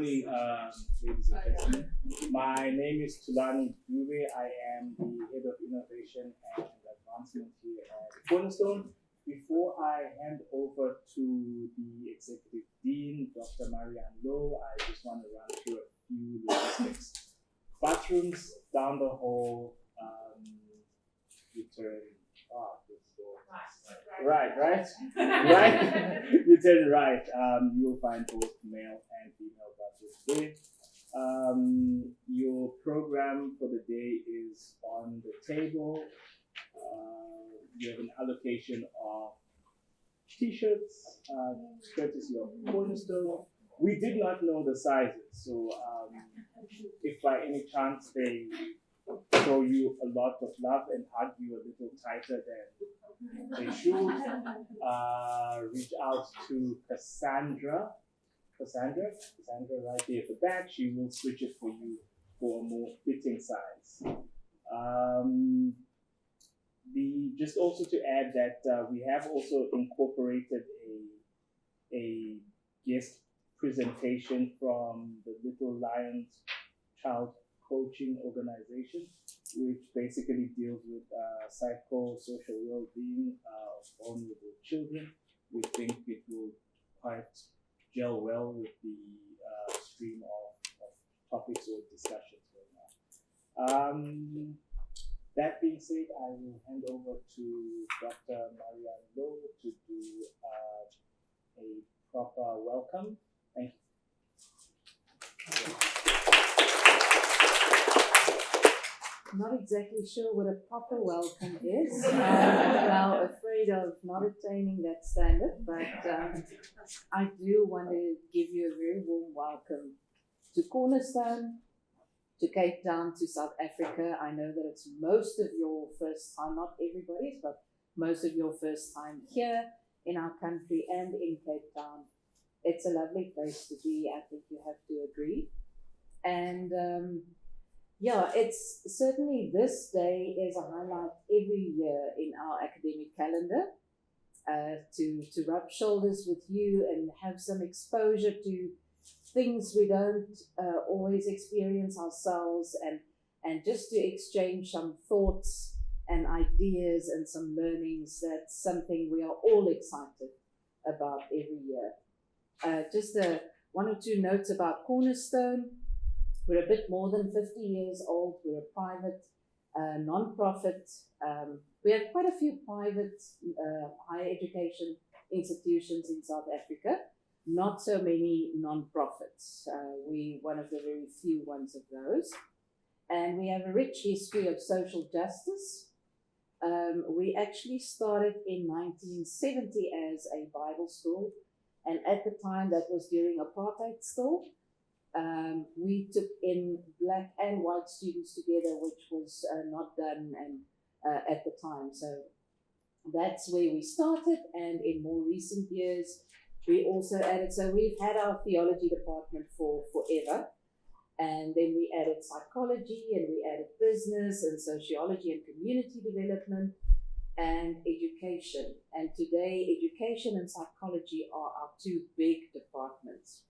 morning, ladies and gentlemen. My name is Tulani Dube. I am the Head of Innovation and Advancement here at Cornerstone. Before I hand over to the Executive Dean, Dr. Marianne Lowe, I just want to run through a few logistics. Bathrooms down the hall, you turn right. You turn right. You will find both male and female bathrooms there. Your program for the day is on the table. You have an allocation of t-shirts, courtesy of Cornerstone. We did not know the sizes, so if by any chance they show you a lot of love and hug you a little tighter than they should, reach out to Cassandra right there at the back. She will switch it for you for a more fitting size. Just also to add that we have also incorporated a guest presentation from the Little Lions Child Coaching Organization, which basically deals with psychosocial well-being of vulnerable children. We think it will quite gel well with the stream of topics or discussions going on. That being said, I will hand over to Dr. Marianne Lowe to do a proper welcome. Thank you. I'm not exactly sure what a proper welcome is. I'm now afraid of not attaining that standard, but I do want to give you a very warm welcome to Cornerstone, to Cape Town, to South Africa. I know that it's most of your first time, not everybody's, but most of your first time here in our country and in Cape Town. It's a lovely place to be, I think you have to agree. And it's certainly, this day is a highlight every year in our academic calendar, to rub shoulders with you and have some exposure to things we don't always experience ourselves, and just to exchange some thoughts and ideas and some learnings. That's something we are all excited about every year. Just one or two notes about Cornerstone. We're a bit more than 50 years old. We're a private non-profit. We have quite a few private higher education institutions in South Africa. Not so many non-profits. We're one of the very few ones of those. And we have a rich history of social justice. We actually started in 1970 as a Bible school. And at the time, that was during apartheid still. We took in black and white students together, which was not done at the time. So that's where we started. And in more recent years, we also added, so we've had our theology department for forever. And then we added psychology, and we added business and sociology and community development and education. And today, education and psychology are our two big departments.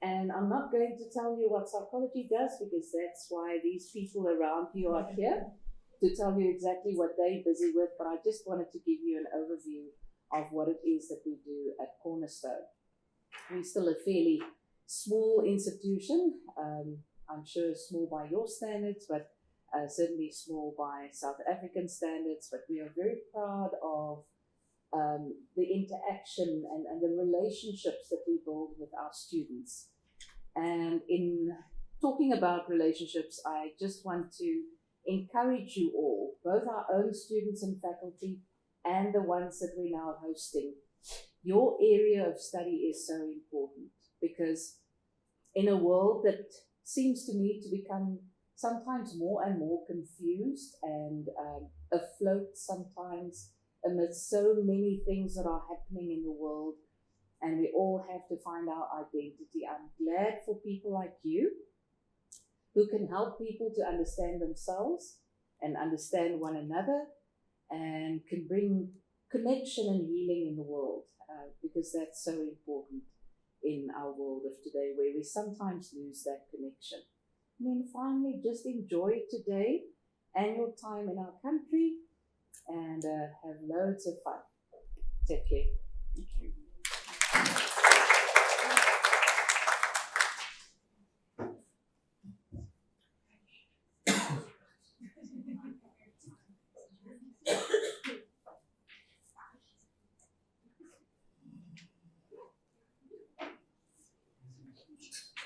And I'm not going to tell you what psychology does, because that's why these people around you are here, to tell you exactly what they're busy with. But I just wanted to give you an overview of what it is that we do at Cornerstone. We're still a fairly small institution. I'm sure small by your standards, but certainly small by South African standards. But we are very proud of the interaction and the relationships that we build with our students. And in talking about relationships, I just want to encourage you all, both our own students and faculty and the ones that we're now hosting. Your area of study is so important, because in a world that seems to me to become sometimes more and more confused and afloat sometimes amidst so many things that are happening in the world, and we all have to find our identity. I'm glad for people like you who can help people to understand themselves and understand one another, and can bring connection and healing in the world, because that's so important in our world of today where we sometimes lose that connection. And then finally, just enjoy today and your time in our country and have loads of fun. Take care. Thank you.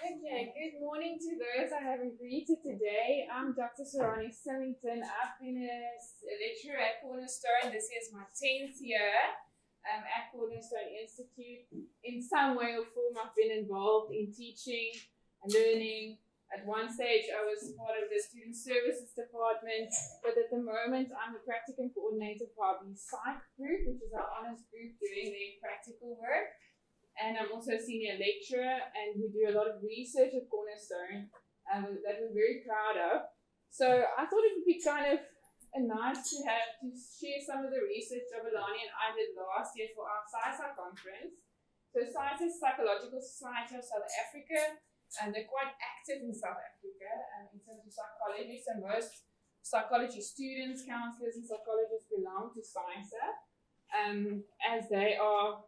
Okay, good morning to those I haven't greeted today. I'm Dr. Sarani Sillington. I've been a lecturer at Cornerstone. This is my 10th year at Cornerstone Institute. In some way or form, I've been involved in teaching and learning. At one stage, I was part of the Student Services Department, but at the moment, I'm the practicum coordinator for our Psych group, which is our honors group doing their practical work. And I'm also a senior lecturer, and we do a lot of research at Cornerstone that we're very proud of. So I thought it would be kind of nice to share some of the research Jabulani and I did last year for our SciSci conference. So SciSci is Psychological Society of South Africa, and they're quite active in South Africa in terms of psychology. So most psychology students, counselors, and psychologists belong to SciSci, as they are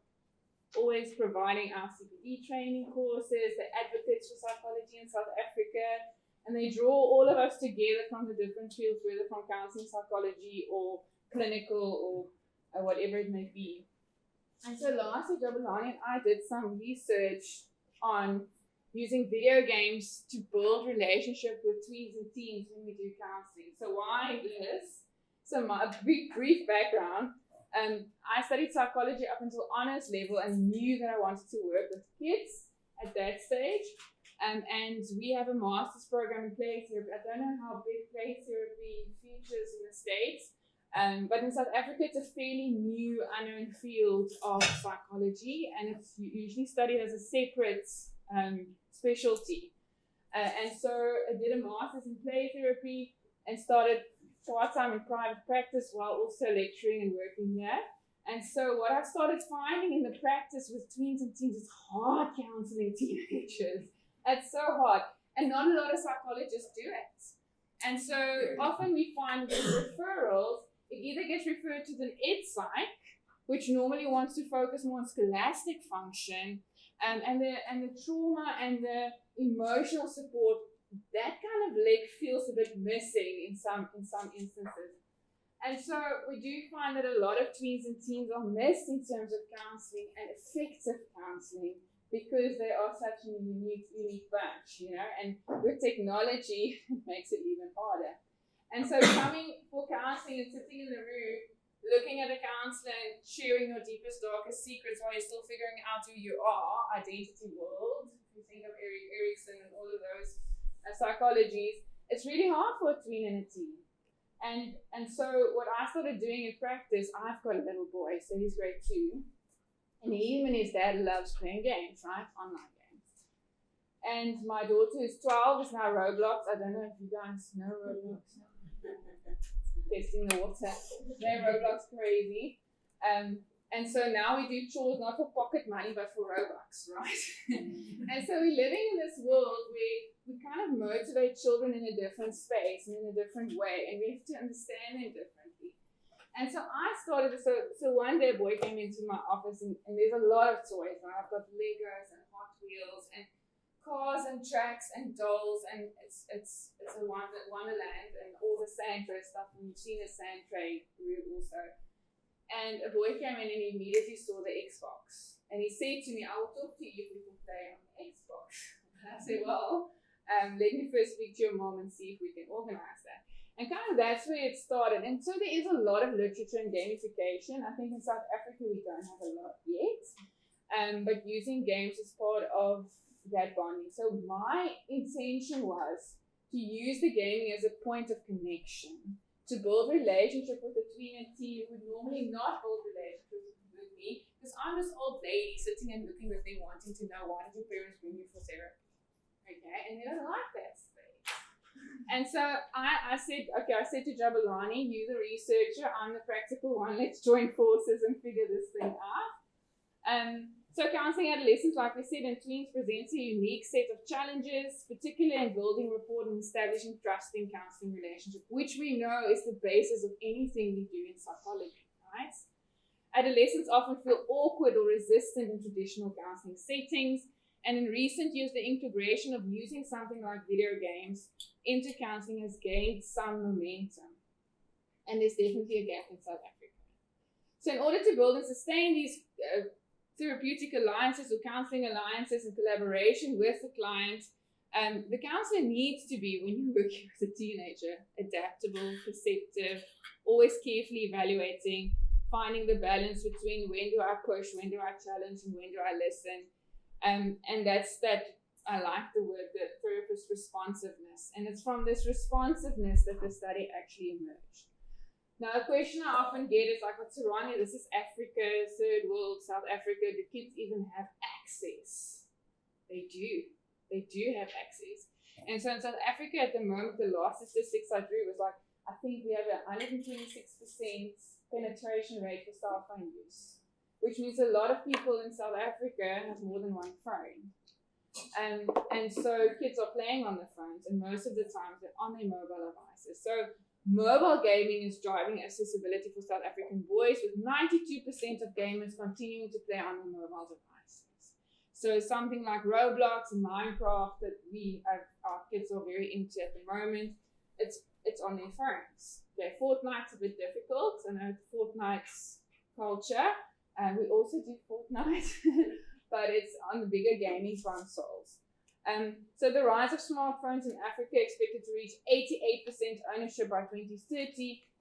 always providing our CPD training courses. They're advocates for psychology in South Africa, and they draw all of us together from the different fields, whether from counseling psychology or clinical or whatever it may be. And so last year, Jabulani and I did some research on using video games to build relationship with tweens and teens when we do counseling. So why this? So my brief background. I studied psychology up until honors level and knew that I wanted to work with kids at that stage. And we have a master's program in play therapy. I don't know how big play therapy features in the States, but in South Africa, it's a fairly new, unknown field of psychology, and it's usually studied as a separate specialty. And so I did a master's in play therapy and started part-time in private practice while also lecturing and working here. And so what I started finding in the practice with tweens and teens is hard counseling teenagers. It's so hard. And not a lot of psychologists do it. And so often we find with referrals, it either gets referred to the ed psych, which normally wants to focus more on scholastic function, and the trauma and the emotional support, that kind of leg feels a bit missing in some instances. And so we do find that a lot of tweens and teens are missed in terms of counseling and effective counseling because they are such a unique bunch, and with technology, it makes it even harder. And so coming for counseling and sitting in the room, looking at a counselor and sharing your deepest, darkest secrets while you're still figuring out who you are, identity world, if you think of Erik Erikson and all of those psychologies, it's really hard for a tween and a teen. And so what I started doing in practice, I've got a little boy, so he's grade 2, and he and his dad loves playing games, right? Online games. And my daughter who's 12 is now Roblox. I don't know if you guys know Roblox. Testing the water. They're Roblox crazy. And so now we do chores not for pocket money but for Robux, right? And so we're living in this world where we kind of motivate children in a different space and in a different way, and we have to understand them differently. And so I started, so one day a boy came into my office and there's a lot of toys, right? I've got Legos and Hot Wheels and cars and tracks and dolls, and it's a wonderland, and all the sand tray stuff, and you've seen the sand tray room also. And a boy came in and he immediately saw the Xbox. And he said to me, I will talk to you if we can play on the Xbox. And I said, well, let me first speak to your mom and see if we can organize that. And kind of that's where it started. And so there is a lot of literature and gamification. I think in South Africa we don't have a lot yet. But using games is part of that bonding. So my intention was to use the gaming as a point of connection, to build relationship with a tween and teen who would normally not build relationships with me, because I'm this old lady sitting and looking with them wanting to know, why did your parents bring you for therapy? Okay, and they don't like that space. And so I said to Jabulani, you the researcher, I'm the practical one, let's join forces and figure this thing out. So counseling adolescents, like we said, and tweens presents a unique set of challenges, particularly in building rapport and establishing trusting counseling relationship, which we know is the basis of anything we do in psychology, right? Adolescents often feel awkward or resistant in traditional counseling settings, and in recent years, the integration of using something like video games into counseling has gained some momentum, and there's definitely a gap in South Africa. So in order to build and sustain these therapeutic alliances or counseling alliances in collaboration with the client, the counselor needs to be, when you're working with a teenager, adaptable, perceptive, always carefully evaluating, finding the balance between when do I push, when do I challenge, and when do I listen. And that's that. I like the word, the therapist responsiveness. And it's from this responsiveness that the study actually emerged. Now, a question I often get is like, what's Ronnie? This is Africa, third world, South Africa. Do kids even have access? They do. They do have access. And so in South Africa at the moment, the last statistics I drew was like, I think we have a 126% penetration rate for cell phone use, which means a lot of people in South Africa have more than one phone. And so kids are playing on the phones, and most of the time they're on their mobile devices. So mobile gaming is driving accessibility for South African boys, with 92% of gamers continuing to play on their mobile devices. So something like Roblox and Minecraft that our kids are very into at the moment, it's on their phones. Okay, Fortnite's a bit difficult. I know Fortnite's culture. We also do Fortnite, but it's on the bigger gaming consoles. So the rise of smartphones in Africa expected to reach 88% ownership by 2030,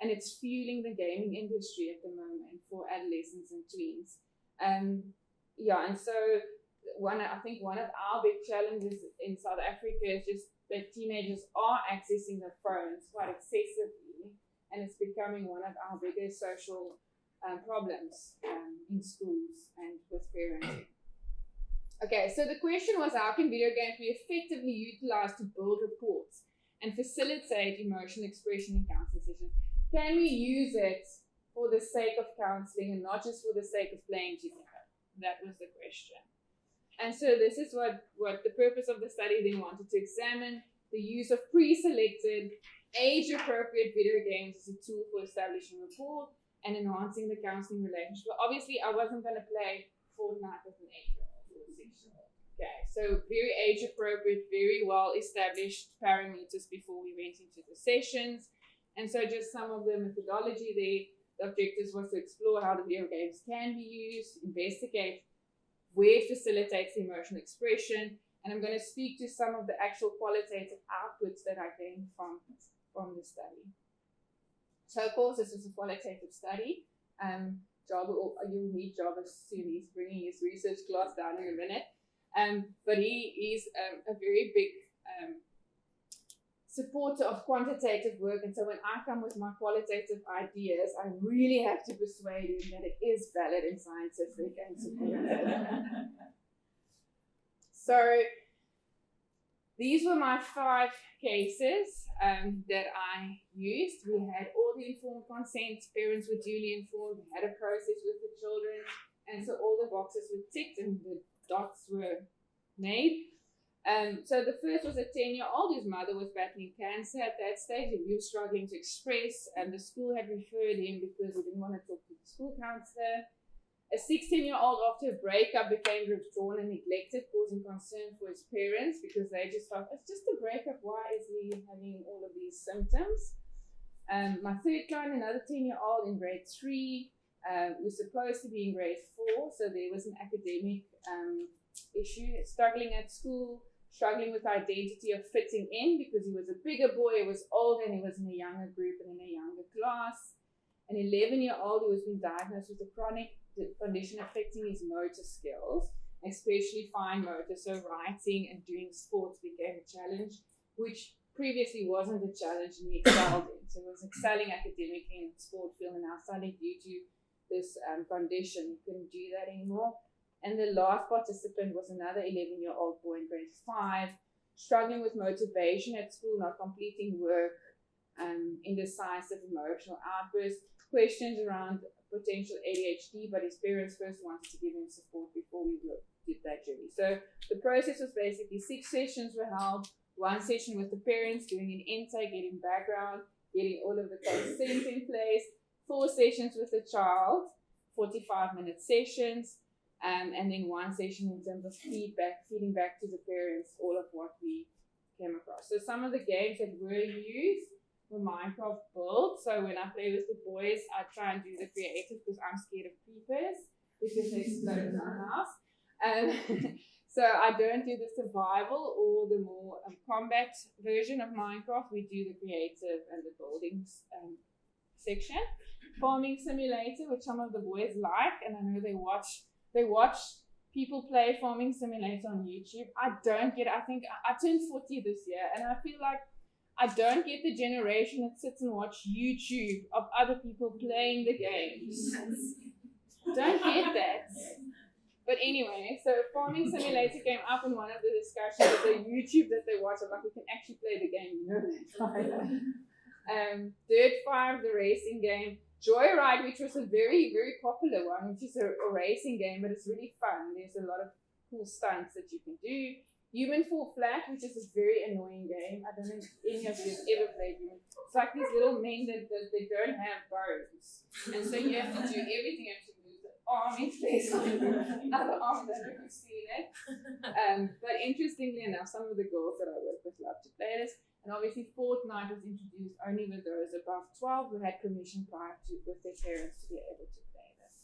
and it's fueling the gaming industry at the moment for adolescents and tweens. And so I think one of our big challenges in South Africa is just that teenagers are accessing their phones quite excessively, and it's becoming one of our biggest social problems in schools and with parenting. Okay, so the question was, how can video games be effectively utilized to build reports and facilitate emotional expression in counseling sessions? Can we use it for the sake of counseling and not just for the sake of playing together? That was the question. And so this is what the purpose of the study then wanted to examine: the use of pre-selected, age-appropriate video games as a tool for establishing rapport and enhancing the counseling relationship. But obviously, I wasn't going to play Fortnite with an 8-year-old. Okay, so very age appropriate, very well established parameters before we went into the sessions. And so just some of the methodology there, the objectives was to explore how the video games can be used, investigate where it facilitates the emotional expression, and I'm going to speak to some of the actual qualitative outputs that I gained from the study. So of course this is a qualitative study. You'll meet Java soon. He's bringing his research class down in a minute. But he is a very big supporter of quantitative work. And so when I come with my qualitative ideas, I really have to persuade him that it is valid and scientific and supported. So these were my 5 cases that I used. We had all the informed consent, parents were duly informed, we had a process with the children, and so all the boxes were ticked and the dots were made. So the first was a 10-year-old whose mother was battling cancer at that stage, and he was struggling to express, and the school had referred him because he didn't want to talk to the school counselor. A 16-year-old after a breakup became withdrawn and neglected, causing concern for his parents because they just thought, it's just a breakup, why is he having all of these symptoms? My third client, another 10-year-old in grade 3, was supposed to be in grade 4, so there was an academic issue, struggling at school, struggling with the identity of fitting in because he was a bigger boy, he was older, and he was in a younger group and in a younger class. An 11-year-old who was being diagnosed with a chronic condition affecting his motor skills, especially fine motor, so writing and doing sports became a challenge, which previously wasn't a challenge and he excelled in. So he was excelling academically in the sport field, and now suddenly due to this condition, he couldn't do that anymore. And the last participant was another 11-year-old boy in grade 5, struggling with motivation at school, not completing work, indecisive emotional outbursts. questions around potential ADHD, but his parents first wanted to give him support before we did that journey. So the process was basically 6 sessions were held, 1 session with the parents doing an intake, getting background, getting all of the consent in place, 4 sessions with the child, 45-minute sessions, and then 1 session in terms of feeding back to the parents all of what we came across. So some of the games that were used were Minecraft built. So when I play with the boys, I try and do the creative because I'm scared of creepers because they explode in our house. So I don't do the survival or the more combat version of Minecraft. We do the creative and the buildings section. Farming simulator, which some of the boys like, and I know they watch people play Farming Simulator on YouTube. I don't get it. I think I turned 40 this year, and I feel like I don't get the generation that sits and watch YouTube of other people playing the games. Don't get that. But anyway, so Farming Simulator came up in one of the discussions of the YouTube that they watch. I'm like, we can actually play the game, you know that. Dirt 5, the racing game. Joyride, which was a very, very popular one, which is a racing game, but it's really fun. There's a lot of cool stunts that you can do. Human Fall Flat, which is a very annoying game. I don't know if any of you have ever played Human. It's like these little men that they don't have bones. And so you have to do everything. You have to move the arm in place on the other arm. I don't know if you've seen it. But interestingly enough, some of the girls that I work with love to play this. And obviously Fortnite was introduced only with those above 12 who had permission prior to with their parents to be able to play this.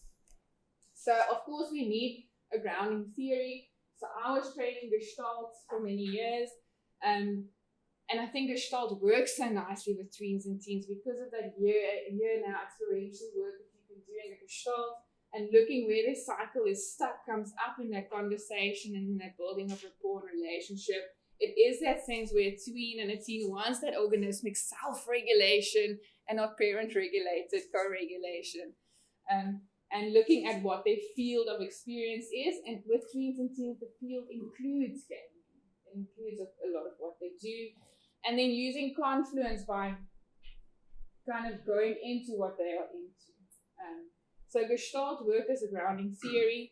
So of course we need a grounding theory. So I was training Gestalt for many years. And I think Gestalt works so nicely with tweens and teens because of that year now experiential work that you've been doing at Gestalt and looking where this cycle is stuck comes up in that conversation and in that building of rapport and relationship. It is that sense where a tween and a teen wants that organismic self-regulation and not parent-regulated co-regulation. And looking at what their field of experience is. And with tweens and teens, the field includes gaming. It includes a lot of what they do. And then using confluence by kind of going into what they are into. So Gestalt worked as a grounding theory.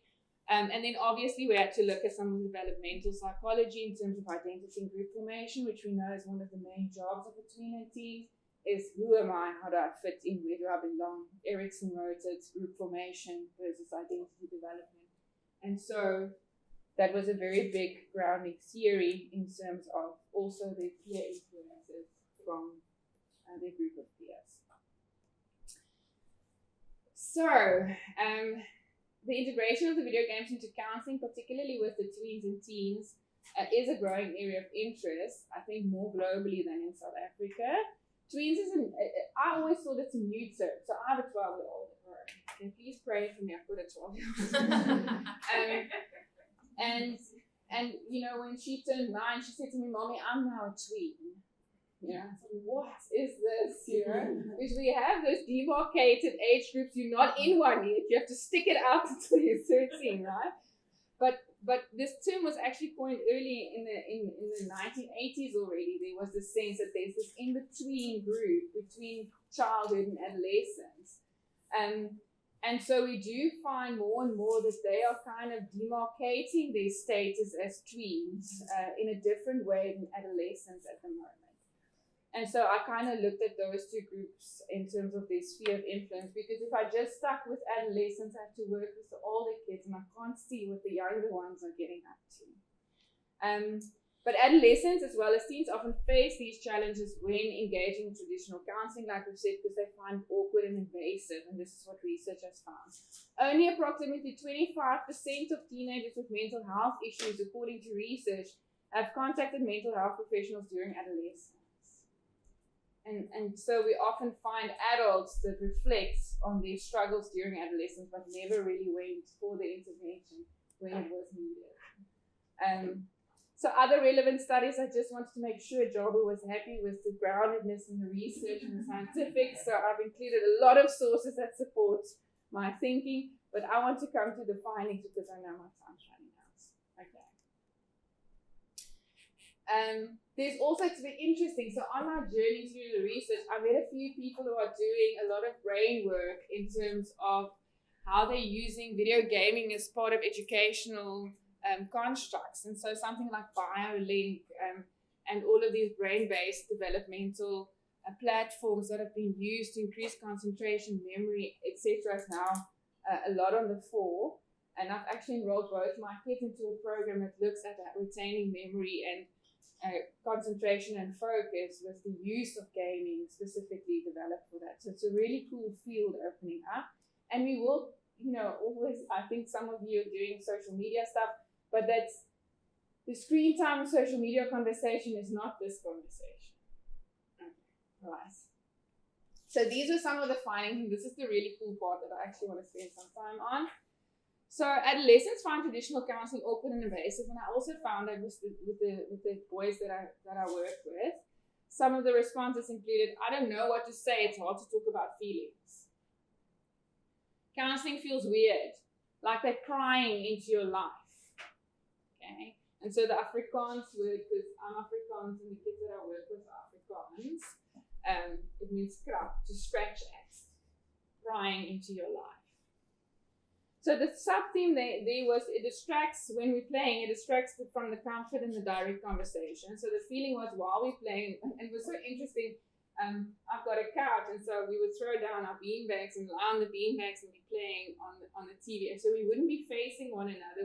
And then obviously we had to look at some of developmental psychology in terms of identity and group formation, which we know is one of the main jobs of a tween and teen, is who am I, how do I fit in, where do I belong, Erikson wrote it, group formation versus identity development. And so that was a very big grounding theory in terms of also the peer influences from their group of peers. So, the integration of the video games into counseling, particularly with the tweens and teens, is a growing area of interest, I think more globally than in South Africa. Tweens I always thought it's a new term. So I have a 12-year-old at home. And please pray for me, I've got a 12-year-old. And you know, when she turned 9, she said to me, Mommy, I'm now a tween. You know, I said, what is this? You know, because we have those demarcated age groups. You're not in one yet. You have to stick it out until you're 13, right? But this term was actually coined early in the 1980s already. There was this sense that there's this in-between group between childhood and adolescence. And so we do find more and more that they are kind of demarcating their status as tweens in a different way than adolescents at the moment. And so I kind of looked at those two groups in terms of their sphere of influence, because if I just stuck with adolescents, I have to work with the older kids and I can't see what the younger ones are getting up to. But adolescents as well as teens often face these challenges when engaging in traditional counseling, like we've said, because they find it awkward and invasive, and this is what research has found. Only approximately 25% of teenagers with mental health issues, according to research, have contacted mental health professionals during adolescence. And so we often find adults that reflect on their struggles during adolescence, but never really went for the intervention when it was needed. So other relevant studies, I just wanted to make sure Jabu was happy with the groundedness in the research and the scientific. So I've included a lot of sources that support my thinking, but I want to come to the findings because I know my time's running out. Okay. There's also, to be interesting, so on my journey through the research, I met a few people who are doing a lot of brain work in terms of how they're using video gaming as part of educational constructs. And so something like BioLink and all of these brain-based developmental platforms that have been used to increase concentration, memory, etc. is now a lot on the fore. And I've actually enrolled both my kids into a program that looks at that, retaining memory and concentration and focus with the use of gaming specifically developed for that. So it's a really cool field opening up. And we will, always, I think some of you are doing social media stuff, but that's the screen time social media conversation is not this conversation. Okay, right. So these are some of the findings, and this is the really cool part that I actually want to spend some time on. So adolescents find traditional counseling awkward and invasive, and I also found that with the boys that I work with, some of the responses included, I don't know what to say, it's hard to talk about feelings. Counseling feels weird, like they're prying into your life. Okay, and so the Afrikaans word, because I'm Afrikaans and the kids that I work with are Afrikaans, it means krap, to scratch at, prying into your life. So the sub-theme there was, it distracts, when we're playing, it distracts from the comfort and the direct conversation. So the feeling was while we're playing, and it was so interesting, I've got a couch, and so we would throw down our beanbags and lie on the beanbags and be playing on the TV. So we wouldn't be facing one another.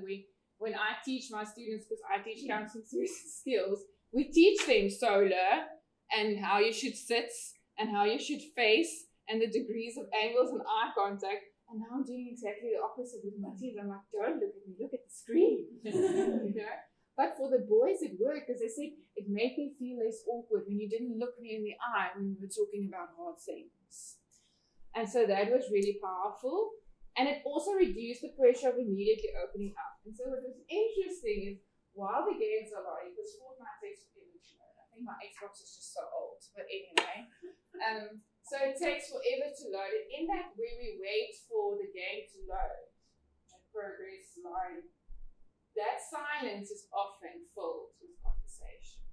When I teach my students, because I teach counseling skills, we teach them solar and how you should sit and how you should face and the degrees of angles and eye contact. And now I'm doing exactly the opposite with my teams. I'm like, don't look at me, look at the screen. But for the boys, it worked because they said it made me feel less awkward when you didn't look me in the eye when we were talking about hard things. And so that was really powerful. And it also reduced the pressure of immediately opening up. And so what was interesting is while the games are live, because Fortnite takes forever to load. I think my Xbox is just so old, but anyway. So it takes forever to load it. In that way, we wait for the game to load, that progress line, that silence is often filled with conversation.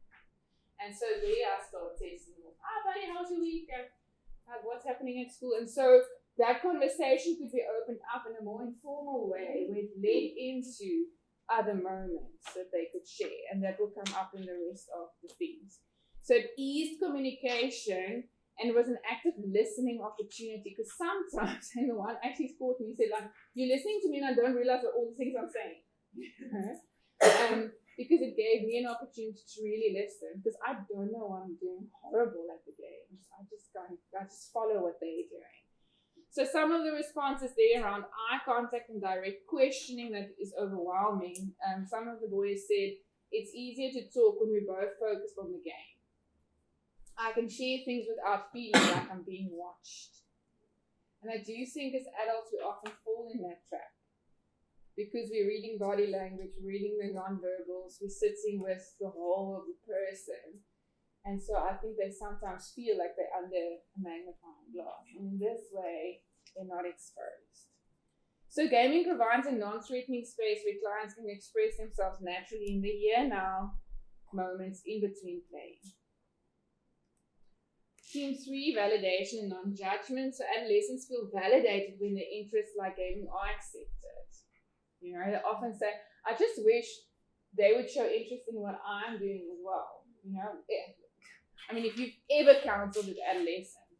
And so there I start testing, buddy, how's your week? What's happening at school? And so that conversation could be opened up in a more informal way, where it led into other moments that they could share, and that will come up in the rest of the themes. So it eased communication. And it was an active listening opportunity, because sometimes, and the one actually caught me, he said, like, you're listening to me and I don't realize all the things I'm saying. Because it gave me an opportunity to really listen, because I don't know what I'm doing horrible at the games. I just follow what they're doing. So some of the responses there around eye contact and direct questioning that is overwhelming. Some of the boys said, it's easier to talk when we both focus on the game. I can share things without feeling like I'm being watched. And I do think as adults we often fall in that trap, because we're reading body language, reading the nonverbals, we're sitting with the whole of the person. And so I think they sometimes feel like they're under a magnifying glass. And in this way, they're not exposed. So gaming provides a non-threatening space where clients can express themselves naturally in the here-now moments in between playing. Theme 3, validation and non-judgment. So adolescents feel validated when their interests like gaming are accepted. They often say, I just wish they would show interest in what I'm doing as well. I mean, if you've ever counseled with adolescents,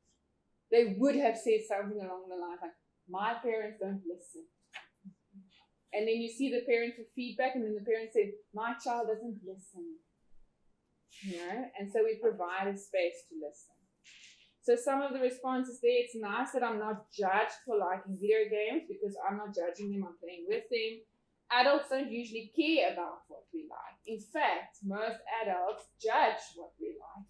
they would have said something along the lines like, my parents don't listen. And then you see the parents with feedback, and then the parents say, my child doesn't listen. And so we provide a space to listen. So some of the responses there, it's nice that I'm not judged for liking video games, because I'm not judging them, I'm playing with them. Adults don't usually care about what we like. In fact, most adults judge what we like.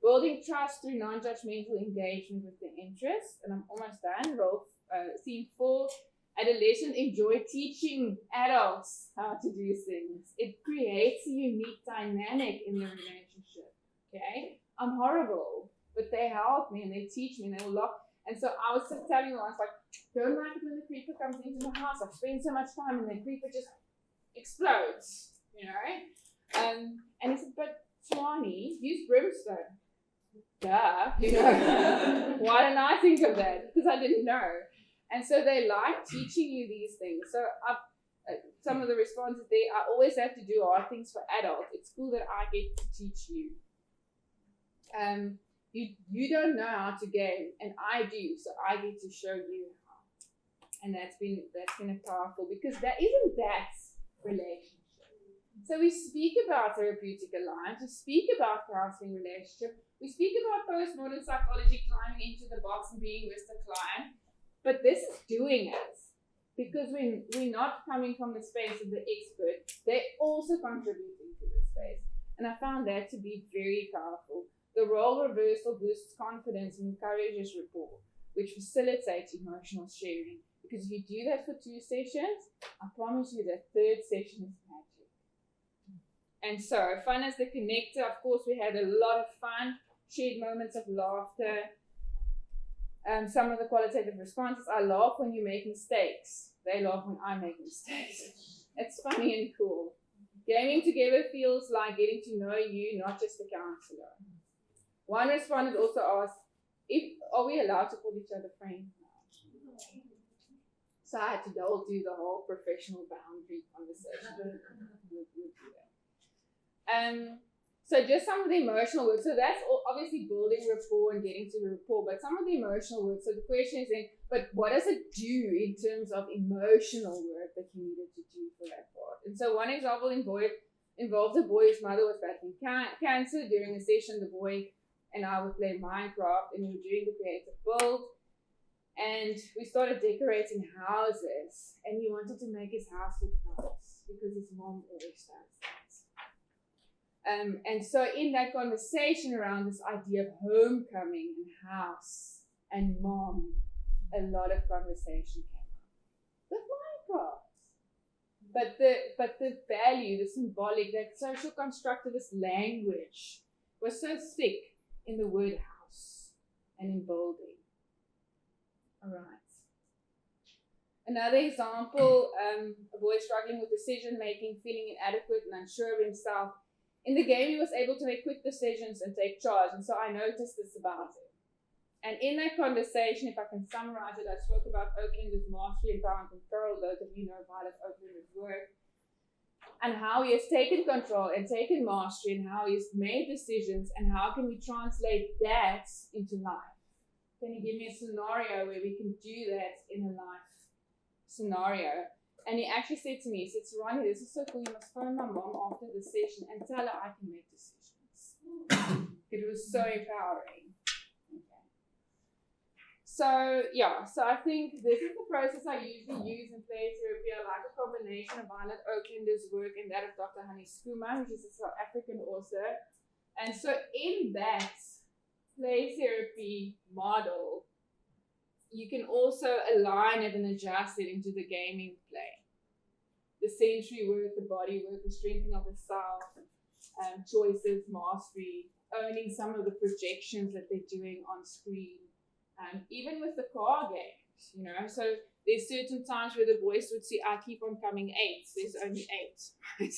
Building trust through non-judgmental engagement with the interests. And I'm almost done. Theme 4, adolescents enjoy teaching adults how to do things. It creates a unique dynamic in the relationship. Okay? I'm horrible, but they help me and they teach me and they will laugh. And so I was just telling them, I was like, don't like it when the creeper comes into my house. I've spent so much time and the creeper just explodes, And he said, but Swani, use brimstone. Duh, you know. Why didn't I think of that? Because I didn't know. And so they like teaching you these things. So some of the responses there, I always have to do hard things for adults. It's cool that I get to teach you. You don't know how to game, and I do, so I get to show you how. And that's been powerful, because that isn't that relationship. So we speak about therapeutic alliance, we speak about counseling relationship, we speak about postmodern psychology climbing into the box and being with the client, but this is doing it. Because we're not coming from the space of the expert, they're also contributing to the space. And I found that to be very powerful. The role reversal boosts confidence and encourages rapport, which facilitates emotional sharing. Because if you do that for 2 sessions, I promise you that 3rd session is magic. And so, fun as the connector. Of course, we had a lot of fun, shared moments of laughter. Some of the qualitative responses, I laugh when you make mistakes. They laugh when I make mistakes. It's funny and cool. Gaming together feels like getting to know you, not just a counselor. One respondent also asked, are we allowed to call each other friends now? So I had to do the whole professional boundary conversation. So just some of the emotional work. So that's obviously building rapport and getting to the rapport, but some of the emotional work. So the question is then, but what does it do in terms of emotional work that you needed to do for that part? And so one example involved a boy whose mother was battling cancer. During a session, the boy and I would play Minecraft, and we were doing the creative build. And we started decorating houses, and he wanted to make his house look nice because his mom always does that. And so in that conversation around this idea of homecoming and house and mom, a lot of conversation came up with Minecraft. But the value, the symbolic, that social constructivist language was so thick in the word house and in building. All right. Another example, a boy struggling with decision making, feeling inadequate and unsure of himself. In the game, he was able to make quick decisions and take charge, and so I noticed this about him. And in that conversation, if I can summarize it, I spoke about Oakland's mastery, empowerment, and control. Those of you know Violet Oakland's work, and how he has taken control and taken mastery, and how he's made decisions, and how can we translate that into life? Can you give me a scenario where we can do that in a life scenario? And he actually said to me, he said, Ronnie, this is so cool. You must phone my mom after the session and tell her I can make decisions. It was so empowering. Okay. So I think this is the process I usually use in play therapy. I like a combination of Violet Oakland's work and that of Dr. Hani Skuma, which is a South African author. And so in that play therapy model, you can also align it and adjust it into the gaming play. The sensory work, the body work, the strengthening of the self, choices, mastery, owning some of the projections that they're doing on screen, even with the car games, you know. So there's certain times where the voice would say, I keep on coming 8, there's only 8, right?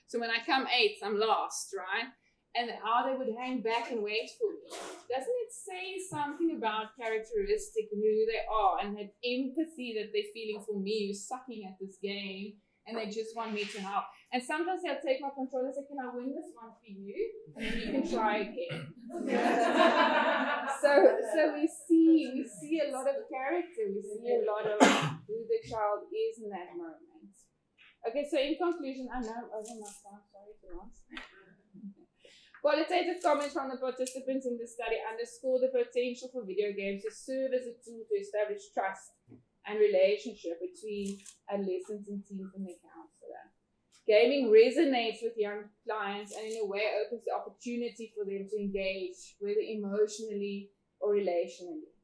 So when I come 8, I'm lost, right? And how they would hang back and wait for me. Doesn't it say something about characteristic and who they are and that empathy that they're feeling for me who's sucking at this game and they just want me to help? And sometimes they'll take my control and say, can I win this one for you? And then you can try again. So we see a lot of character. We see a lot of who the child is in that moment. Okay, so in conclusion, I know I'm over my time, sorry to ask. Qualitative comments from the participants in the study underscore the potential for video games to serve as a tool to establish trust and relationship between adolescents and teens and their counselor. Gaming resonates with young clients and in a way opens the opportunity for them to engage, whether emotionally or relationally.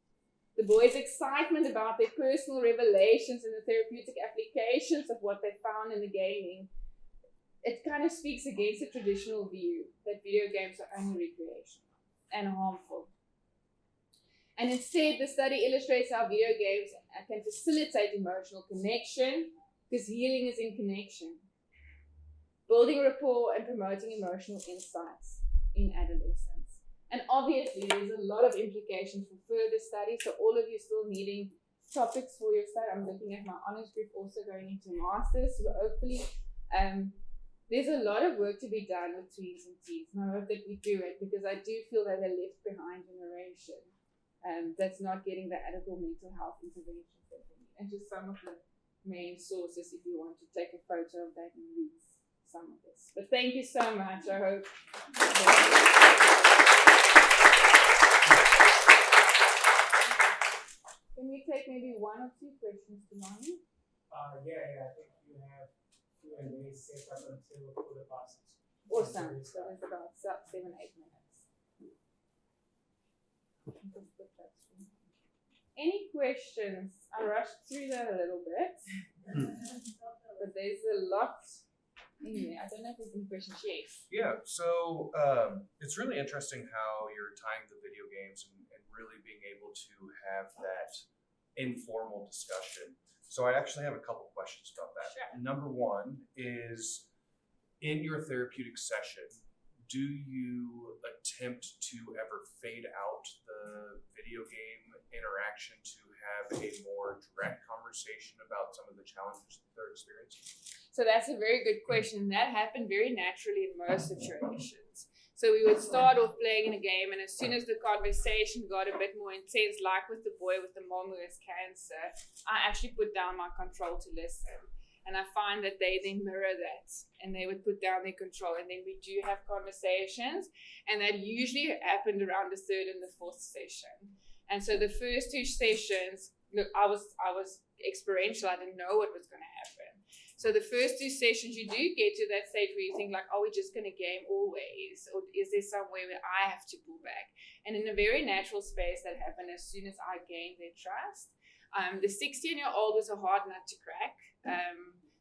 The boys' excitement about their personal revelations and the therapeutic applications of what they found in the gaming, it kind of speaks against the traditional view that video games are only recreational and harmful. And instead, the study illustrates how video games can facilitate emotional connection, because healing is in connection. building rapport and promoting emotional insights in adolescence. And obviously, there's a lot of implications for further study. So all of you still needing topics for your study. I'm looking at my honors group also going into masters. So hopefully, there's a lot of work to be done with tweens and teens, and I hope that we do it, because I do feel that the left behind generation that's not getting the adequate mental health interventions that they need. And just some of the main sources if you want to take a photo of that and read some of this. But thank you so much. I hope. Can we take maybe one or two questions to Lonnie? Yeah, I think you have Q&A set up until quarter past. Awesome. So it's about 7-8 minutes. Any questions? I rushed through that a little bit, but there's a lot in there. I don't know if there's any questions. Yes. Yeah, so it's really interesting how you're tying the video games and really being able to have that informal discussion. So I actually have a couple questions about that. Sure. Number one is, in your therapeutic session, do you attempt to ever fade out the video game interaction to have a more direct conversation about some of the challenges that they're experiencing? So that's a very good question. That happened very naturally in most situations. So we would start off playing in a game, and as soon as the conversation got a bit more intense, like with the boy with the mom who has cancer, I actually put down my control to listen. And I find that they then mirror that, and they would put down their control, and then we do have conversations, and that usually happened around the third and the fourth session. And so the first two sessions, look, I was experiential. I didn't know what was going to happen. So the first two sessions, you do get to that stage where you think like, are we just going to game always? Or is there somewhere where I have to pull back? And in a very natural space that happened as soon as I gained their trust. The 16-year-old was a hard nut to crack.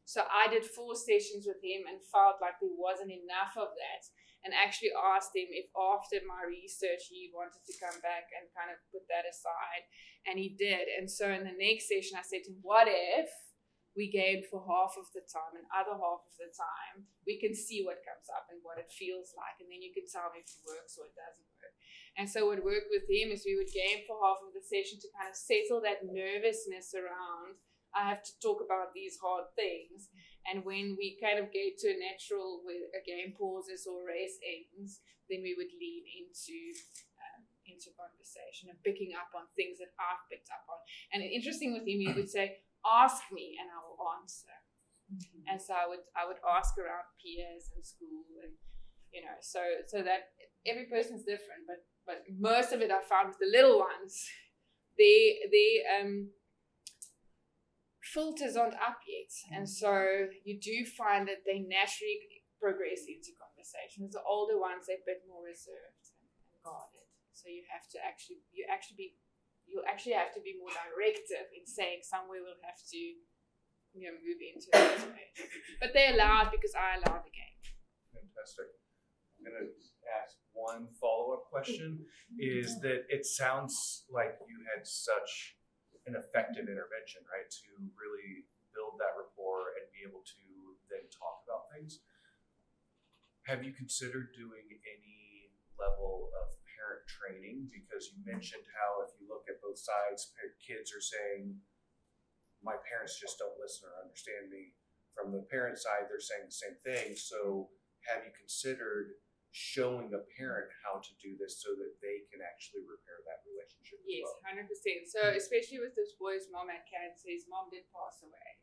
So I did 4 sessions with him and felt like there wasn't enough of that, and actually asked him if after my research he wanted to come back and kind of put that aside. And he did. And so in the next session, I said to him, what if we game for half of the time, and other half of the time we can see what comes up and what it feels like, and then you can tell me if it works or it doesn't work. And so what worked with him is we would game for half of the session to kind of settle that nervousness around, I have to talk about these hard things. And when we kind of get to a natural where a game pauses or race ends, then we would lean into conversation and picking up on things that I've picked up on. And interesting with him, he would say, ask me and I will answer. Mm-hmm. And so I would ask around peers and school, and so that every person's different, but most of it I found with the little ones, they filters aren't up yet, and so you do find that they naturally progress into conversations. The older ones, they're a bit more reserved and guarded, so you'll actually have to be more directive in saying somewhere we'll have to move into that space. But they allow it because I allow the game. Fantastic. I'm going to ask one follow-up question, is that it sounds like you had such an effective intervention, right, to really build that rapport and be able to then talk about things. Have you considered doing any level of parent training? Because you mentioned how if you look at both sides, kids are saying, my parents just don't listen or understand me. From the parent side, they're saying the same thing. So have you considered showing a parent how to do this so that they can actually repair that relationship? Yes, well? 100%. So especially with this boy's mom had cancer, his mom did pass away.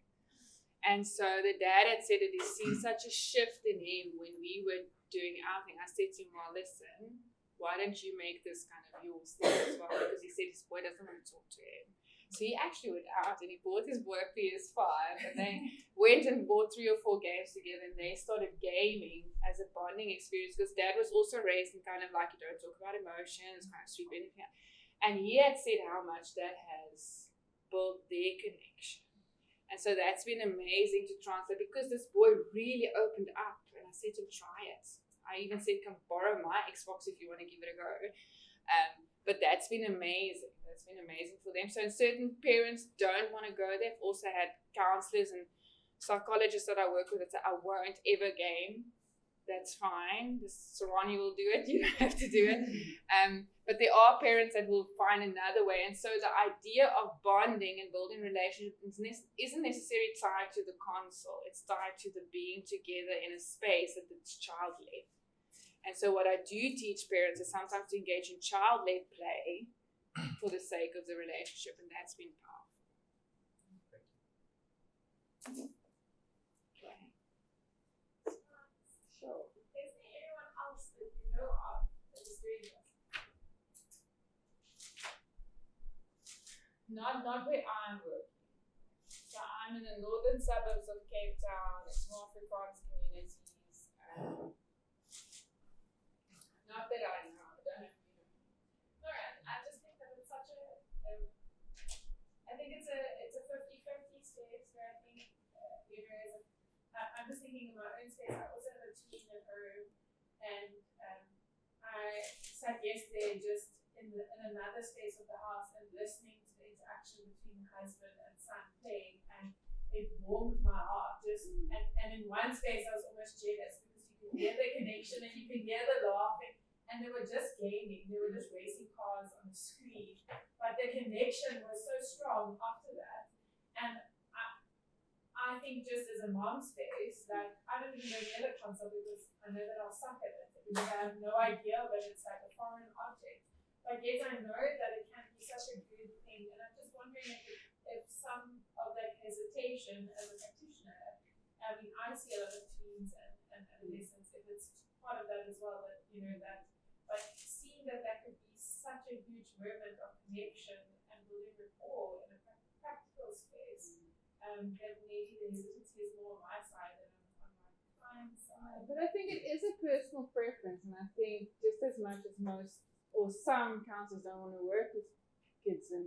And so the dad had said that he's seen such a shift in him when we were doing our thing. I said to him, well, listen, why don't you make this kind of your thing as well? Because he said his boy doesn't want to talk to him. So he actually went out and he bought his boy a PS5, and they went and bought 3 or 4 games together, and they started gaming as a bonding experience, because dad was also raised in kind of like, you don't talk about emotions, kind of sweep anything out. And he had said how much that has built their connection. And so that's been amazing to translate, because this boy really opened up, and I said to him, try it. I even said, come borrow my Xbox if you want to give it a go. But that's been amazing. That's been amazing for them. So certain parents don't want to go. They've also had counselors and psychologists that I work with that say, I won't ever game. That's fine. Sarani will do it. You don't have to do it. But there are parents that will find another way. And so the idea of bonding and building relationships isn't necessarily tied to the console. It's tied to the being together in a space that the child led. And so what I do teach parents is sometimes to engage in child-led play for the sake of the relationship. And that's been powerful. Okay. Sure. Is there anyone else that you know of that is doing this? Not where I'm working. So I'm in the northern suburbs of Cape Town, it's more Afrikaans communities. Not that I know, I don't know if you know. No, I just think that it's such I think it's a 50-50 space where I think, I'm just thinking in my own space, I also have a tween at home, and I sat yesterday just in another space of the house and listening to the interaction between husband and son playing, and it warmed my heart. And in one space I was almost jealous because you could hear the connection and you could hear the laughing, and they were just gaming, they were just racing cars on the screen, but the connection was so strong after that. And I think just as a mom space, like I don't even know the other console because I know that I'll suck at it because I have no idea, but it's like a foreign object. But yet I know that it can be such a good thing, and I'm just wondering if some of that hesitation as a practitioner, I mean, I see a lot of tweens and adolescents, if it's part of that as well, that but seeing that could be such a huge moment of connection and building rapport in a practical space, that maybe the hesitancy is more on my side than on my client's side. But I think it is a personal preference, and I think just as much as most or some counselors don't want to work with kids, and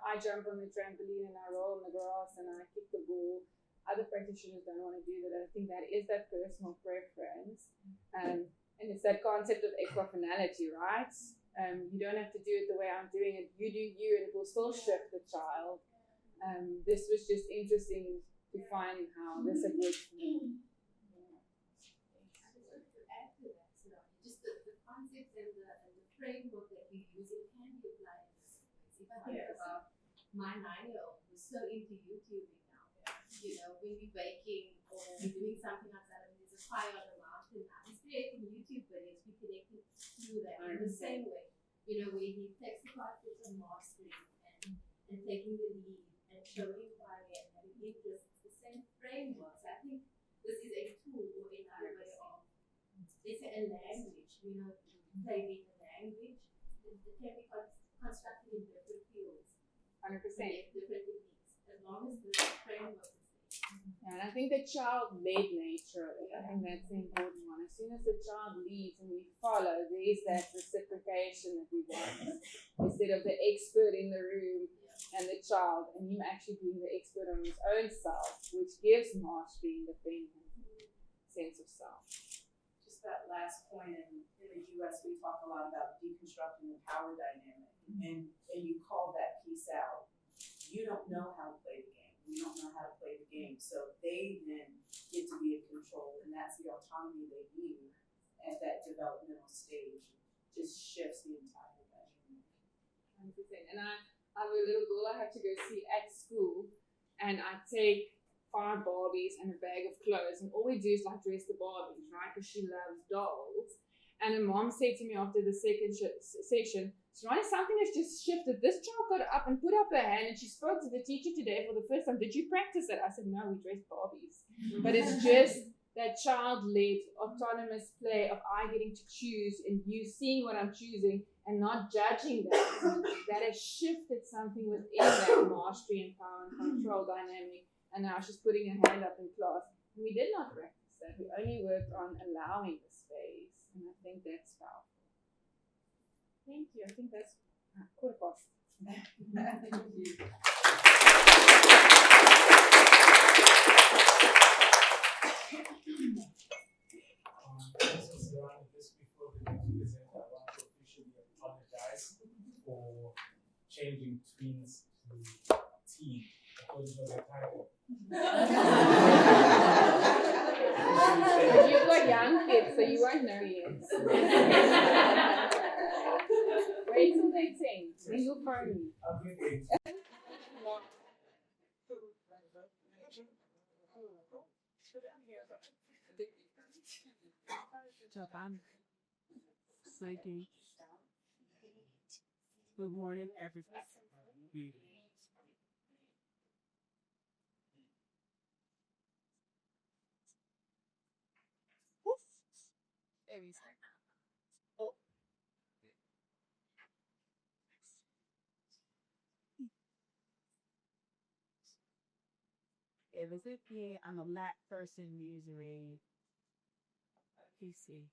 I jump on the trampoline and I roll in the grass and I kick the ball. Other practitioners don't want to do that. I think that is that personal preference, and it's that concept of equifinality, right? You don't have to do it the way I'm doing it. You do you, and it will still shift the child. This was just interesting to find how this had worked for me. I just wanted to add to that, just the concepts and the framework that we use, it can be applied in different ways. If I think about my 9-year-old who's so into YouTubing now, when we're baking or we're doing something outside and there's a fire on the mountain now, he's creating YouTube videos, we're connecting through that in the same way, where he takes the concepts of mastering and taking the lead and showing why and having interest. It's the same framework. So I think this is a tool or another way of, let's say, a language, playing a language. It can be constructed in different fields. 100%. Different techniques, as long as the framework is there. And I think the child-led nature, I think that's the important one. As soon as the child leads and we follow, there is that reciprocation that we want. Instead of the expert in the room and the child, and him actually being the expert on his own self, which gives mastery, independence, sense of self. Just that last point, in the US, we talk a lot about deconstructing the power dynamic, and you call that piece out. You don't know how to play the game. We don't know how to play the game. So they then get to be in control, and that's the autonomy they need at that developmental stage. Just shifts the entire dynamic. 100%. And I have a little girl I have to go see at school, and I take 5 Barbies and a bag of clothes, and all we do is dress the Barbies, right? Because she loves dolls. And the mom said to me after the second session, Sarani, something has just shifted. This child got up and put up her hand, and she spoke to the teacher today for the first time. Did you practice it? I said, no, we dressed Barbies. But it's just that child-led, autonomous play of I getting to choose and you seeing what I'm choosing and not judging that. That has shifted something within that mastery and power and control dynamic. And now she's putting her hand up in class. And we did not practice that. We only worked on allowing the space. And I think that's powerful. Thank you. I think that's quarter past. Thank you. Just before the meeting is end, I want to officially apologize for changing tweens to teen according to the title. you won't know yet. Wait till they 10. Then you'll phone me. Japan. Sleeping. Good morning, everybody. If it's if me, I'm a black person usually. PC.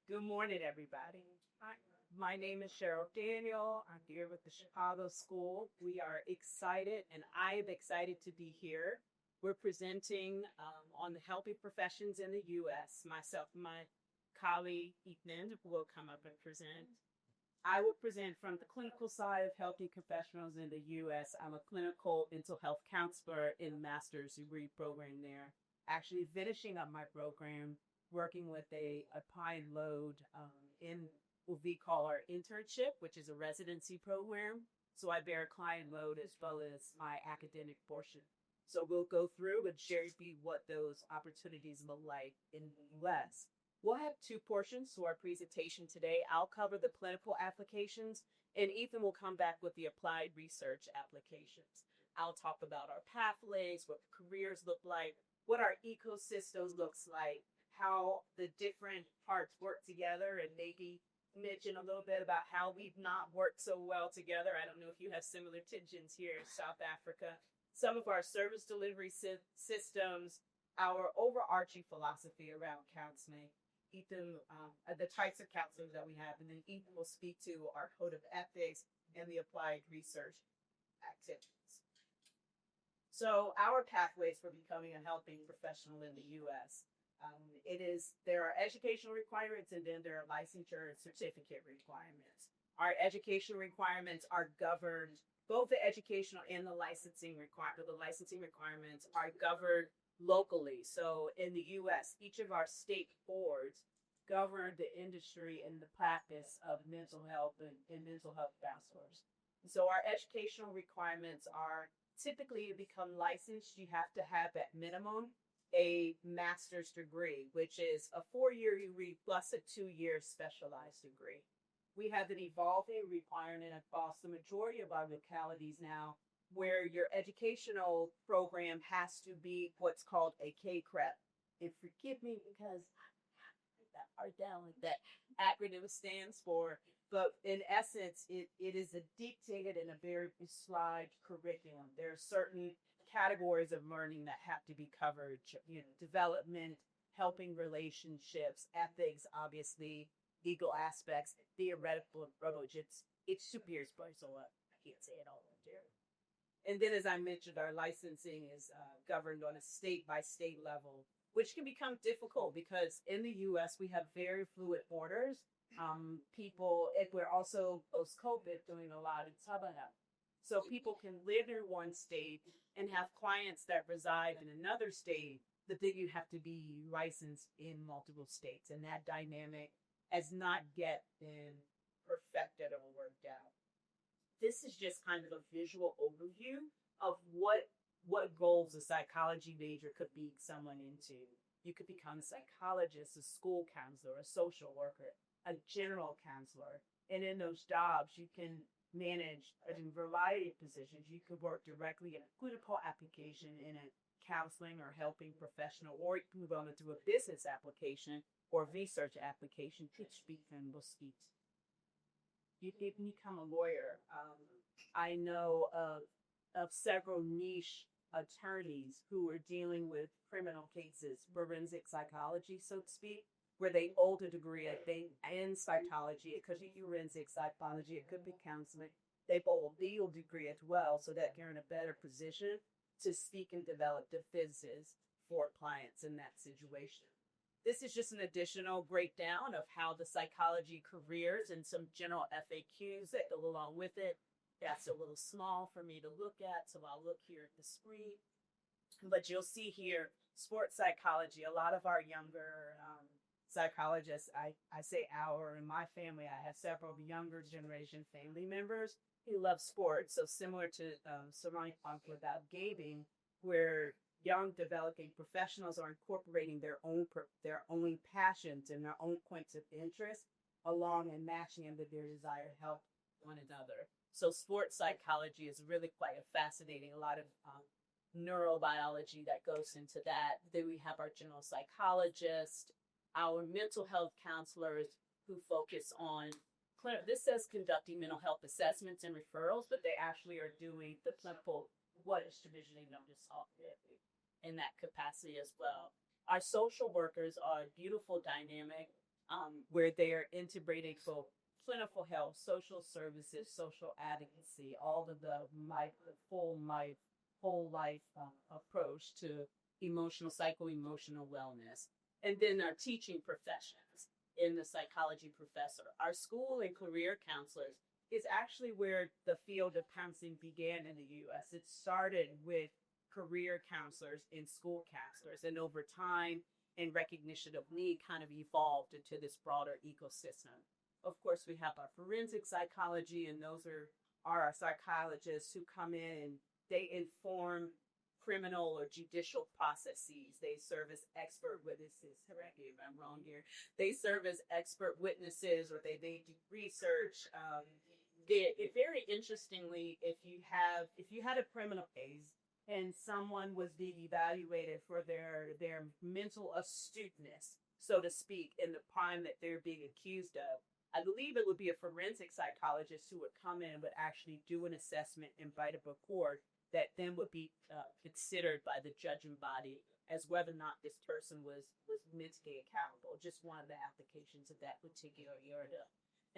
Good morning, everybody. Hi, my name is Cheryl Daniel. I'm here with the Chicago School. We are excited, and I am excited to be here. We're presenting on the healthy professions in the U.S. Myself and my colleague, Ethan, will come up and present. I will present from the clinical side of healthy professionals in the U.S. I'm a clinical mental health counselor in a master's degree program there. Actually finishing up my program, working with a Pine Load in what we call our internship, which is a residency program. So I bear client load as well as my academic portion. So we'll go through and share with you what those opportunities look like in the U.S. We'll have two portions to our presentation today. I'll cover the clinical applications, and Ethan will come back with the applied research applications. I'll talk about our pathways, what careers look like, what our ecosystem looks like, how the different parts work together, and maybe mention a little bit about how we've not worked so well together. I don't know if you have similar tensions here in South Africa. Some of our service delivery systems, our overarching philosophy around counseling, Ethan, the types of counseling that we have, and then Ethan will speak to our code of ethics and the applied research activities. So our pathways for becoming a healthy professional in the U.S. There are educational requirements, and then there are licensure and certificate requirements. Our educational requirements are governed, both the educational and the licensing requirements. The licensing requirements are governed locally. So in the U.S., each of our state boards govern the industry and the practice of mental health and mental health counselors. So our educational requirements are typically to become licensed, you have to have at minimum a master's degree, which is a 4-year degree plus a 2-year specialized degree. We have an evolving requirement across the majority of our localities now, where your educational program has to be what's called a K-CREP. And forgive me because that hard down like that acronym stands for, but in essence, it is a dictated and a very prescribed curriculum. There are certain categories of learning that have to be covered, development, helping relationships, ethics, obviously, legal aspects, theoretical approach. It's super special. I can't say it all there. And then, as I mentioned, our licensing is governed on a state-by-state level, which can become difficult because in the U.S. we have very fluid borders. We're also post-COVID doing a lot in telehealth. So people can live in one state and have clients that reside in another state, but then you have to be licensed in multiple states. And that dynamic has not yet been perfected or worked out. This is just kind of a visual overview of what goals a psychology major could be someone into. You could become a psychologist, a school counselor, a social worker, a general counselor. And in those jobs, you can manage a variety of positions. You could work directly in a clinical application in a counseling or helping professional, or you can move on to a business application or research application, pitch, speak, and will speak. You can become a lawyer. I know of several niche attorneys who are dealing with criminal cases, forensic psychology, so to speak, where they hold a degree in psychology. It could be forensic psychology, it could be counseling. They hold a legal degree as well, so that they're in a better position to speak and develop defenses for clients in that situation. This is just an additional breakdown of how the psychology careers and some general FAQs that go along with it. That's a little small for me to look at, so I'll look here at the screen. But you'll see here, sports psychology. A lot of our younger psychologists, I say our, in my family, I have several younger generation family members who love sports. So similar to Sarani talked about gaming, where young developing professionals are incorporating their own passions and their own points of interest along and matching them with their desire to help one another. So sports psychology is really quite a fascinating, a lot of neurobiology that goes into that. Then we have our general psychologists, our mental health counselors who focus on this says conducting mental health assessments and referrals, but they actually are doing the clinical what is traditionally known as soft therapy in that capacity as well. Our social workers are beautiful dynamic where they are integrating both clinical health, social services, social advocacy, all of the whole life approach to psycho-emotional wellness. And then our teaching professions in the psychology professor. Our school and career counselors is actually where the field of counseling began in the U.S. It started with career counselors and school counselors, and over time, in recognition of need, kind of evolved into this broader ecosystem. Of course, we have our forensic psychology, and those are our psychologists who come in and they inform criminal or judicial processes. They serve as expert witnesses. Correct me if I'm wrong here. They serve as expert witnesses, or they do research. Very interestingly, if you had a criminal case and someone was being evaluated for their mental astuteness, so to speak, in the crime that they're being accused of, I believe it would be a forensic psychologist who would come in and would actually do an assessment and write a report that then would be considered by the judging body as whether or not this person was mentally accountable. Just one of the applications of that particular area.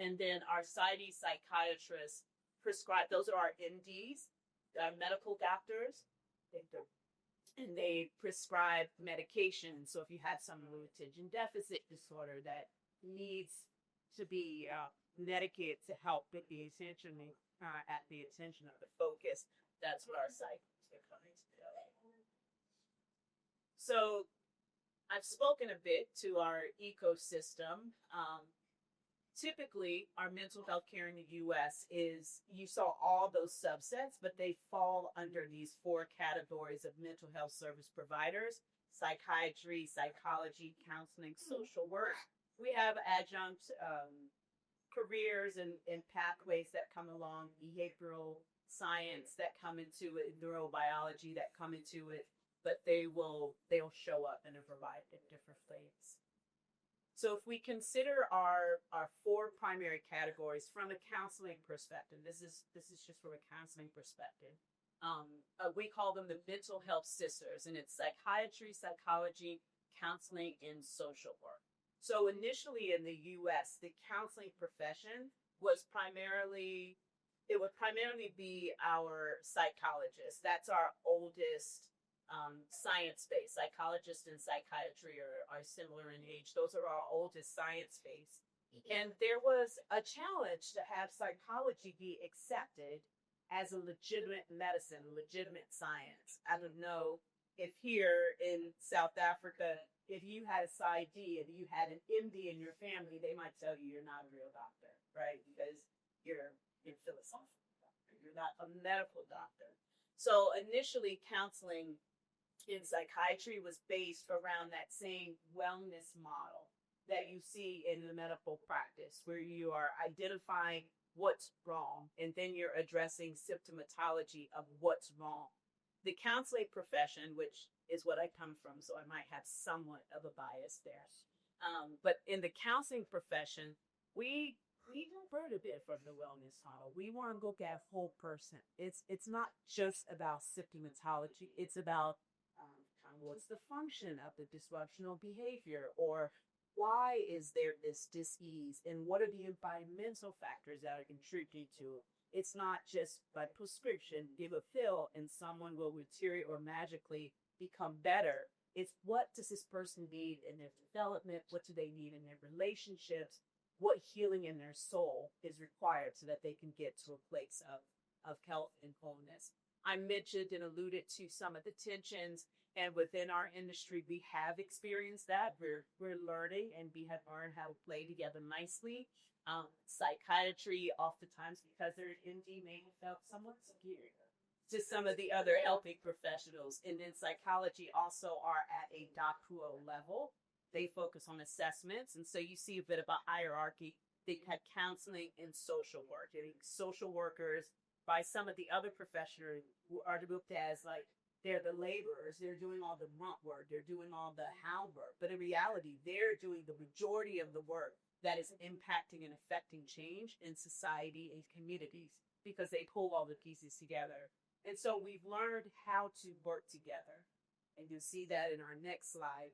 And then our PsyD psychiatrists prescribe, those are our MDs, medical doctors, and they prescribe medication. So if you have some attention deficit disorder that needs to be medicated to help with the attention at the attention of the focus, that's what our psychiatrists are coming together. So I've spoken a bit to our ecosystem. Typically, our mental health care in the U.S. is, you saw all those subsets, but they fall under these 4 categories of mental health service providers: psychiatry, psychology, counseling, social work. We have adjunct careers and pathways that come along, behavioral science that come into it, neurobiology that come into it, but they'll show up in a variety of different ways. So if we consider our 4 primary categories from a counseling perspective, this is just from a counseling perspective. We call them the mental health sisters, and it's psychiatry, psychology, counseling, and social work. So initially in the U.S., the counseling profession would primarily be our psychologists. That's our oldest science-based. Psychologists and psychiatry are similar in age. Those are our oldest science-based. And there was a challenge to have psychology be accepted as a legitimate medicine, legitimate science. I don't know if here in South Africa, if you had a PsyD, if you had an MD in your family, they might tell you you're not a real doctor, right? Because you're philosophical doctor. You're not a medical doctor. So initially, counseling in psychiatry was based around that same wellness model that you see in the medical practice, where you are identifying what's wrong and then you're addressing symptomatology of what's wrong. The counseling profession, which is what I come from, so I might have somewhat of a bias there. But in the counseling profession, we divert a bit from the wellness model. We want to look at whole person. It's not just about symptomatology. It's about what's the function of the dysfunctional behavior, or why is there this dis-ease, and what are the environmental factors that are contributing to it. It's not just by prescription, give a pill, and someone will materially or magically become better. It's what does this person need in their development? What do they need in their relationships? What healing in their soul is required so that they can get to a place of health and wholeness. I mentioned and alluded to some of the tensions And within our industry, we have experienced that. We're learning, and we have learned how to play together nicely. Psychiatry, oftentimes, because they're an ND, may have felt somewhat superior to some of the other helping professionals. And then psychology also are at a doctoral level. They focus on assessments. And so you see a bit of a hierarchy. They had counseling and social work. I think social workers, by some of the other professionals, who are looked as like they're the laborers, they're doing all the grunt work, they're doing all the hound work. But in reality, they're doing the majority of the work that is impacting and affecting change in society and communities because they pull all the pieces together. And so we've learned how to work together. And you'll see that in our next slide.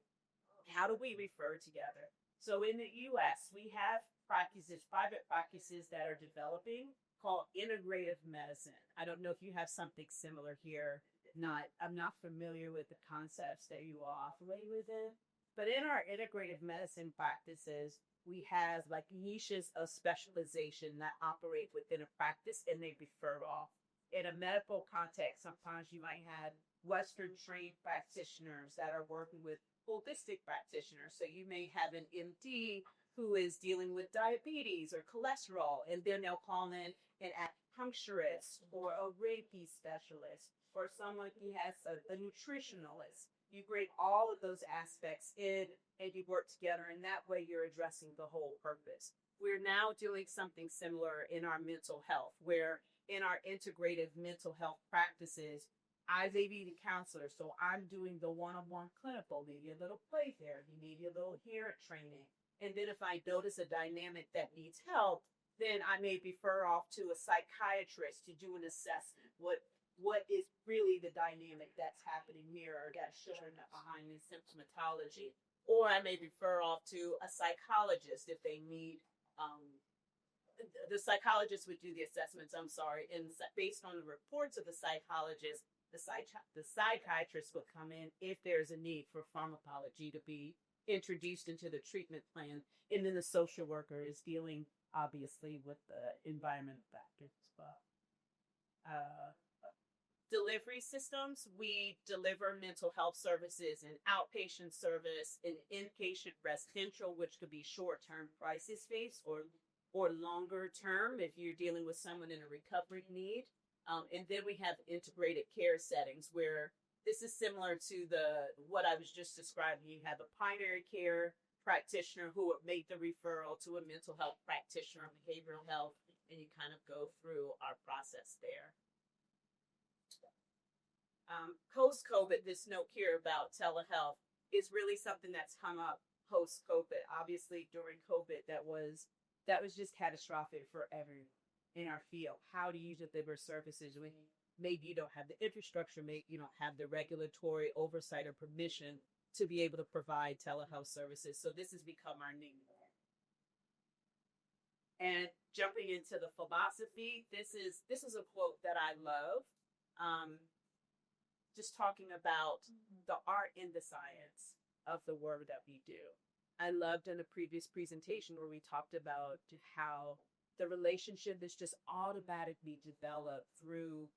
How do we refer together? So in the US, we have practices, private practices that are developing called integrative medicine. I don't know if you have something similar here. I'm not familiar with the concepts that you all operate within. But in our integrative medicine practices, we have like niches of specialization that operate within a practice and they refer off. In a medical context, sometimes you might have Western trained practitioners that are working with holistic practitioners. So you may have an MD who is dealing with diabetes or cholesterol, and then they'll call in an acupuncturist or a Reiki specialist or someone who has a nutritionalist. You bring all of those aspects in and you work together, and that way you're addressing the whole purpose. We're now doing something similar in our mental health, where in our integrative mental health practices, I'm a meeting counselor, so I'm doing the one-on-one clinical, maybe a little play therapy, maybe a little hearing training. And then if I notice a dynamic that needs help, then I may refer off to a psychiatrist to do an assessment. What is really the dynamic that's happening here or that's showing up behind the symptomatology? Or I may refer off to a psychologist if they need, the psychologist would do the assessments, and based on the reports of the psychologist, the psychiatrist would come in if there's a need for pharmacology to be introduced into the treatment plan. And then the social worker is dealing, obviously, with the environmental factors as well. Delivery systems, we deliver mental health services in outpatient service, in inpatient residential, which could be short-term crisis space or longer term if you're dealing with someone in a recovery need. And then we have integrated care settings where this is similar to what I was just describing. You have a primary care practitioner who would make the referral to a mental health practitioner on behavioral health, and you kind of go through our process there. Post-COVID, this note here about telehealth is really something that's come up post-COVID. Obviously, during COVID, that was just catastrophic for everyone in our field. How do you deliver services when maybe you don't have the infrastructure, maybe you don't have the regulatory oversight or permission to be able to provide telehealth services? So this has become our new norm. And jumping into the philosophy, this is a quote that I love. Just talking about the art and the science of the work that we do. I loved in a previous presentation where we talked about how the relationship is just automatically developed through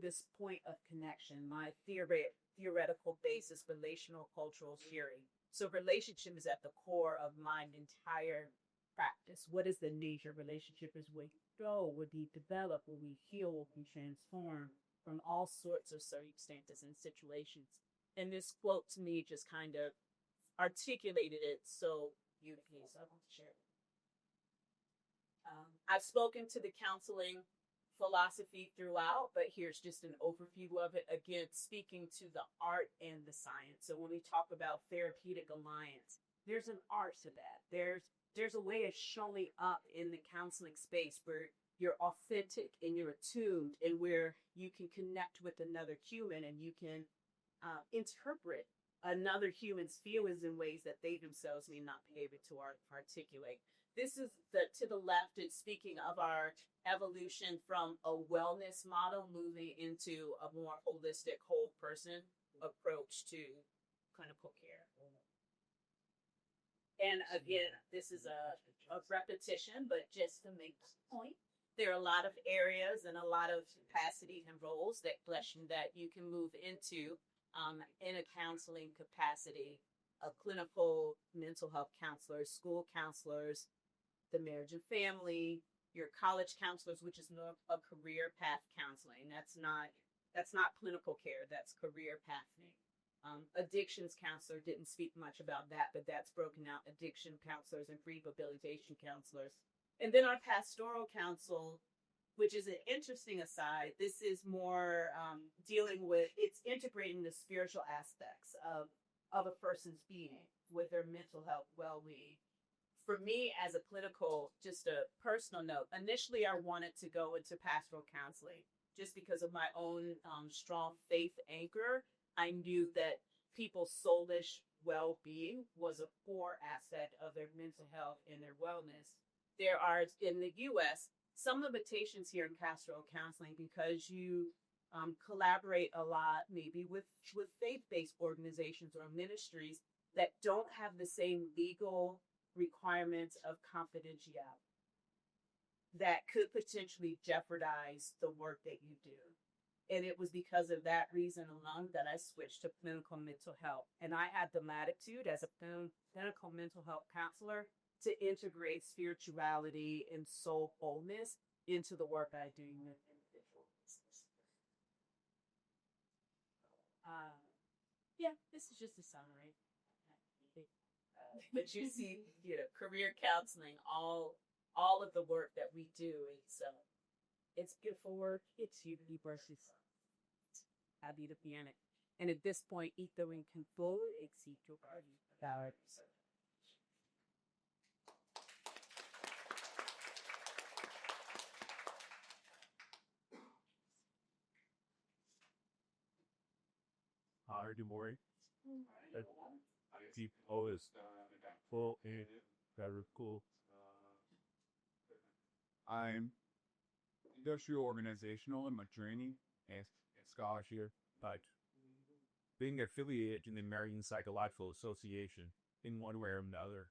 this point of connection. My theoretical basis, relational cultural theory. So relationship is at the core of my entire practice. What is the nature of relationship? Is we grow, will we develop, will we heal, will we transform from all sorts of circumstances and situations. And this quote to me just kind of articulated it so beautifully. So I want to share it. I've spoken to the counseling philosophy throughout, but here's just an overview of it. Again, speaking to the art and the science. So when we talk about therapeutic alliance, there's an art to that. There's a way of showing up in the counseling space where you're authentic and you're attuned, and where you can connect with another human and you can interpret another human's feelings in ways that they themselves may not be able to articulate. This is to the left. It's speaking of our evolution from a wellness model moving into a more holistic, whole person approach to clinical care. And again, this is a repetition, but just to make the point, there are a lot of areas and a lot of capacities and roles that you can move into in a counseling capacity, clinical mental health counselors, school counselors, the marriage and family, your college counselors, which is more a career path counseling. That's not clinical care. That's career pathing. Addictions counselor didn't speak much about that, but that's broken out. Addiction counselors and rehabilitation counselors, and then our pastoral counsel, which is an interesting aside. This is more dealing with, it's integrating the spiritual aspects of a person's being with their mental health well-being. For me, as a clinical, just a personal note, initially I wanted to go into pastoral counseling just because of my own strong faith anchor. I knew that people's soulish well-being was a core aspect of their mental health and their wellness. There are, in the U.S., some limitations here in pastoral counseling because you collaborate a lot, maybe with faith-based organizations or ministries that don't have the same legal requirements of confidentiality that could potentially jeopardize the work that you do. And it was because of that reason alone that I switched to clinical mental health. And I had the latitude as a clinical mental health counselor to integrate spirituality and soul wholeness into the work I do with individuals. Yeah, this is just a summary. But you see, career counseling, all of the work that we do, it's good for work. It's universal. Happy to be in it. And at this point, ito in control, exito power. Hi, good morning. Deep O is full and very cool. I'm industrial organizational in my training and scholarship, but being affiliated in the American Psychological Association in one way or another,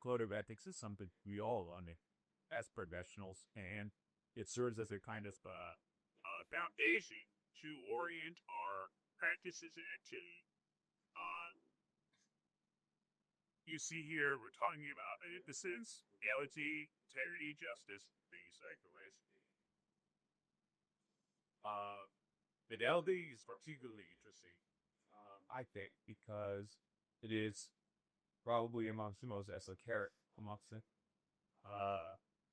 code of ethics is something we all learn as professionals, and it serves as a kind of foundation to orient our practices and activity. You see here, we're talking about innocence, reality, integrity, justice, things like this. Fidelity is particularly interesting, I think, because it is probably amongst the most esoteric amongst it.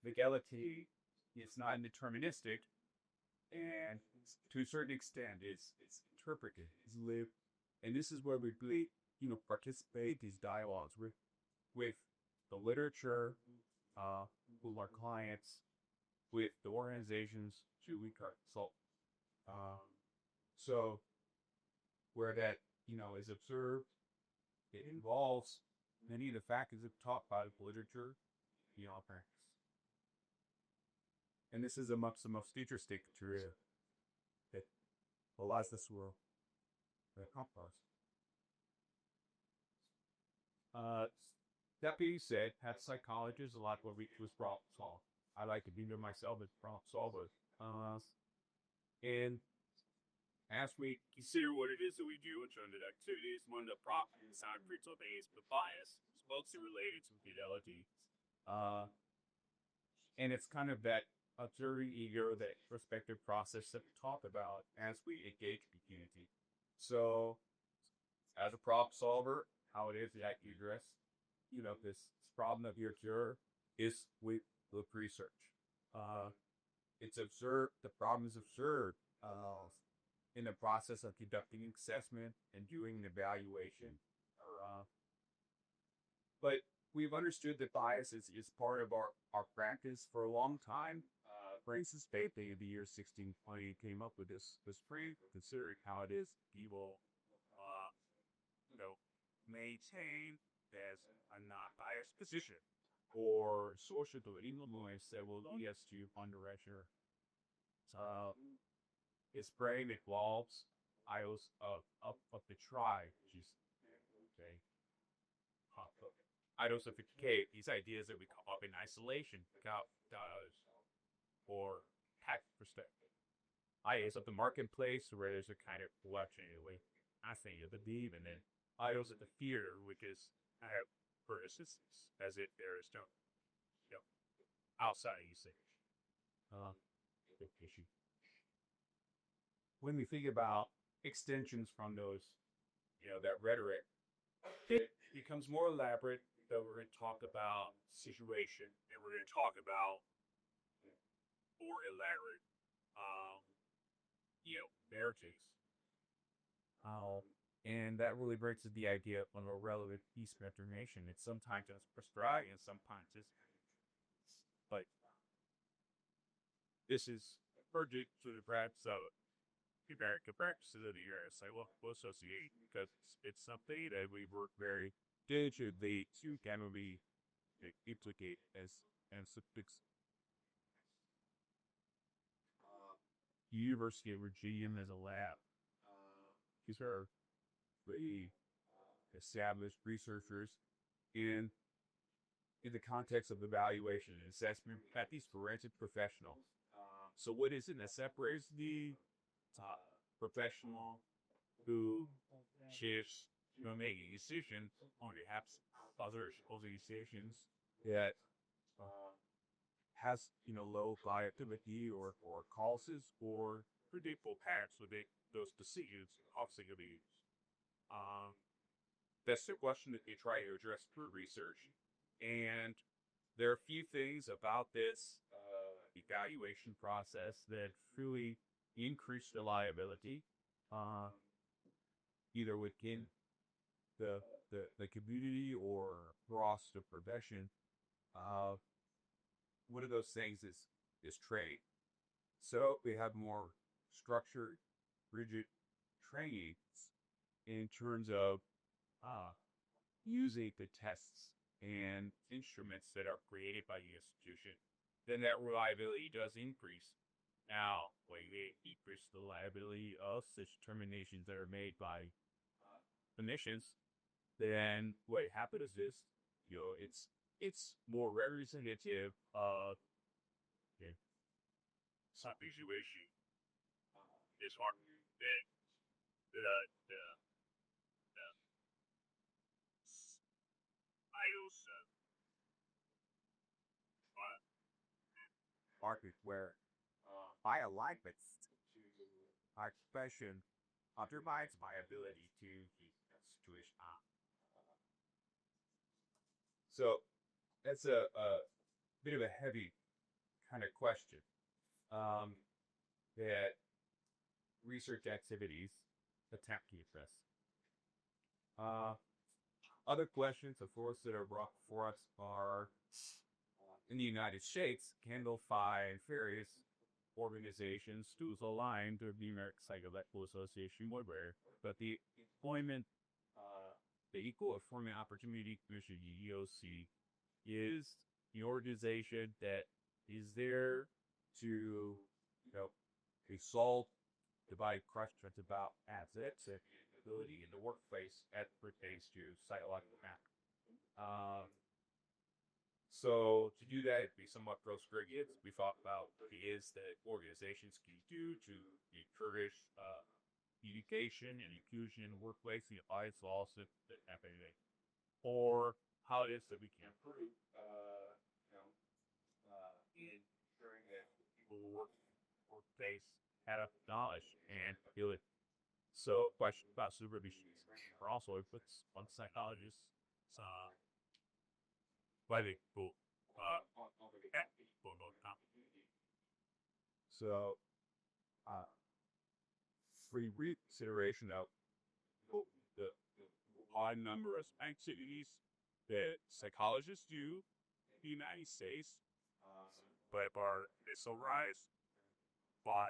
Fidelity is not deterministic, and to a certain extent, it's interpreted, it's lived, and this is where we really, participate these dialogues with the literature, with our clients, with the organizations who we consult. So where that, is observed, it involves many of the factors taught by the literature beyond practice. And this is amongst the most interesting material that allows this world to accomplish. That being said, as psychologists, a lot of what we do is problem solve. I like to think of myself as problem solver. And as we consider what it is that we do in terms of activities, one of the problems are critical based with bias, it's mostly related to fidelity. And it's kind of that observing ego, that perspective process that we talk about as we engage community. So, as a problem solver, how it is that you address, this problem of your cure is with the research. It's observed, the problem is observed in the process of conducting assessment and doing an evaluation. But we've understood that bias is part of our practice for a long time. For instance, Pepe in the year 1620 came up with this frame, considering how it is evil, maintain as a not biased position or social to influence that will lead us to underestimate. So his brain evolves idols of the tribe, which is idosificate these ideas that we come up in isolation or hack perspective. ideas of the marketplace where there's a kind of collection anyway. I think of the deep, and then idols at the theater, which is kind of for assistance, as if there is no, you know, outside usage. Big issue. When we think about extensions from those, that rhetoric, it becomes more elaborate. That we're going to talk about situation, and we're going to talk about more elaborate, um, narratives. And that really breaks the idea of a relevant piece of information. It's sometimes just prescribed, and sometimes it's like this is project to the perhaps of American practice of the psychological association because it's something that we work very diligently to kind of be implicate as subjects. University of Virginia as a lab. These are very established researchers in the context of evaluation and assessment at these forensic professionals. So what is it that separates the professional who is making decisions on behalf of other organizations that has low liability or causes or predictable paths to make those decisions obviously. That's the question that they try to address through research. And there are a few things about this evaluation process that truly increase the liability, either within the community or across the profession. One of those things is training. So we have more structured, rigid trainings in terms of using the tests and instruments that are created by the institution, then that reliability does increase. Now, when we increase the liability of such determinations that are made by clinicians, then what happens is, it's more representative of some situation. It's hard that the idols market where by alignments our expression undermines my ability to keep that situation on. So that's a bit of a heavy kind of question that research activities attempt to address. Other questions, of course, that are brought before us are in the United States, Candle Five various organizations to align to the American Psychological Association whatever, but the employment, the Equal Employment Opportunity Commission, EEOC, is the organization that is there to, resolve divided questions about assets and ability in the workplace as pertains to psychological matters. So to do that, it'd be somewhat proscriptive. We thought about what it is that organizations can do to encourage education and inclusion in the workplace, the bias laws that happen today, or how it is that we can improve, in ensuring that people who workplace have knowledge and feel it. So, question about supervision are also inputs on psychologists. Why they people So, free reconsideration of the odd number of activities that psychologists do in the United States, but are summarized by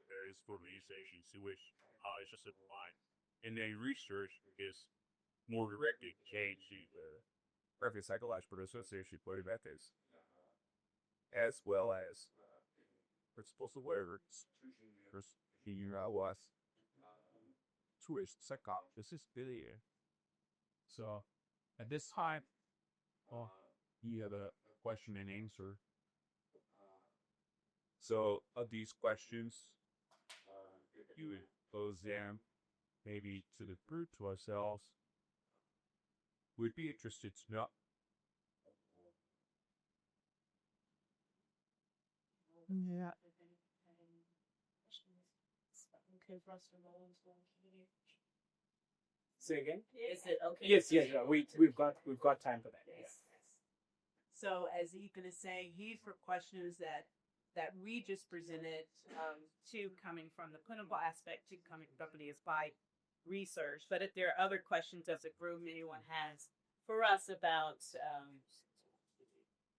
various organizations to which it's just applied. And then research is more directed to the Psychological Association for Methods, as well as principles of words, was twist psychologist is video. So at this time, you have a question and answer So, of these questions, if you would pose them maybe to the group, to ourselves, we'd be interested to know. Yeah. Say again? Is it okay? Yes, yes, yeah, we've got time for that. Yes. So as Ethan is saying, he's for questions that we just presented, to coming from the clinical aspect to coming from companies by research. But if there are other questions as a group anyone has for us about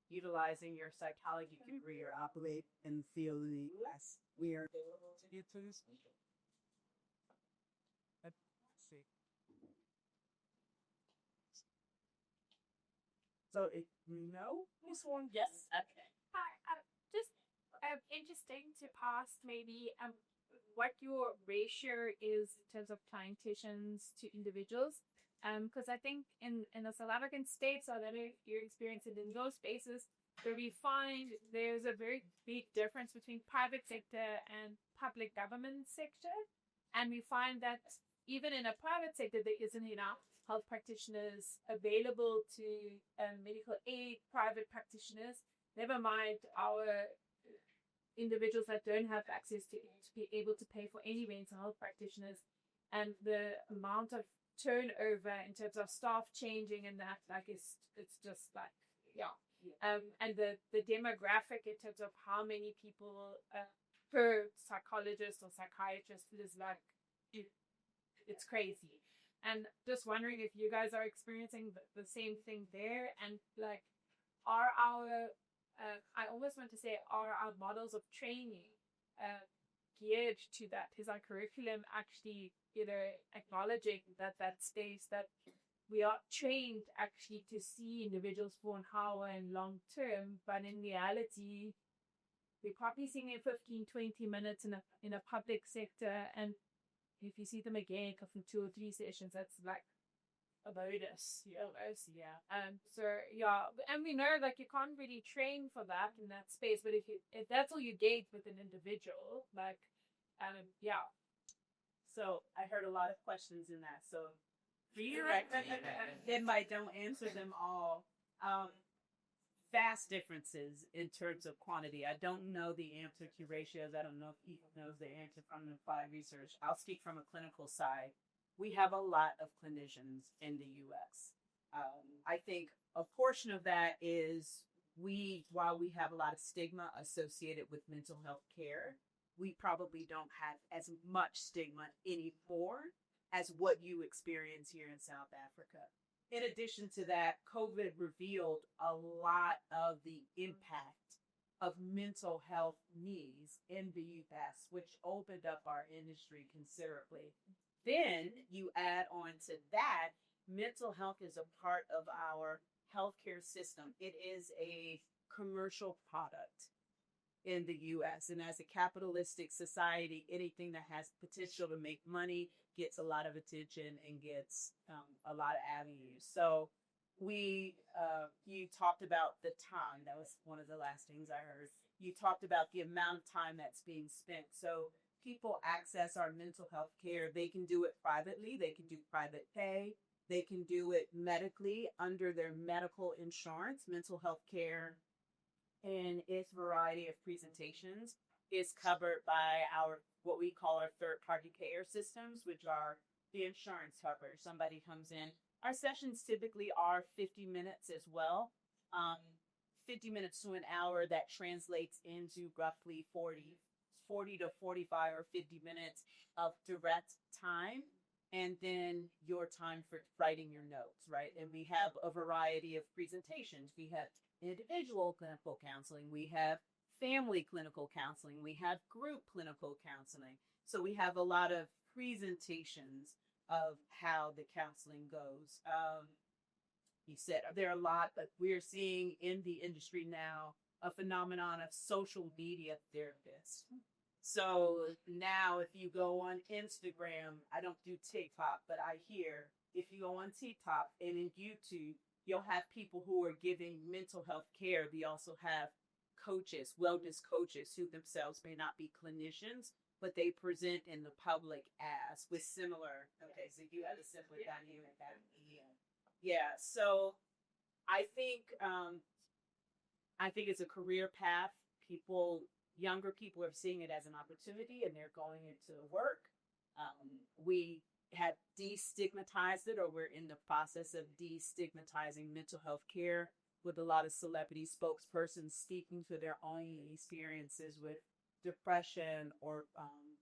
utilizing your psychology degree or operate in the field of the US, we are available to get to this. Let's see. So, no, this one, yes, okay. Hi, just interesting to pass maybe what your ratio is in terms of clienticians to individuals. Because I think in the South African states, or that if you're experiencing in those spaces, where we find there's a very big difference between private sector and public government sector. And we find that even in a private sector, there isn't enough health practitioners available to medical aid, private practitioners, never mind our individuals that don't have access to be able to pay for any mental health practitioners. And the amount of turnover in terms of staff changing and that, like, it's just like, yeah. And the demographic in terms of how many people per psychologist or psychiatrist is like, it's crazy. And just wondering if you guys are experiencing the same thing there, and like, are our I almost want to say, are our models of training geared to that? Is our curriculum actually acknowledging that space that we are trained actually to see individuals for an hour and long term, but in reality, we're probably seeing it 15, 20 minutes in a public sector, and if you see them again from 2 or 3 sessions, that's like a bonus. So yeah, and we know like you can't really train for that in that space, but if that's all you gauge with an individual, like yeah. So I heard a lot of questions in that. So redirect if I don't answer them all. Vast differences in terms of quantity. I don't know the answer to ratios. I don't know if Ethan knows the answer from the applied research. I'll speak from a clinical side. We have a lot of clinicians in the U.S. I think a portion of that is while we have a lot of stigma associated with mental health care, we probably don't have as much stigma anymore as what you experience here in South Africa. In addition to that, COVID revealed a lot of the impact of mental health needs in the U.S., which opened up our industry considerably. Then you add on to that, mental health is a part of our healthcare system. It is a commercial product in the U.S. And as a capitalistic society, anything that has potential to make money gets a lot of attention and gets a lot of avenues. So you talked about the time. That was one of the last things I heard. You talked about the amount of time that's being spent. So people access our mental health care. They can do it privately. They can do private pay. They can do it medically under their medical insurance. Mental health care and its variety of presentations is covered by our what we call our third-party care systems, which are the insurance coverage. Somebody comes in. Our sessions typically are 50 minutes as well. 50 minutes to an hour, that translates into roughly 40 to 45 or 50 minutes of direct time, and then your time for writing your notes, right? And we have a variety of presentations. We have individual clinical counseling. We have family clinical counseling. We have group clinical counseling. So we have a lot of presentations of how the counseling goes. You said there are a lot, but we're seeing in the industry now a phenomenon of social media therapists. So now if you go on Instagram, I don't do TikTok, but I hear if you go on TikTok and in YouTube, you'll have people who are giving mental health care. We also have coaches, wellness coaches who themselves may not be clinicians, but they present in the public as with similar. Okay, so you have a similar dynamic. Yeah. So I think it's a career path. Younger people are seeing it as an opportunity, and they're going into work. We have destigmatized it, or we're in the process of destigmatizing mental health care, with a lot of celebrity spokespersons speaking to their own experiences with depression or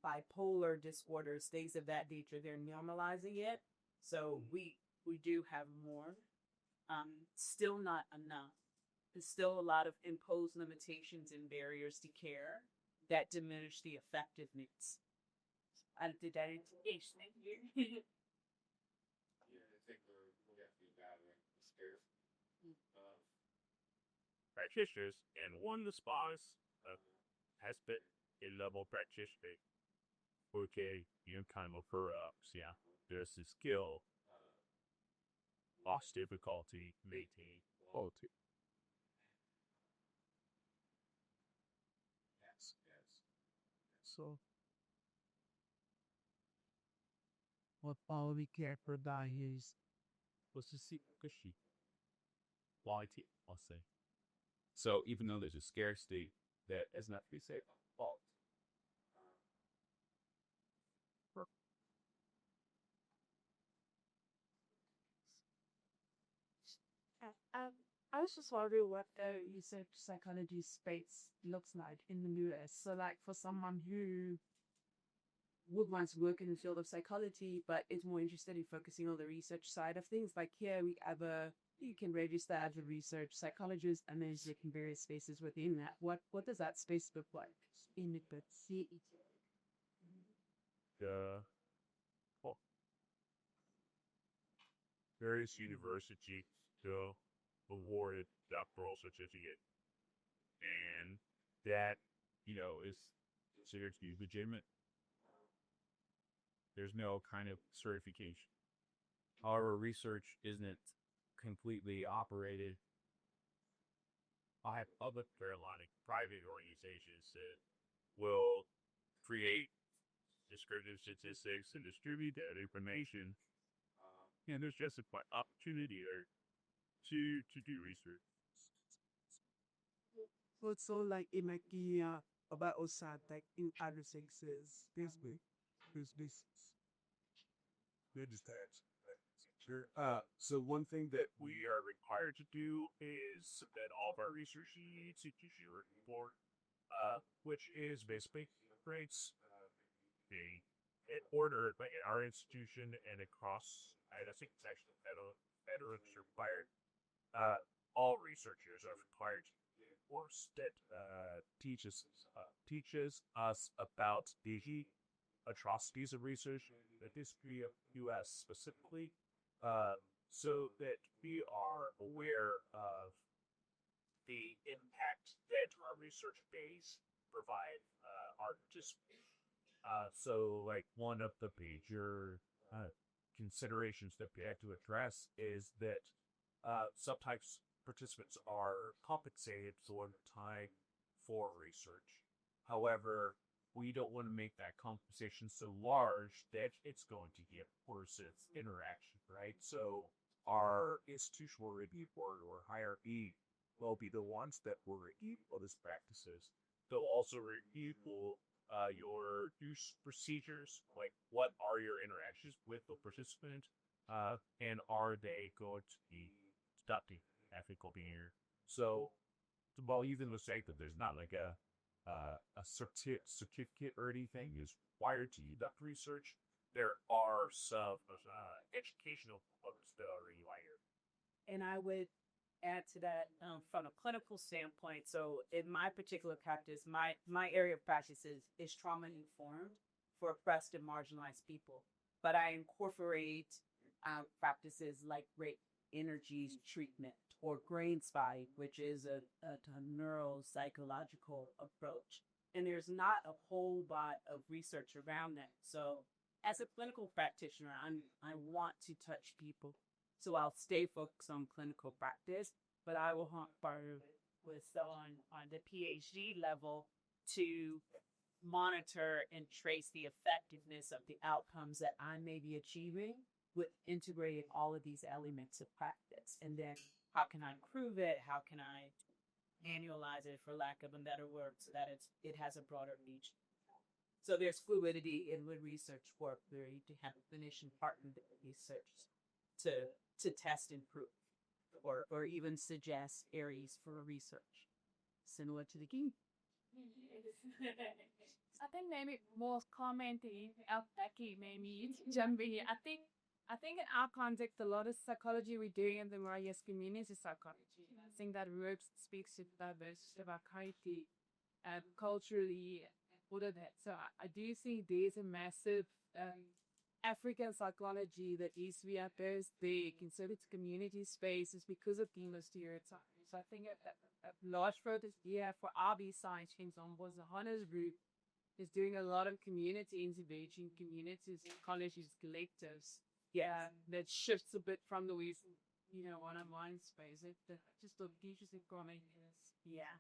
bipolar disorders, things of that nature. They're normalizing it. So we do have more. Still not enough. There's still a lot of imposed limitations and barriers to care that diminish the effectiveness. I did that in thank you. Yeah, I think we have to be battling the scares practitioners, and one of the spas has been a level practitioner. Okay, you kind of perhaps, yeah. There's a skill, lost difficulty, maintain quality. Yes, yes. So, what quality care provides was to see cushy quality, I'll say. So, even though there's a scarcity, that is not to be said fault. I was just wondering what the research psychology space looks like in the US. So, like for someone who would want to work in the field of psychology, but is more interested in focusing on the research side of things, like here you can register as a research psychologist, and there's like various spaces within that. What does that space look like in it? But Well, various university awarded doctoral certificate, and that is considered to be legitimate. There's no kind of certification. However, research isn't completely operated. I have other like private organizations that will create descriptive statistics and distribute that information. And there's just a opportunity there to do research. also like it might be about also like in other sexes, basically, there's this. Sure. So one thing that we are required to do is submit all of our research needs to your report, which is basically grades being ordered by our institution and across. I think it's actually veterans are required. All researchers are required to do a course that teaches us about the atrocities of research, the history of U.S. specifically, so that we are aware of the impact that our research base provide our participants. So, like one of the major considerations that we have to address is that subtypes participants are compensated for time for research. However, we don't want to make that compensation so large that it's going to get worse its interaction, right? So our institutional review board or hierarchy will be the ones that will review all these practices. They'll also review your use procedures, like what are your interactions with the participant, and are they going to be adopting ethical behavior? So, while even the fact that there's not like a certificate or anything is required to conduct research, there are some educational books that are required. And I would add to that from a clinical standpoint. So in my particular practice, my area of practice is trauma informed for oppressed and marginalized people. But I incorporate practices like rate energies treatment or grain spotting, which is a neuropsychological approach. And there's not a whole lot of research around that. So as a clinical practitioner, I want to touch people. So I'll stay focused on clinical practice, but I will hunt for with. So on the PhD level, to monitor and trace the effectiveness of the outcomes that I may be achieving with integrating all of these elements of practice. And then how can I improve it? How can I annualize it, for lack of a better word, so that it has a broader reach? So there's fluidity in the research work where you have a clinician partner research to test and prove or even suggest areas for research. Similar to the key. I think maybe more commenting Becky maybe jumping in. I think in our context, a lot of psychology we're doing in the Marias community is psychology. I think that word speaks to diversity of our community and culturally, all of that. So I do think there's a massive African psychology that needs to be out there is big in certain community spaces because of gender stereotypes. So I think a large focus here for RB Science hands-on was the Hunters group is doing a lot of community intervention, communities, colleges, collectives. Yeah, that shifts a bit from the way, one-on-one space. Just a interesting comment. Yeah.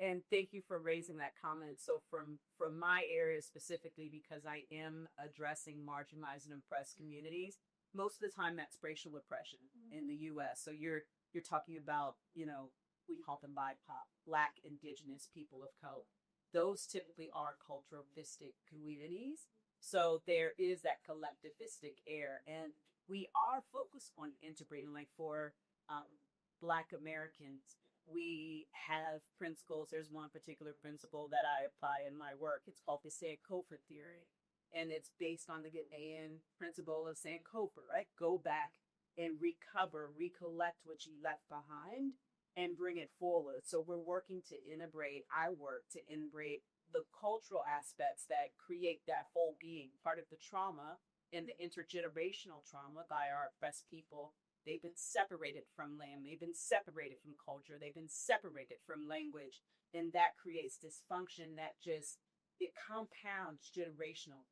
And thank you for raising that comment. So from my area specifically, because I am addressing marginalized and oppressed communities, most of the time that's racial oppression in the U.S. So you're talking about, we call them BIPOC, Black, Indigenous, people of color. Those typically are culturalistic communities. So there is that collectivistic air. And we are focused on integrating, like for Black Americans, we have principles. There's one particular principle that I apply in my work. It's called the Sankofa theory. And it's based on the Ghanaian principle of Sankofa, right? Go back and recover, recollect what you left behind and bring it forward. So we're working to integrate, I work to integrate the cultural aspects that create that whole being. Part of the trauma and the intergenerational trauma by our oppressed people, they've been separated from land, they've been separated from culture, they've been separated from language, and that creates dysfunction that it compounds generational.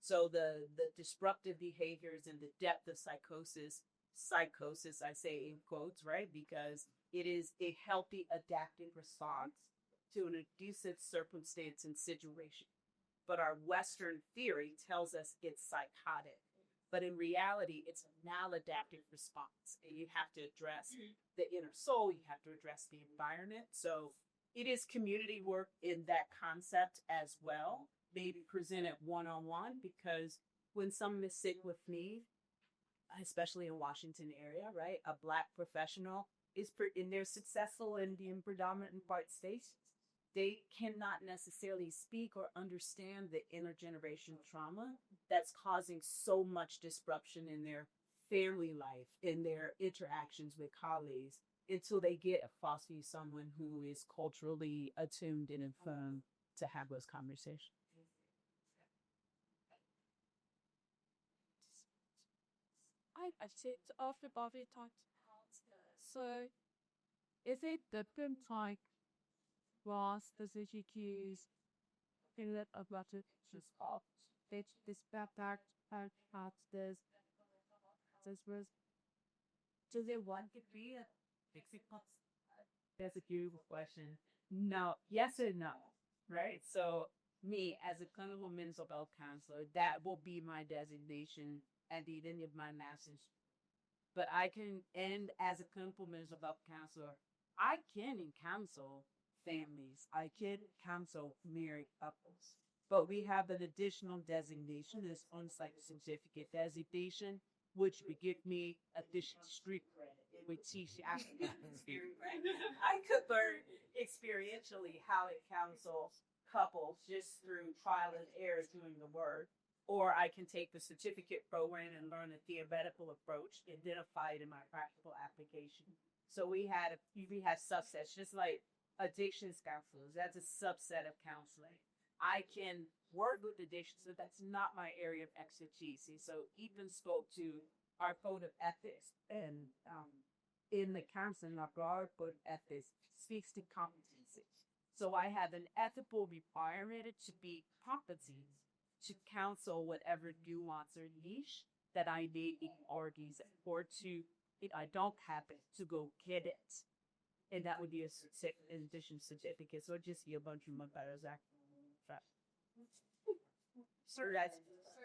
So the disruptive behaviors and the depth of psychosis, I say in quotes, right? Because it is a healthy adaptive response to an abusive circumstance and situation. But our Western theory tells us it's psychotic. But in reality, it's a maladaptive response. And you have to address the inner soul, you have to address the environment. So it is community work in that concept as well, maybe presented one-on-one, because when someone is sick with me, especially in Washington area, right, a Black professional and they're successful in the predominant white states, they cannot necessarily speak or understand the intergenerational trauma that's causing so much disruption in their family life, in their interactions with colleagues, until they get a foster someone who is culturally attuned and informed to have those conversations. I said after Bobby talked about so is it different like was the CGQs in that about it just off this backpack out this was Does it one could be a fixing pots? That's a beautiful question. No, yes and no, right? So me as a clinical mental health counselor, that will be my designation at the end of my master's. But I can, and as a clinical mental health counselor, I can counsel families. I can counsel married couples. But we have an additional designation, this on-site certificate designation, which would give me additional street credit. It would teach you I could learn experientially how it counsels couples just through trial and error doing the work. Or I can take the certificate program and learn a theoretical approach, identify it in my practical application. So we have subsets, just like addictions counselors. That's a subset of counseling. I can work with addiction, so that's not my area of expertise. So Ethan spoke to our code of ethics, and in the counseling, our broad code of ethics speaks to competency. So I have an ethical requirement to be competent to counsel whatever nuance or niche that I need in orgies, or to, if I don't have it, to go get it. And that would be a in addition certificate. So it'd just be a bunch of month So that's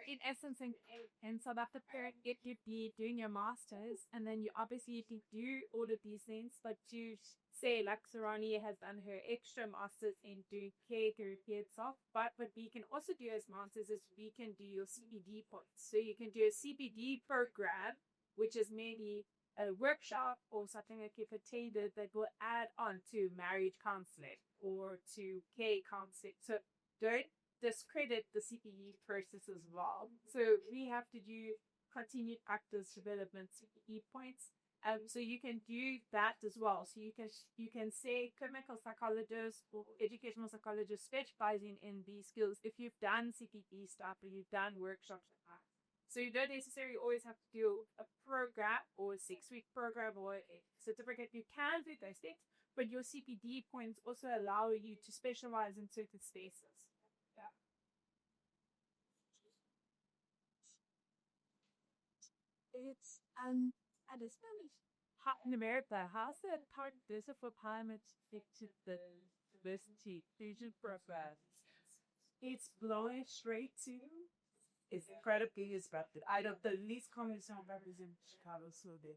in essence, in South Africa, if you'd be doing your masters, and then you obviously can do all of these things, but you say like Sarani has done her extra masters in doing care therapy itself. But what we can also do as masters is we can do your CPD points. So you can do a CPD program, which is maybe a workshop or something like you've attended that will add on to marriage counseling or to care counseling. So don't discredit the CPE process as well. So we have to do continued practice development CPE points. So you can do that as well. So you can say clinical psychologist or educational psychologist specializing in these skills if you've done CPE stuff or you've done workshops. So you don't necessarily always have to do a program or a 6-week program or a certificate. You can do those things, but your CPD points also allow you to specialize in certain spaces. Yeah. It's at this moment, in America, how's the participation for climate affected the diversity inclusion program? It's blowing straight to. It's incredibly disrupted. I don't. The least common sound members in Chicago, so they.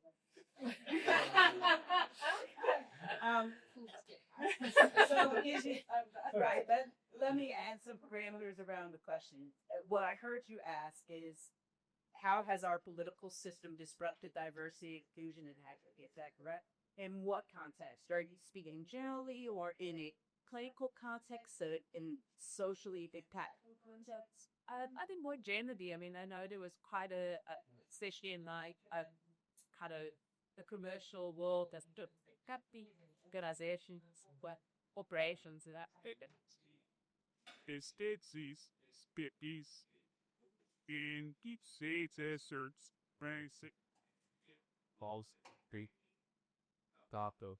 So is it right? Let me add some parameters around the question. What I heard you ask is, how has our political system disrupted diversity, inclusion, and equity? Is that correct? In what context? Are you speaking generally or in a clinical context, so in socially impactful context? I think more generally. I mean, I know there was quite especially in like a kind of the commercial world, that's got the organizations, operations, and that. Estates, species, in each state asserts basic laws, top of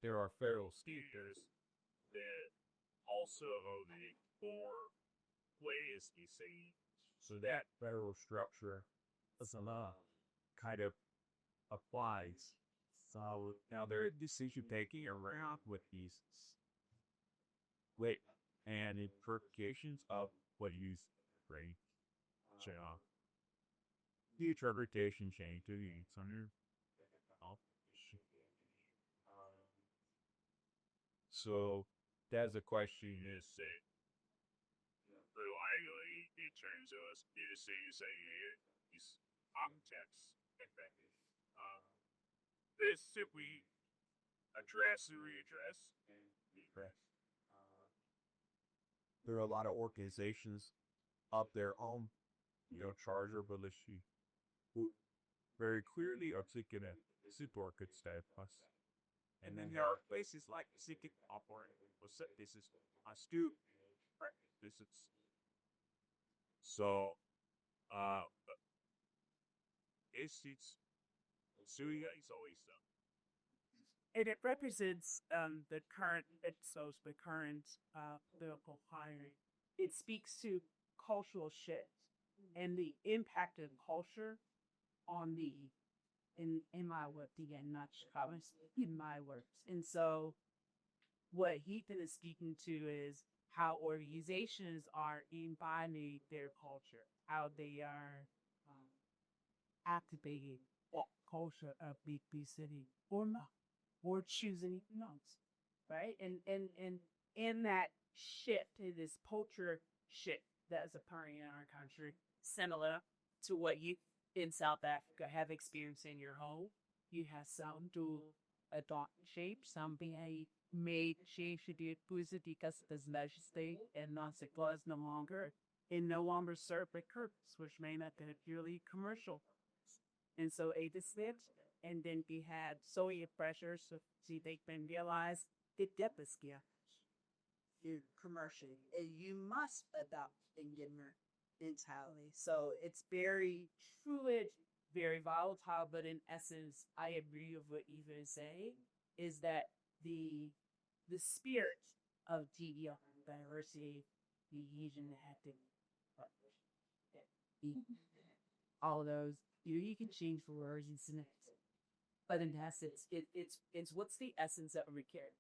there are federal standards that also the four ways you see. So that federal structure is a lot kind of applies. So now there are decision making around with these wait and implications of what you bring. So the interpretation change to the under. So that's the question is that likely in terms of citizens these objects. This simply address and readdress. There are a lot of organizations of their own, charter policy who very clearly articulate support good staff us. And then there are places like Seeking Operate, this is a student, this is so it's Syria is always done. And it represents the current political hiring. It speaks to cultural shift and the impact of culture on in my work again, not Chicago, in my works. And so what Ethan is speaking to is how organizations are embodying their culture, how they are activating that culture of big city or not, or choosing else, right? And in that shift, in this culture shift that is occurring in our country, similar to what you in South Africa have experienced in your home, you have some to adopt shape, some being made change to the because this legislate and not it was no longer serve a purpose, which may not be purely commercial. And so a switch, and then we had Soviet pressures to see they can realize the deficit commercial. And you must adopt Indian entirely. So it's very truly very volatile, but in essence, I agree with what Eva is saying, is that the spirit of DEI diversity, the Asian hectic, all of those, you can change the words and synonyms. But in essence, it's what's the essence of your care?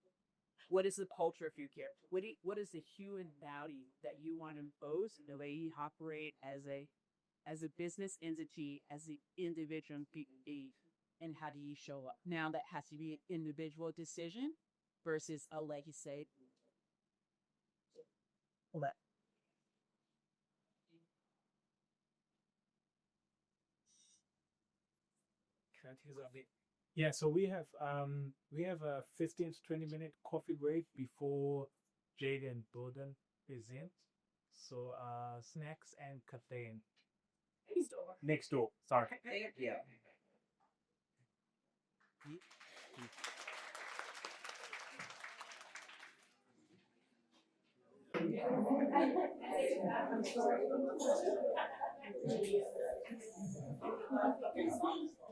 What is the culture of your care? What is the humanity that you want to impose in the way you operate as a business entity, as the individual be, and how do you show up? Now that has to be an individual decision versus a legislative. Yeah, so we have a 15 to 20-minute coffee break before Jade and Bolden present. So snacks and cafe next door. Sorry. Yeah.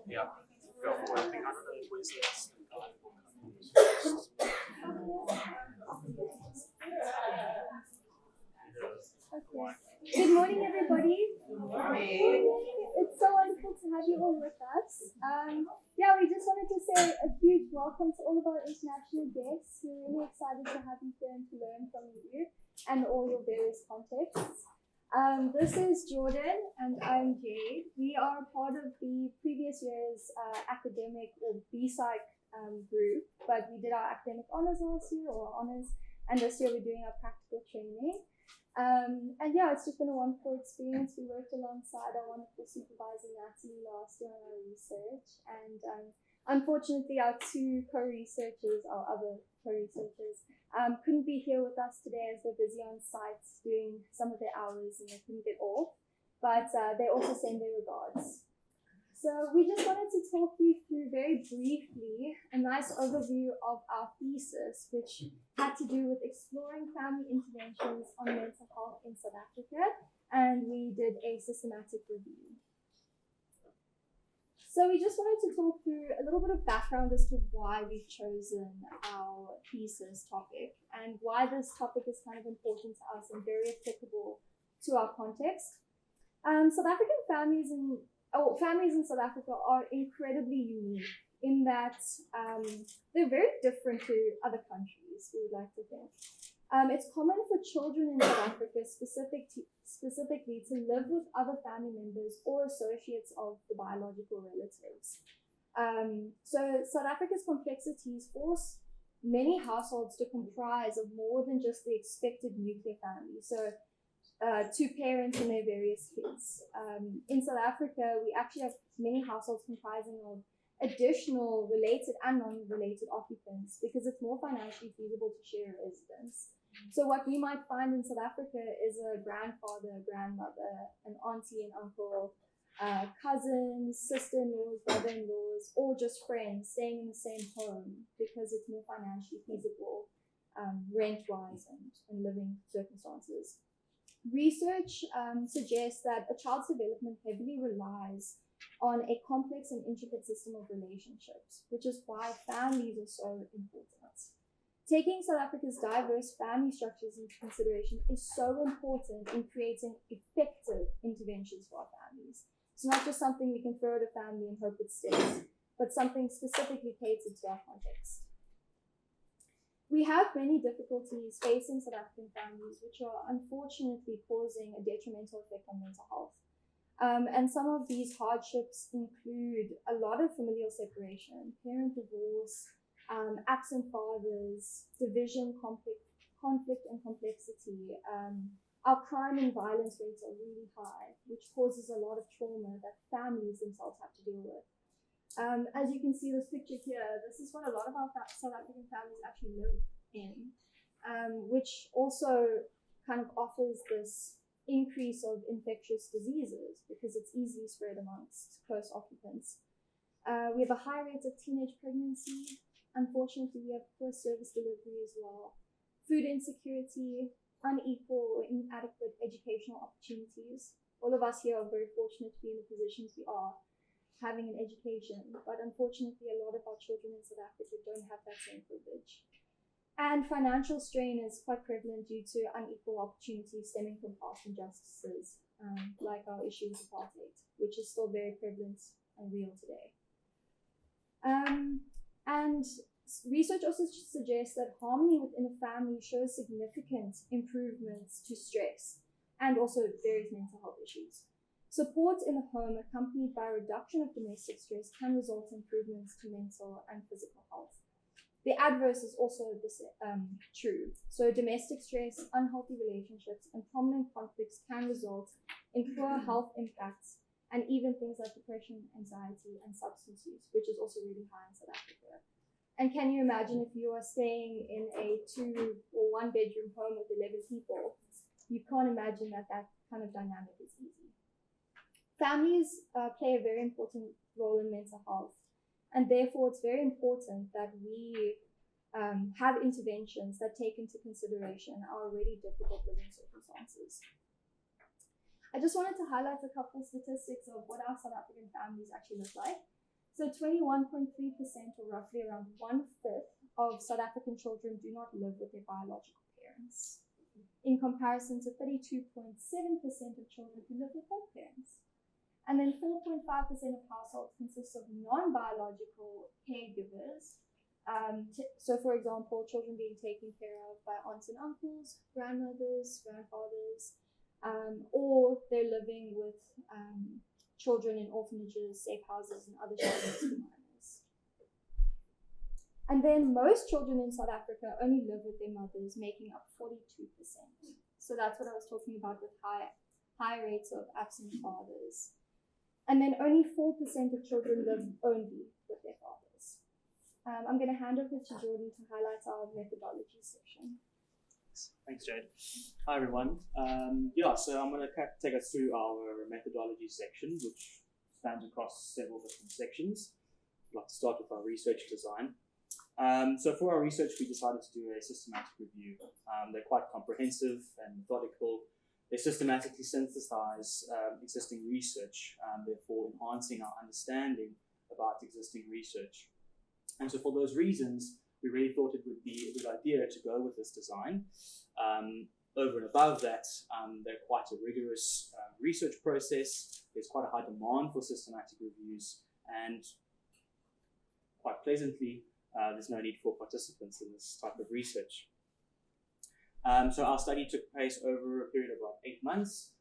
Yeah. Go for it. Okay. Good morning, everybody. Good morning. It's so wonderful to have you all with us. Yeah, we just wanted to say a huge welcome to all of our international guests. We're really excited to have you here and to learn from you and all your various contexts. This is Jordan and I'm Jade. We are part of the previous year's academic or BPsych group, but we did our academic honors last year or honors, and this year we're doing our practical training. And yeah, it's just been a wonderful experience. We worked alongside our wonderful supervisor Natalie last year on our research, and unfortunately our two co-researchers, our other co-researchers, couldn't be here with us today as they're busy on site doing some of their hours and they couldn't get off, but they also send their regards. So we just wanted to talk you through very briefly a nice overview of our thesis, which had to do with exploring family interventions on mental health in South Africa, and we did a systematic review. So we just wanted to talk through a little bit of background as to why we've chosen our thesis topic and why this topic is kind of important to us and very applicable to our context. South African families in South Africa are incredibly unique in that they're very different to other countries, we would like to think. It's common for children in South Africa specifically to live with other family members or associates of the biological relatives. So South Africa's complexities force many households to comprise of more than just the expected nuclear family. So two parents and their various kids. In South Africa, we actually have many households comprising of additional related and non-related occupants because it's more financially feasible to share a residence. So what we might find in South Africa is a grandfather, grandmother, an auntie and uncle, cousins, sister-in-laws, brother-in-laws, or just friends staying in the same home because it's more financially feasible rent-wise and living circumstances. Research suggests that a child's development heavily relies on a complex and intricate system of relationships, which is why families are so important. Taking South Africa's diverse family structures into consideration is so important in creating effective interventions for our families. It's not just something we can throw at a family and hope it sticks, but something specifically catered to our context. We have many difficulties facing South African families, which are unfortunately causing a detrimental effect on mental health. And some of these hardships include a lot of familial separation, parent divorce, absent fathers, division, conflict and complexity. Our crime and violence rates are really high, which causes a lot of trauma that families themselves have to deal with. As you can see this picture here, this is what a lot of our South African families actually live in, which also kind of offers this increase of infectious diseases because it's easily spread amongst close occupants. We have a high rate of teenage pregnancy. Unfortunately, we have poor service delivery as well. Food insecurity, unequal or inadequate educational opportunities. All of us here are very fortunate to be in the positions we are, having an education, but unfortunately a lot of our children in South Africa don't have that same privilege. And financial strain is quite prevalent due to unequal opportunities stemming from past injustices, like our issue with apartheid, which is still very prevalent and real today. And research also suggests that harmony within a family shows significant improvements to stress and also various mental health issues. Support in the home accompanied by a reduction of domestic stress can result in improvements to mental and physical health. The adverse is also true. So domestic stress, unhealthy relationships, and prominent conflicts can result in poor health impacts and even things like depression, anxiety, and substance use, which is also really high in South Africa. And can you imagine if you are staying in a 2 or 1 bedroom home with 11 people? You can't imagine that kind of dynamic is easy. Families play a very important role in mental health, and therefore it's very important that we have interventions that take into consideration our already difficult living circumstances. I just wanted to highlight a couple of statistics of what our South African families actually look like. So 21.3%, or roughly around 1/5 of South African children do not live with their biological parents, in comparison to 32.7% of children who live with both parents. And then 4.5% of households consist of non-biological caregivers. So, for example, children being taken care of by aunts and uncles, grandmothers, grandfathers, or they're living with children in orphanages, safe houses, and other shelters for minors. And then most children in South Africa only live with their mothers, making up 42%. So that's what I was talking about with high rates of absent fathers. And then only 4% of children live only with their fathers. I'm going to hand over to Jordan to highlight our methodology section. Thanks, Jade. Hi, everyone. So I'm going to take us through our methodology section, which spans across several different sections. I'd like to start with our research design. So for our research, we decided to do a systematic review. They're quite comprehensive and methodical. They systematically synthesize existing research, therefore enhancing our understanding about existing research. And so for those reasons, we really thought it would be a good idea to go with this design. Over and above that, they're quite a rigorous research process. There's quite a high demand for systematic reviews, and quite pleasantly, there's no need for participants in this type of research. So our study took place over a period of about 8 months,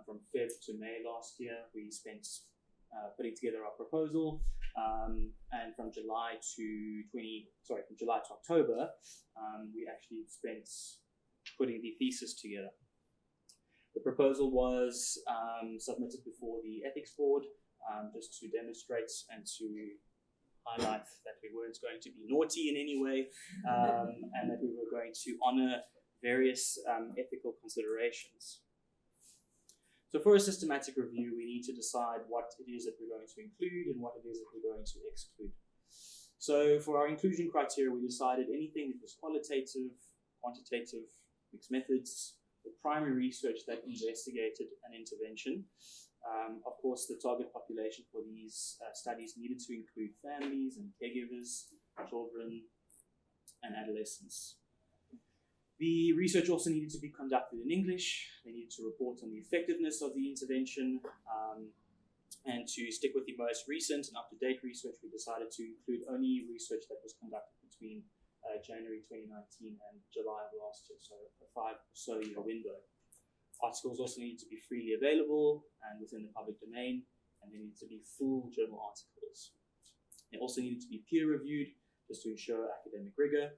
from Feb to May last year. We spent putting together our proposal, and from July to October, we actually spent putting the thesis together. The proposal was submitted before the ethics board, just to demonstrate and to highlight that we weren't going to be naughty in any way, and that we were going to honor various ethical considerations. So for a systematic review, we need to decide what it is that we're going to include and what it is that we're going to exclude. So for our inclusion criteria, we decided anything that was qualitative, quantitative, mixed methods, or primary research that investigated an intervention. Of course, the target population for these studies needed to include families and caregivers, children, and adolescents. The research also needed to be conducted in English. They needed to report on the effectiveness of the intervention, and to stick with the most recent and up-to-date research, we decided to include only research that was conducted between January 2019 and July of last year, so a 5 or so year window. Articles also needed to be freely available and within the public domain, and they needed to be full journal articles. They also needed to be peer-reviewed, just to ensure academic rigor,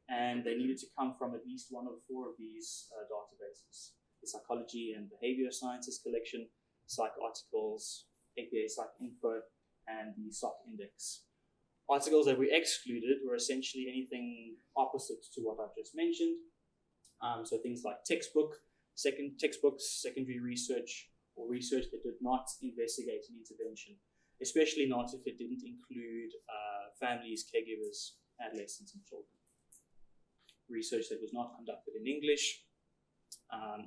and they needed to come from at least one of 4 of these databases: the Psychology and Behavior Sciences Collection, Psych Articles, APA Psych Info, and the SOC Index. Articles that we excluded were essentially anything opposite to what I've just mentioned. So things like textbooks, secondary research, or research that did not investigate an intervention, especially not if it didn't include families, caregivers, adolescents, and children. Research that was not conducted in English,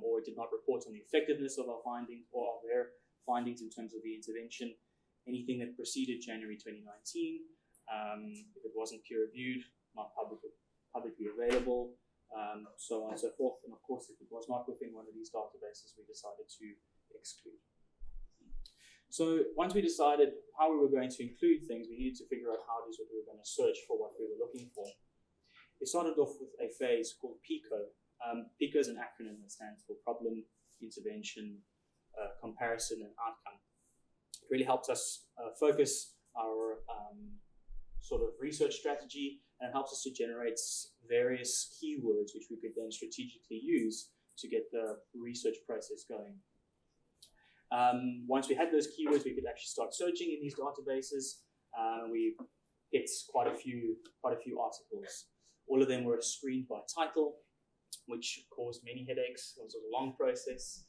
or did not report on the effectiveness of our findings or of their findings in terms of the intervention. Anything that preceded January 2019, if it wasn't peer-reviewed, not publicly available, so on and so forth. And of course, if it was not within one of these databases, we decided to exclude. So once we decided how we were going to include things, we needed to figure out how it is that we were going to search for what we were looking for. It started off with a phase called PICO. PICO is an acronym that stands for Problem, Intervention, Comparison, and Outcome. It really helps us focus our sort of research strategy, and helps us to generate various keywords which we could then strategically use to get the research process going. Once we had those keywords, we could actually start searching in these databases. We hit quite a few articles. All of them were screened by title, which caused many headaches. It was a long process,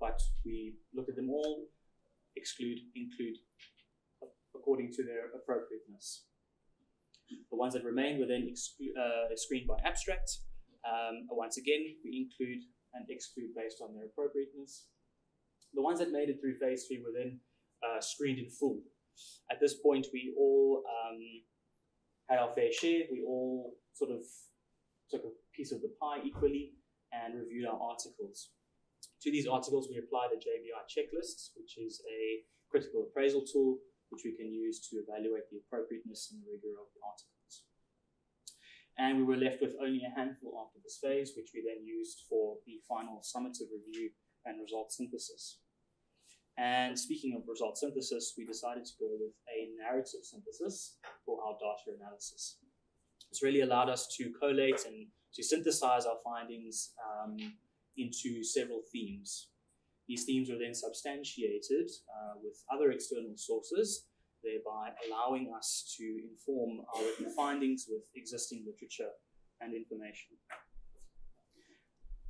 but we looked at them all, exclude, include, according to their appropriateness. The ones that remained were then screened by abstract. Once again, we include and exclude based on their appropriateness. The ones that made it through phase 3 were then screened in full. At this point, we all had our fair share. We all sort of took a piece of the pie equally and reviewed our articles. To these articles, we applied a JBI checklist, which is a critical appraisal tool which we can use to evaluate the appropriateness and the rigor of the articles. And we were left with only a handful after this phase, which we then used for the final summative review and result synthesis. And speaking of result synthesis, we decided to go with a narrative synthesis for our data analysis. This really allowed us to collate and to synthesize our findings into several themes. These themes were then substantiated with other external sources, thereby allowing us to inform our written findings with existing literature and information.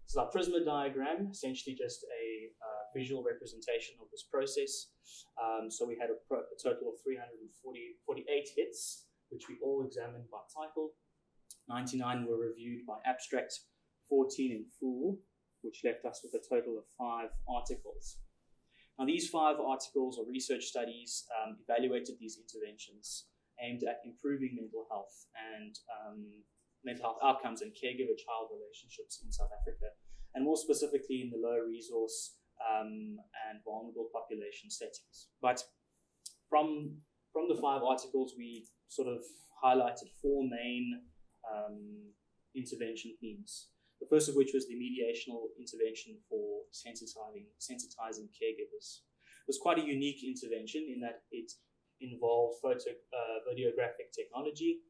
This is our Prisma diagram, essentially just a visual representation of this process. So we had a total of 348 hits, which we all examined by title. 99 were reviewed by abstract, 14 in full, which left us with a total of 5 articles. Now, these 5 articles or research studies evaluated these interventions aimed at improving mental health and mental health outcomes and caregiver-child relationships in South Africa, and more specifically in the low resource and vulnerable population settings. But from the 5 articles, we sort of highlighted 4 main intervention themes. The first of which was the mediational intervention for sensitizing caregivers. It was quite a unique intervention in that it involved videographic technology.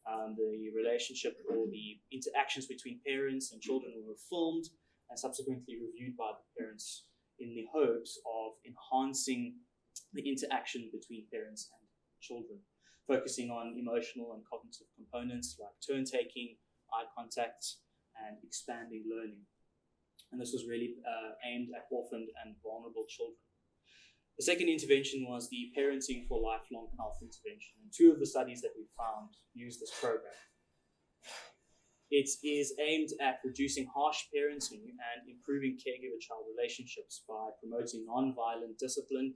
The relationship or the interactions between parents and children were filmed and subsequently reviewed by the parents in the hopes of enhancing the interaction between parents and children, focusing on emotional and cognitive components like turn-taking, eye contact, and expanding learning. And this was really aimed at orphaned and vulnerable children. The second intervention was the Parenting for Lifelong Health intervention. And 2 of the studies that we found used this program. It is aimed at reducing harsh parenting and improving caregiver-child relationships by promoting non-violent discipline,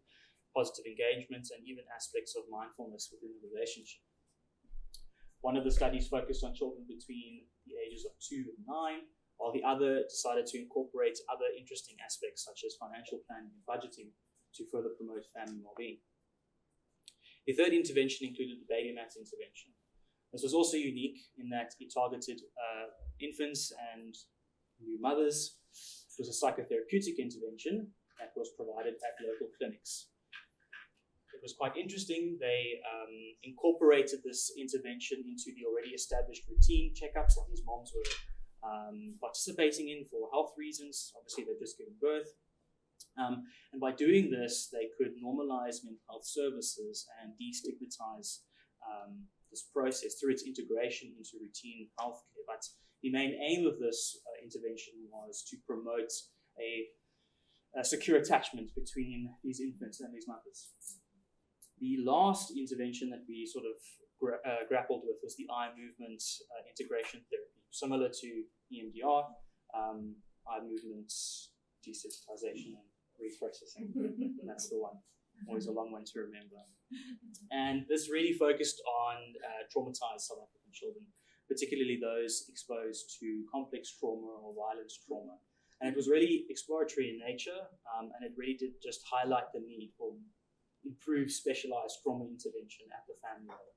positive engagement, and even aspects of mindfulness within the relationship. One of the studies focused on children between the ages of 2 and 9, while the other decided to incorporate other interesting aspects such as financial planning and budgeting to further promote family well-being. The third intervention included the baby mat intervention. This was also unique in that it targeted infants and new mothers. It was a psychotherapeutic intervention that was provided at local clinics. It was quite interesting. They incorporated this intervention into the already established routine checkups that these moms were participating in for health reasons. Obviously, they've just given birth. And by doing this, they could normalize mental health services and destigmatize this process through its integration into routine healthcare. But the main aim of this intervention was to promote a secure attachment between these infants and these mothers. The last intervention that we sort of grappled with was the eye movement integration therapy, similar to EMDR, eye movement desensitization and reprocessing. That's the one. Always a long one to remember. And this really focused on traumatized South African children, particularly those exposed to complex trauma or violence trauma. And it was really exploratory in nature, and it really did just highlight the need for improved specialized trauma intervention at the family level.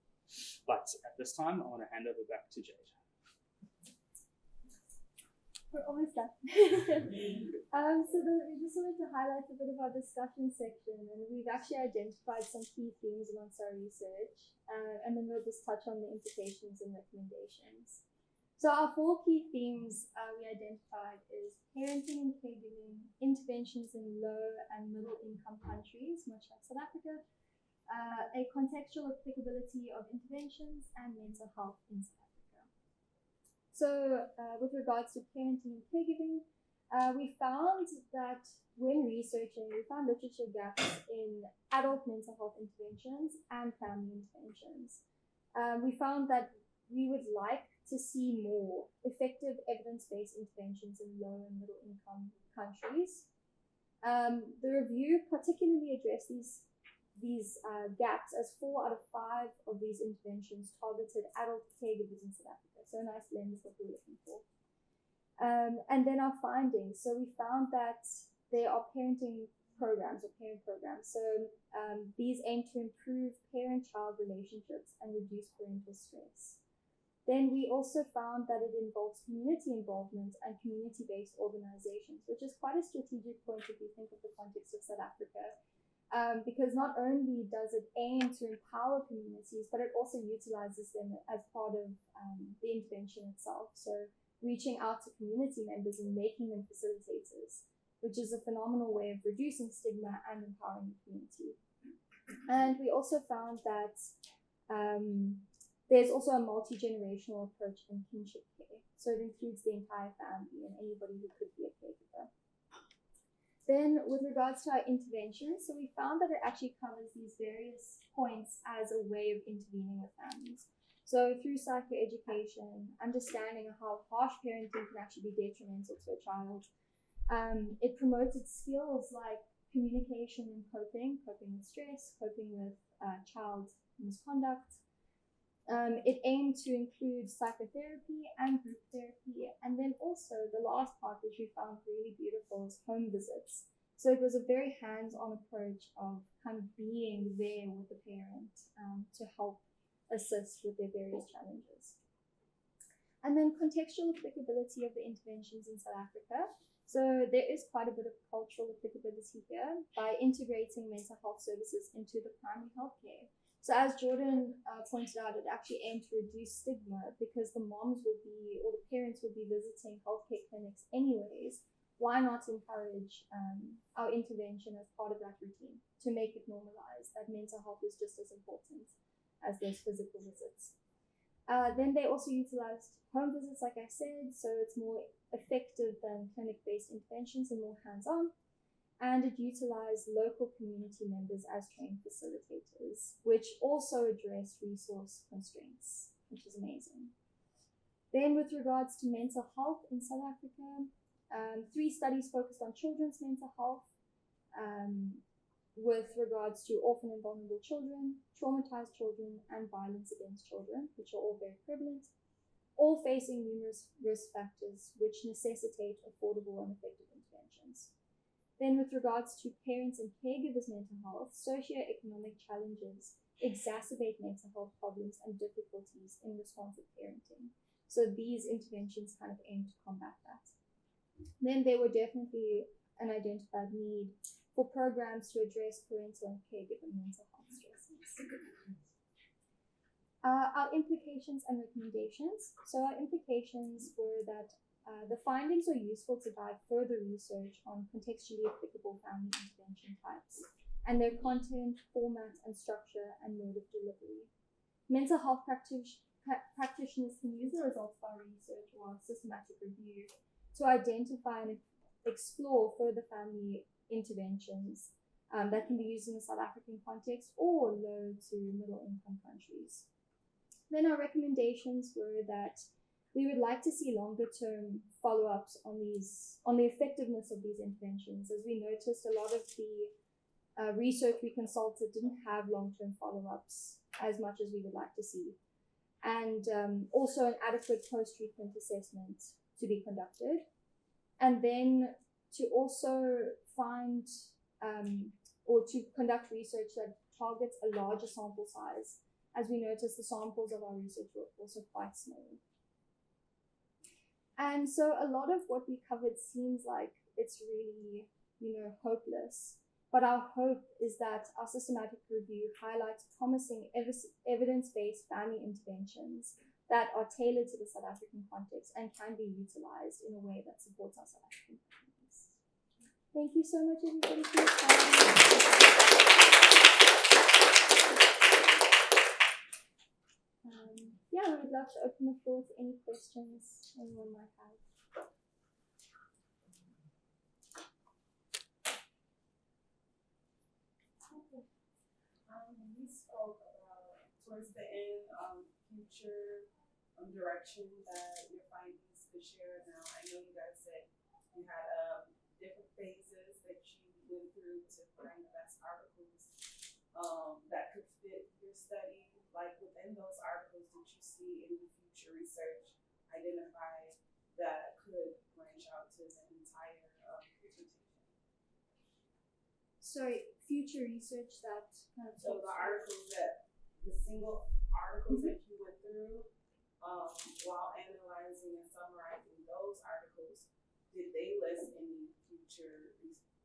But at this time, I want to hand over back to Jade. We're almost done. We just wanted to highlight a bit of our discussion section, and we've actually identified some key themes amongst our research, and then we'll just touch on the implications and recommendations. So our 4 key themes we identified is parenting and caregiving, interventions in low and middle income countries, much like South Africa, a contextual applicability of interventions, and mental health in South Africa. So with regards to parenting and caregiving, we found that when researching, we found literature gaps in adult mental health interventions and family interventions. We found that we would like to see more effective evidence-based interventions in low and middle income countries. The review particularly addressed these gaps as 4 out of 5 of these interventions targeted adult caregivers in South Africa. So a nice blend is what we're looking for. And then our findings. So we found that there are parenting programs or parent programs. So these aim to improve parent-child relationships and reduce parental stress. Then we also found that it involves community involvement and community-based organizations, which is quite a strategic point if you think of the context of South Africa. Because not only does it aim to empower communities, but it also utilizes them as part of the intervention itself. So reaching out to community members and making them facilitators, which is a phenomenal way of reducing stigma and empowering the community. And we also found that there's also a multi-generational approach in kinship care. So it includes the entire family and anybody who could be a caregiver. Then with regards to our interventions, so we found that it actually covers these various points as a way of intervening with families. So through psychoeducation, understanding how harsh parenting can actually be detrimental to a child. It promoted skills like communication and coping with stress, coping with child misconduct. It aimed to include psychotherapy and group therapy. And then also the last part, which we found really beautiful, is home visits. So it was a very hands-on approach of kind of being there with the parent to help assist with their various challenges. And then contextual applicability of the interventions in South Africa. So there is quite a bit of cultural applicability here by integrating mental health services into the primary health care. So as Jordan pointed out, it actually aimed to reduce stigma because the moms will be, or the parents will be visiting healthcare clinics anyways. Why not encourage our intervention as part of that routine to make it normalized that mental health is just as important as those physical visits. Then they also utilized home visits, like I said, so it's more effective than clinic-based interventions and more hands-on. And it utilized local community members as trained facilitators, which also addressed resource constraints, which is amazing. Then with regards to mental health in South Africa, 3 studies focused on children's mental health with regards to orphan and vulnerable children, traumatized children, and violence against children, which are all very prevalent, all facing numerous risk factors which necessitate affordable and effective interventions. Then with regards to parents and caregivers' mental health, socioeconomic challenges exacerbate mental health problems and difficulties in responsive parenting. So these interventions kind of aim to combat that. Then there were definitely an identified need for programs to address parental and caregiver mental health stresses. Our implications and recommendations. So our implications were that the findings are useful to guide further research on contextually applicable family intervention types and their content, format, and structure, and mode of delivery. Mental health practitioners can use the results of our research or systematic review to identify and explore further family interventions that can be used in the South African context or low to middle income countries. Then our recommendations were that we would like to see longer term follow-ups on the effectiveness of these interventions. As we noticed, a lot of the research we consulted didn't have long-term follow-ups as much as we would like to see. And also an adequate post-treatment assessment to be conducted. and then to also find or to conduct research that targets a larger sample size. As we noticed, the samples of our research were also quite small. And so a lot of what we covered seems like it's really, hopeless. But our hope is that our systematic review highlights promising evidence-based family interventions that are tailored to the South African context and can be utilized in a way that supports our South African families. Thank you so much, everybody, for your time. We would love to open the floor to any questions anyone might have. We spoke about towards the end future direction that your findings could share. Now, I know you guys said you had different phases that you went through to find the best articles that could fit your study. Like within those articles, did you see any future research identified that could branch out to the entire presentation? Sorry, future research that kind of. So the articles the single articles that you went through, while analyzing and summarizing those articles, did they list any future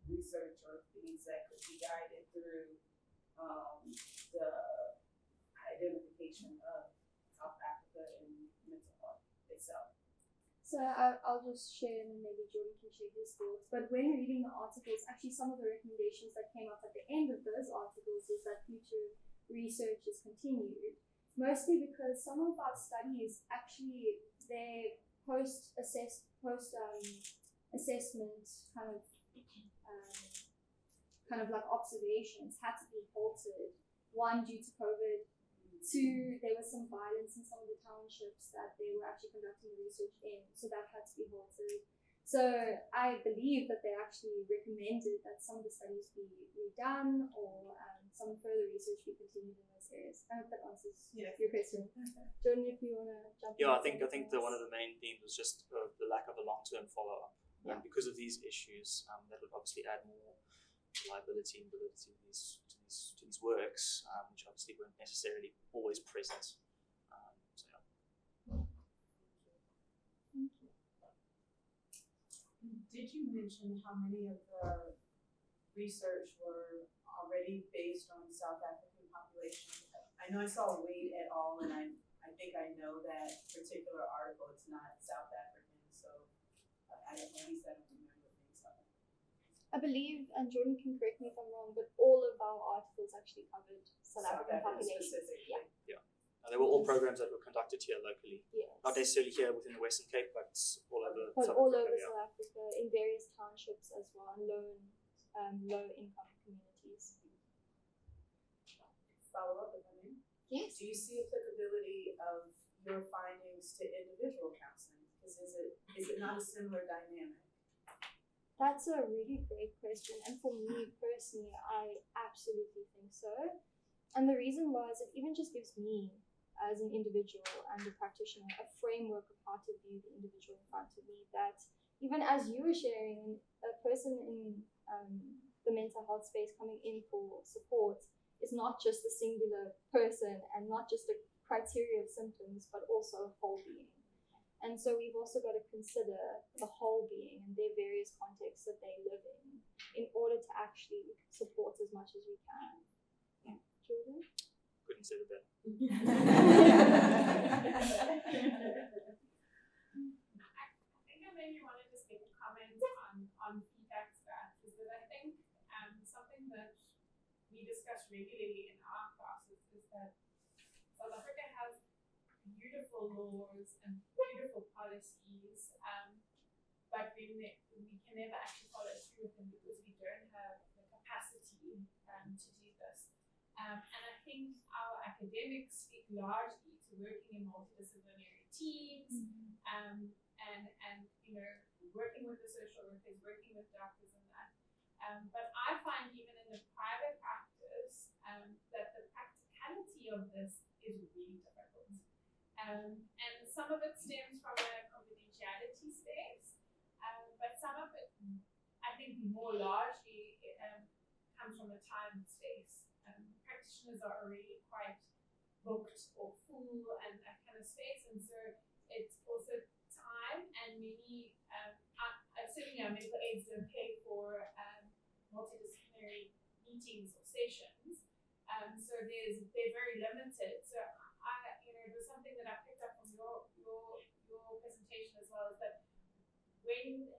research or things that could be guided through the identification of South Africa and mental health itself? So I'll just share and then maybe Jordan can share his thoughts. But when reading the articles, actually some of the recommendations that came up at the end of those articles is that future research is continued. Mostly because some of our studies actually, their post-assessment kind of like observations had to be halted. One, due to COVID. Two, there was some violence in some of the townships that they were actually conducting the research in, so that had to be halted. So I believe that they actually recommended that some of the studies be redone or some further research be continued in those areas. I hope that answers your question. Jordan, if you want to jump in. Yeah, I think one of the main themes was just the lack of a long-term follow-up. Because of these issues, that would obviously add more liability and validity to these works, which obviously weren't necessarily always present. Did you mention how many of the research were already based on South African population? I know I saw Wade et al. And I think I know that particular article. It's not South African, so at least I don't remember being South African. I believe, and Jordan can correct me if I'm wrong, but all of our articles actually covered South African populations. Yeah. They were all programs that were conducted here locally. Yes. Not necessarily here within the Western Cape, but all over South Africa, in various townships as well, and low income communities. Follow up, if I may? Yes. Do you see applicability of your findings to individual counseling? Because is it not a similar dynamic? That's a really great question, and for me personally, I absolutely think so. And the reason was it even just gives me, as an individual and a practitioner, a framework of how to view the individual in front of me. That even as you were sharing, a person in the mental health space coming in for support is not just a singular person and not just a criteria of symptoms, but also a whole being. And so we've also got to consider the whole being and their various contexts that they live in order to actually support as much as we can. Jordan? Couldn't say it better. I think I maybe want to just make a comment on feedback to that, because I think something that we discuss regularly in our classes is that South Africa has beautiful laws and beautiful policies, but we can never actually follow through with them because we don't have the capacity to do this. And I think our academics speak largely to working in multidisciplinary teams, and working with the social workers, working with doctors and that. But I find even in the private practice that the practicality of this is really difficult. And some of it stems from a confidentiality space, but some of it, I think, more largely comes from a time and space. Practitioners are already quite booked or full and that kind of space, and so it's also time and many. Certainly, our medical aides don't pay for multidisciplinary meetings or sessions, so they're very limited. So there's something that I picked up from your presentation as well, is that when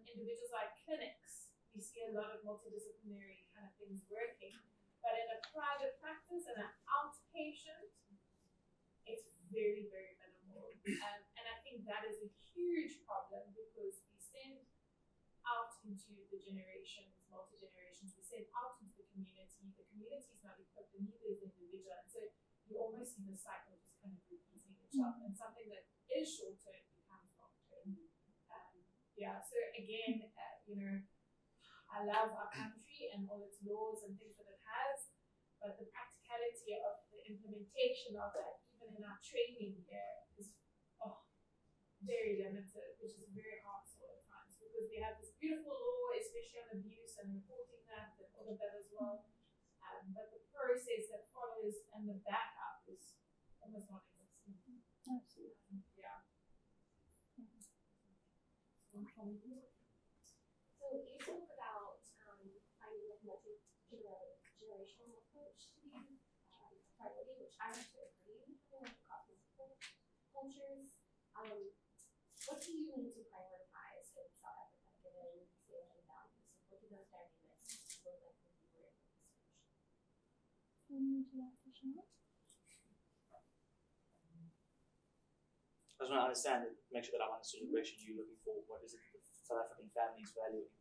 individuals are at clinics, we see a lot of multidisciplinary kind of things working, but in a private practice and an outpatient, it's very, very minimal. And I think that is a huge problem, because we send out into the generations, multi-generations, we send out into the community is not equipped, and neither is the individual. And so you almost see the cycle just kind of repeating itself, and something that is short term becomes long term. So again, I love our country and all its laws and things that it has, but the practicality of the implementation of that, even in our training here, is very limited, which is very hard at times, because we have this beautiful law, especially on abuse and reporting that and all of that as well. But the process that follows and the backup is almost non-existent. Absolutely. Yeah. So you talk about finding a multi-generational approach to the priority, which I have to agree with, across multiple cultures. What do you need to prioritize in South Africa, given safety values? What do those dynamics look like when you were in research? I just want to understand and make sure that I've understood the question you're looking for. What is it that the South African families value?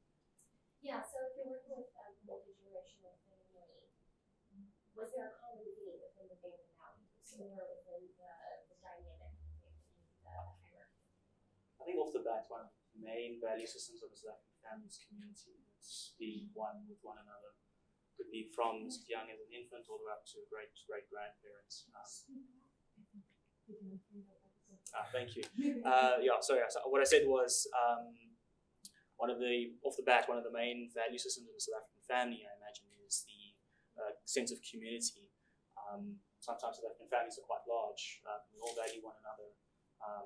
Yeah, so if you're working with multi-generational family, was there a common theme within the family values or within the dynamic within the hierarchy? I think off the bat, one of the main value systems of the South African family is community. It's being one with one another. Could be from as young as an infant all the way up to great grandparents. Thank you. Sorry. So what I said was one of the main value systems in the South African family, I imagine, is the sense of community. Sometimes South African families are quite large. We all value one another. I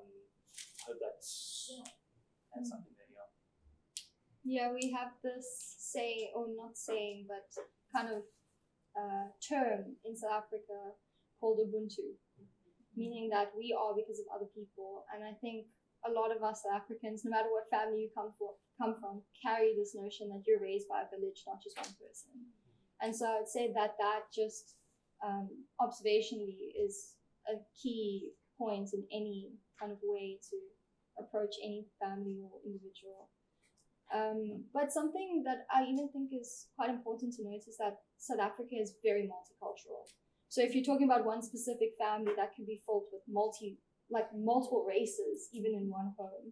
hope that's something there. Yeah, we have this not saying, but kind of term in South Africa called Ubuntu, meaning that we are because of other people. And I think a lot of us South Africans, no matter what family you come from, carry this notion that you're raised by a village, not just one person. And so I would say that just observationally is a key point in any kind of way to approach any family or individual. But something that I even think is quite important to note is that South Africa is very multicultural. So if you're talking about one specific family, that could be filled with multiple races, even in one home,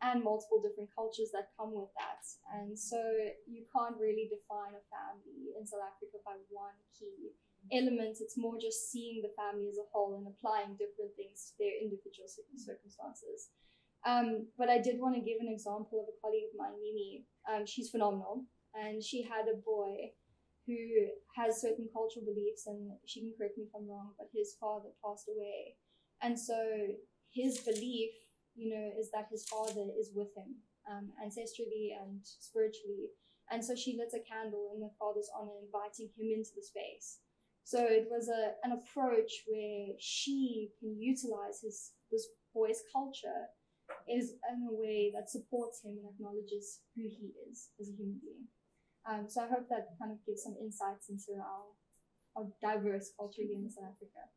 and multiple different cultures that come with that. And so you can't really define a family in South Africa by one key element. It's more just seeing the family as a whole and applying different things to their individual circumstances. But I did want to give an example of a colleague of mine, Mimi. She's phenomenal, and she had a boy who has certain cultural beliefs, and she can correct me if I'm wrong, but his father passed away. And so his belief, is that his father is with him, ancestrally and spiritually. And so she lit a candle in the father's honor, inviting him into the space. So it was an approach where she can utilize this boy's culture is in a way that supports him and acknowledges who he is as a human being. So I hope that kind of gives some insights into our diverse culture here in South Africa.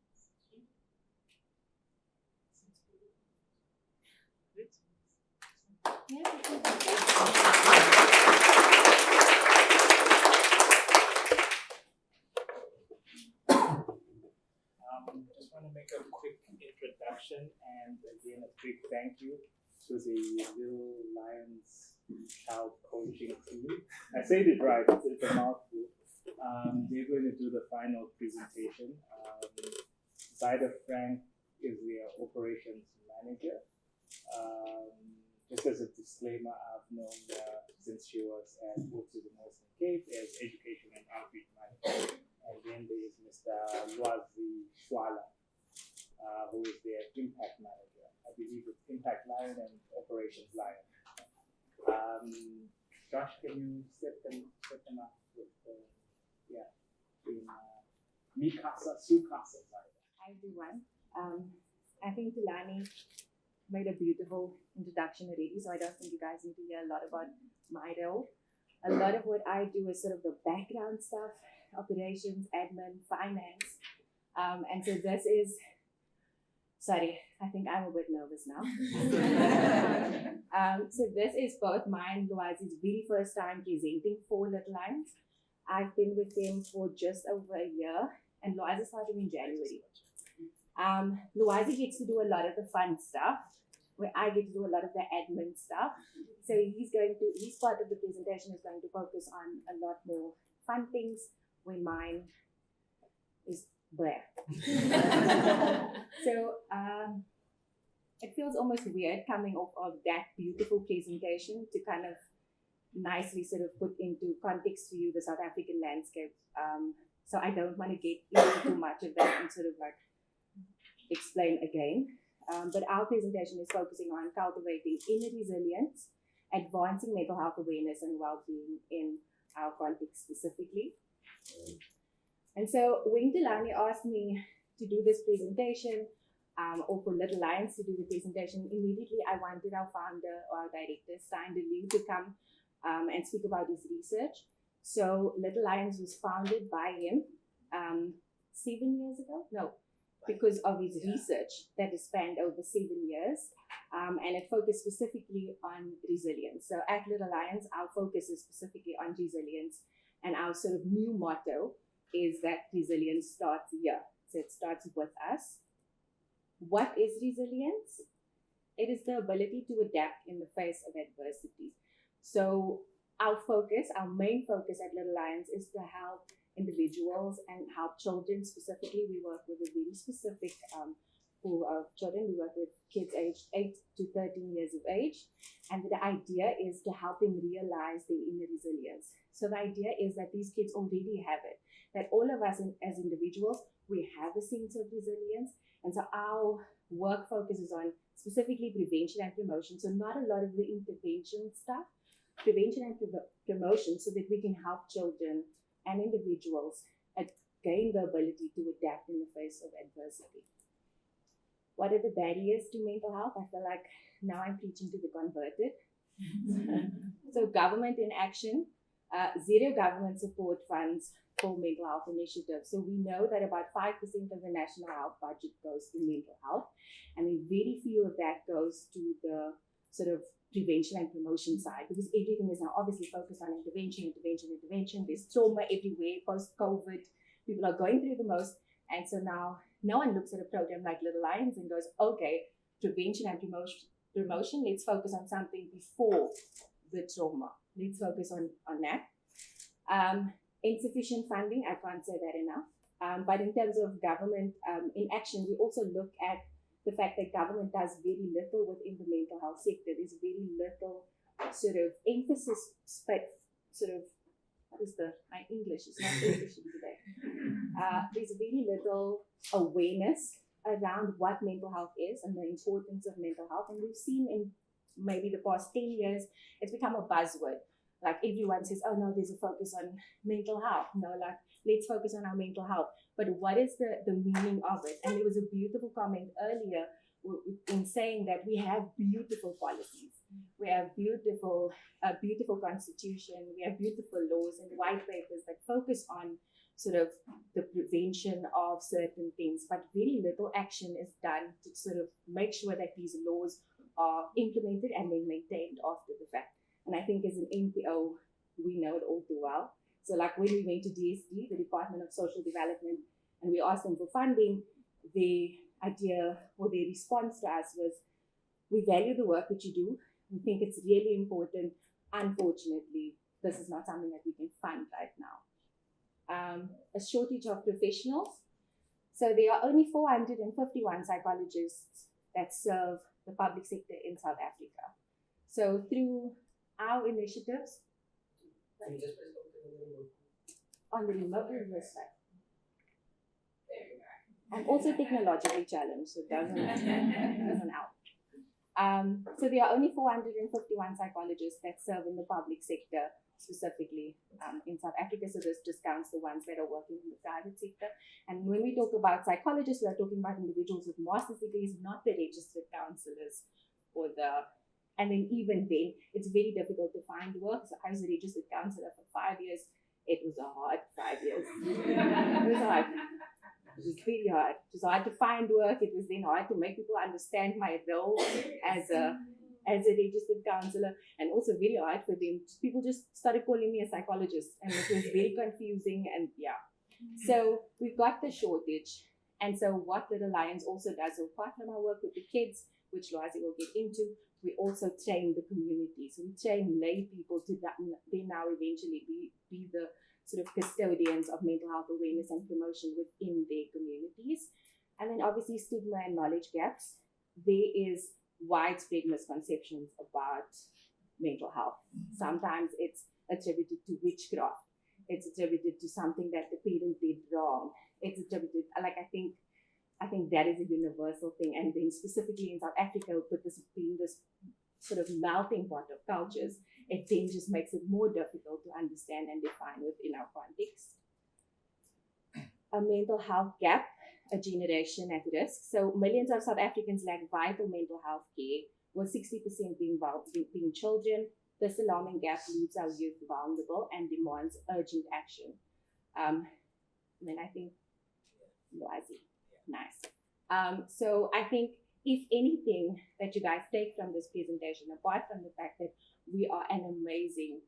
Just want to make a quick introduction and again a quick thank you to the Little Lions Child Coaching Team. I said it right, it's a mouthful. They're going to do the final presentation. Zaida Frank is their operations manager. just as a disclaimer, I've known since she was at Autism Western Cape as Education and Outreach Manager. And then there is Mr. Lwazi Shwala, who is their Impact Manager. I believe it's Impact Lion and Operations Lion. Josh, can you set them up with Mikasa, Sukasa, sorry. Hi everyone. I think Tilani made a beautiful introduction already, so I don't think you guys need to hear a lot about my role. A lot of what I do is sort of the background stuff, operations, admin, finance. And so this is, sorry, I think I'm a bit nervous now. So this is both mine and Lwazi's very first time presenting for Little Lions. I've been with them for just over a year, and Lwazi started in January. Lwazi gets to do a lot of the fun stuff, where I get to do a lot of the admin stuff. So his part of the presentation is going to focus on a lot more fun things, where mine is there. So it feels almost weird coming off of that beautiful presentation to kind of nicely sort of put into context for you the South African landscape. So I don't want to get into too much of that and sort of like explain again. But our presentation is focusing on cultivating inner resilience, advancing mental health awareness and well-being in our context specifically. And so when Delani asked me to do this presentation, or for Little Lions to do the presentation, immediately I wanted our founder or our director, Stein de Leeuw, to come and speak about his research. So Little Lions was founded by him 7 years ago? No, because of his research that has spanned over 7 years. And it focused specifically on resilience. So at Little Lions, our focus is specifically on resilience. And our sort of new motto is that resilience starts here. So it starts with us. What is resilience? It is the ability to adapt in the face of adversity. So our main focus at Little Lions is to help individuals and help children specifically. We work with a very specific pool of children. We work with kids aged 8 to 13 years of age. And the idea is to help them realize their inner resilience. So the idea is that these kids already have it, that all of us as individuals, we have a sense of resilience. And so our work focuses on specifically prevention and promotion. So not a lot of the intervention stuff, prevention and promotion, so that we can help children and individuals gain the ability to adapt in the face of adversity. What are the barriers to mental health? I feel like now I'm preaching to the converted. So government inaction, zero government support funds for mental health initiatives. So we know that about 5% of the national health budget goes to mental health, and then very few of that goes to the sort of prevention and promotion side, because everything is now obviously focused on intervention. There's trauma everywhere, post-COVID. People are going through the most. And so now no one looks at a program like Little Lions and goes, okay, prevention and promotion, let's focus on something before the trauma. Let's focus on that. Insufficient funding, I can't say that enough. But in terms of government inaction, we also look at the fact that government does very little within the mental health sector. There's very little sort of emphasis, my English is not English today. There's very little awareness around what mental health is and the importance of mental health. And we've seen in maybe the past 10 years, it's become a buzzword. Like everyone says, oh no, there's a focus on mental health. No, like let's focus on our mental health. But what is the meaning of it? And there was a beautiful comment earlier in saying that we have beautiful policies. We have a beautiful constitution. We have beautiful laws and white papers that focus on sort of the prevention of certain things, but very little action is done to sort of make sure that these laws are implemented and then maintained after the fact. And I think as an NPO, we know it all too well. So like when we went to DSD, the Department of Social Development, and we asked them for funding, the idea or their response to us was, we value the work that you do. We think it's really important. Unfortunately, this is not something that we can fund right now. A shortage of professionals. So there are only 451 psychologists that serve the public sector in South Africa. So through our initiatives, on the remote side, I'm also technologically challenged, so it doesn't help. So there are only 451 psychologists that serve in the public sector, specifically in South Africa. So this discounts the ones that are working in the private sector. And when we talk about psychologists, we are talking about individuals with master's degrees, not the registered counselors and then even then, it's very difficult to find work. So I was a registered counselor for 5 years. It was a hard 5 years. It was hard. It was really hard. It was hard to find work. It was then hard to make people understand my role as a registered counselor, and also very hard for them. People just started calling me a psychologist, and it was very confusing. And yeah, so we've got the shortage. And so what Little Lions also does, so apart from our work with the kids, which Loazi will get into, we also train the community. So we train lay people to then now eventually be the sort of custodians of mental health awareness and promotion within their communities. And then obviously stigma and knowledge gaps. There is widespread misconceptions about mental health. Sometimes it's attributed to witchcraft. It's attributed to something that the parent did wrong. It's attributed, like I think that is a universal thing. And then specifically in South Africa, with this being this sort of melting pot of cultures, it then just makes it more difficult to understand and define within our context. A mental health gap, a generation at risk. So millions of South Africans lack vital mental health care, with 60% being children. This alarming gap leaves our youth vulnerable and demands urgent action. And then I think, Loazi, nice. So I think if anything that you guys take from this presentation, apart from the fact that we are an amazing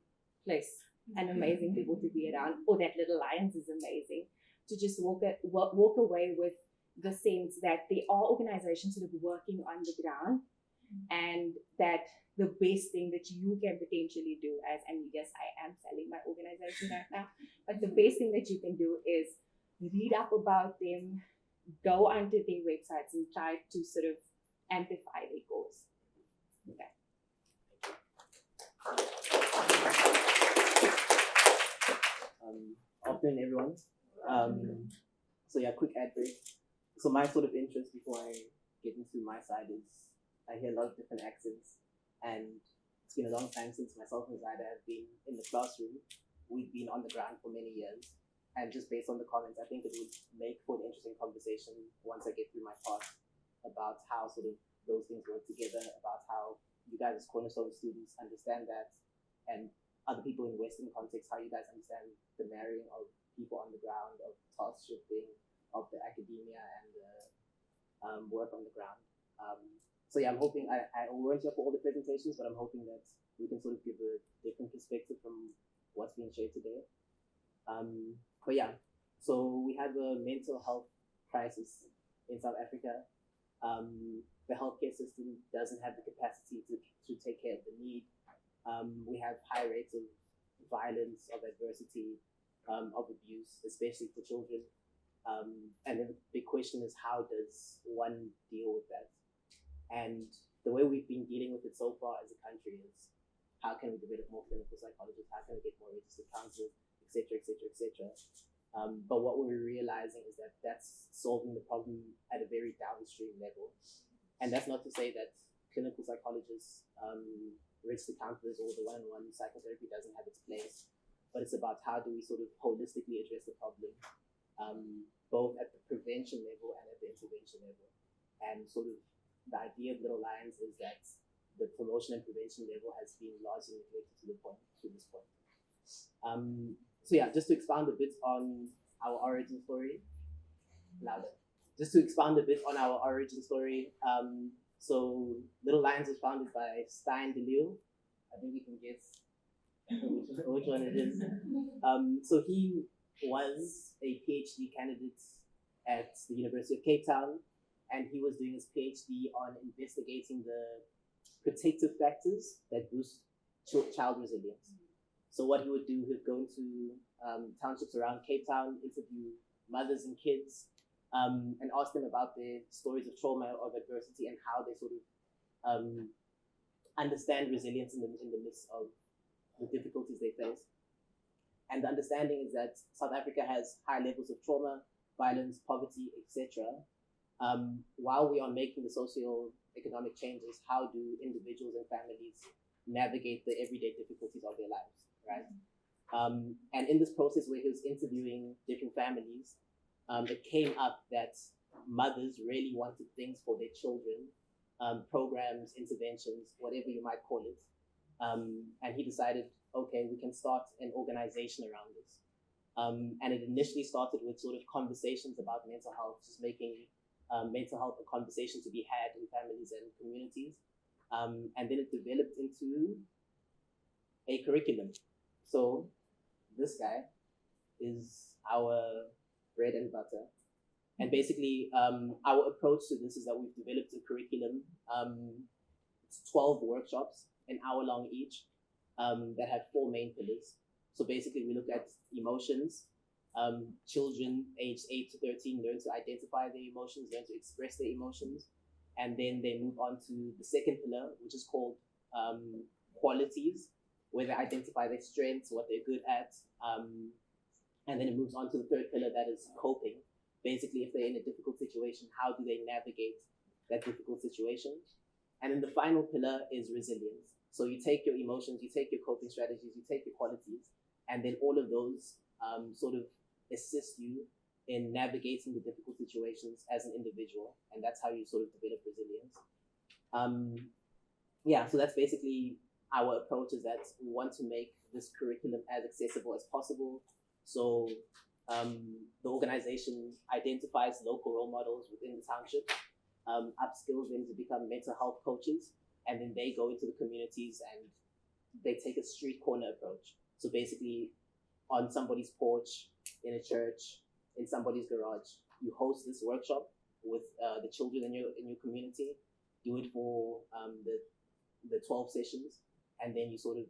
place and amazing people to be around, or that Little Lions is amazing, to just walk away with the sense that there are organizations sort of working on the ground, and that the best thing that you can potentially do and yes, I am selling my organization right now, but the best thing that you can do is read up about them, go onto their websites and try to sort of amplify their cause. Okay. Afternoon, everyone. So yeah, quick ad break. So my sort of interest before I get into my side is I hear a lot of different accents, and it's been a long time since myself and Zaida have been in the classroom. We've been on the ground for many years, and just based on the comments, I think it would make for an interesting conversation once I get through my part about how sort of those things work together, about how you guys as Cornerstone students understand that, and other people in Western context, how you guys understand the marrying of people on the ground, of task shifting, of the academia and the work on the ground. So yeah, I'm hoping, I weren't here for all the presentations, but I'm hoping that we can sort of give a different perspective from what's being shared today. But yeah, so we have a mental health crisis in South Africa. The healthcare system doesn't have the capacity to take care of the need. We have high rates of violence, of adversity, of abuse, especially for children. And then the big question is, how does one deal with that? And the way we've been dealing with it so far as a country is, how can we develop more clinical psychologists? How can we get more registered counselors, et cetera, et cetera, et cetera. But what we're realizing is that that's solving the problem at a very downstream level. And that's not to say that clinical psychologists, registered counselors, or the one-on-one psychotherapy doesn't have its place, but it's about how do we sort of holistically address the problem, both at the prevention level and at the intervention level. And sort of the idea of Little Lions is that the promotion and prevention level has been largely neglected to this point. So yeah, just to expound a bit on our origin story, so Little Lions was founded by Stein DeLille. I think you can guess which one it is. So he was a PhD candidate at the University of Cape Town, and he was doing his PhD on investigating the protective factors that boost child resilience. So what he would do, he'd go into townships around Cape Town, interview mothers and kids, and ask them about their stories of trauma, of adversity, and how they sort of understand resilience in the midst of the difficulties they face. And the understanding is that South Africa has high levels of trauma, violence, poverty, etc. While we are making the socio-economic changes, how do individuals and families navigate the everyday difficulties of their lives, right? And in this process where he was interviewing different families, it came up that mothers really wanted things for their children, programs, interventions, whatever you might call it. And he decided, okay, we can start an organization around this. And it initially started with sort of conversations about mental health, just making mental health a conversation to be had in families and communities. And then it developed into a curriculum. So this guy is our bread and butter. And basically, our approach to this is that we've developed a curriculum. It's 12 workshops, an hour long each, that have 4 main pillars. So basically, we look at emotions. Children aged 8 to 13 learn to identify their emotions, learn to express their emotions. And then they move on to the second pillar, which is called qualities, where they identify their strengths, what they're good at. And then it moves on to the third pillar, that is coping. Basically, if they're in a difficult situation, how do they navigate that difficult situation? And then the final pillar is resilience. So you take your emotions, you take your coping strategies, you take your qualities, and then all of those sort of assist you in navigating the difficult situations as an individual. And that's how you sort of develop resilience. Yeah, so that's basically our approach, is that we want to make this curriculum as accessible as possible. So the organization identifies local role models within the township, upskills them to become mental health coaches, and then they go into the communities and they take a street corner approach. So basically, on somebody's porch, in a church, in somebody's garage, you host this workshop with the children in your community. Do it for the 12 sessions, and then you sort of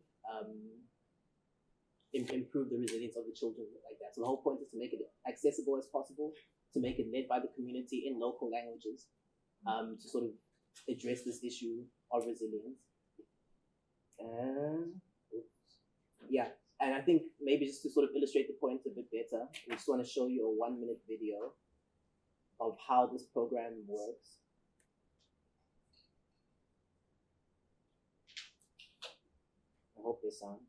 improve the resilience of the children like that. So the whole point is to make it accessible as possible, to make it led by the community in local languages, to sort of address this issue of resilience. Yeah, and I think maybe just to sort of illustrate the point a bit better, we just want to show you a 1-minute video of how this program works. I hope they sound.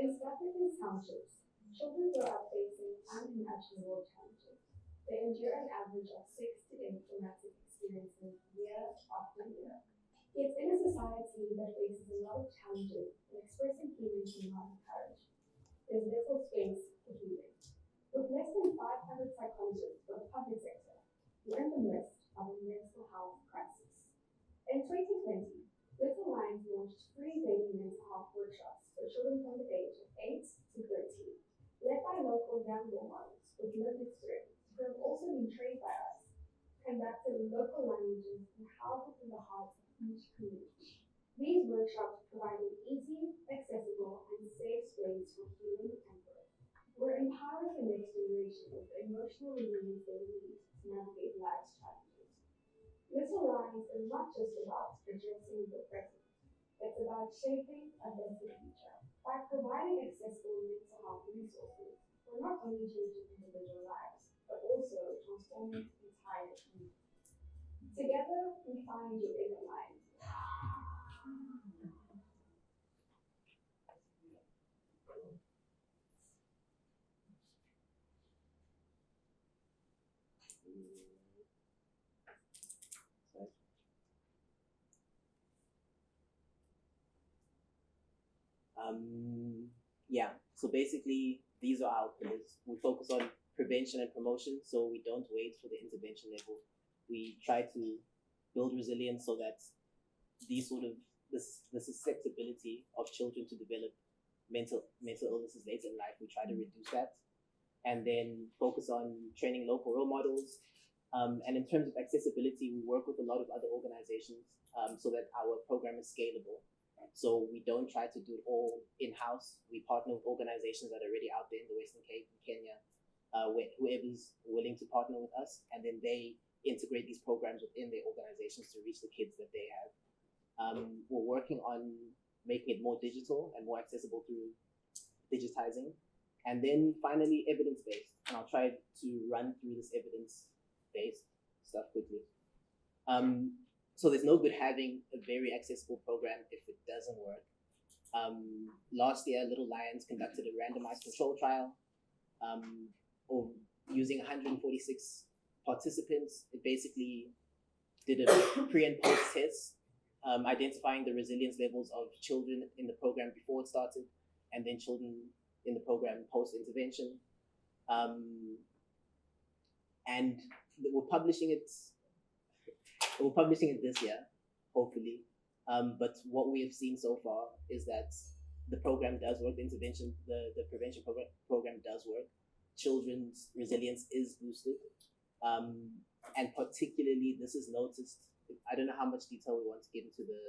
In South Africa's townships, children grow up facing unimaginable challenges. They endure an average of 6 to 8 traumatic experiences year after year. It's in a society that faces a lot of challenges, and expressing feelings cannot encourage. There's little space for healing. With less than 500 psychologists for the public sector, we're in the midst of a mental health crisis. In 2020, Little Lions launched free daily mental health workshops for children from the age of 8 to 13, led by local young role models with lived experience who have also been trained by us, conducted in local languages and held within the heart of each community. These workshops provide an easy, accessible, and safe space for healing and growth. We're empowering the next generation with the emotional resilience they need to navigate life's challenges. Little Lions is not just about addressing the present, it's about shaping a better future. By providing accessible mental health resources, we're not only changing individual lives, but also transforming entire communities. Together, we find your inner light. Yeah, so basically, these are our pillars. We focus on prevention and promotion, so we don't wait for the intervention level. We try to build resilience so that these sort of the susceptibility of children to develop mental illnesses later in life, we try to reduce that, and then focus on training local role models. And in terms of accessibility, we work with a lot of other organizations so that our program is scalable. So we don't try to do it all in-house. We partner with organizations that are already out there in the Western Cape, in Kenya, whoever's willing to partner with us, and then they integrate these programs within their organizations to reach the kids that they have. We're working on making it more digital and more accessible through digitizing. And then finally, evidence-based. And I'll try to run through this evidence-based stuff quickly. So there's no good having a very accessible program if it doesn't work. Last year, Little Lions conducted a randomized control trial using 146 participants. It basically did a pre and post test, identifying the resilience levels of children in the program before it started, and then children in the program post intervention. And we're publishing it this year, hopefully. But what we have seen so far is that the program does work. The prevention program does work. Children's resilience is boosted, and particularly this is noticed. I don't know how much detail we want to get into the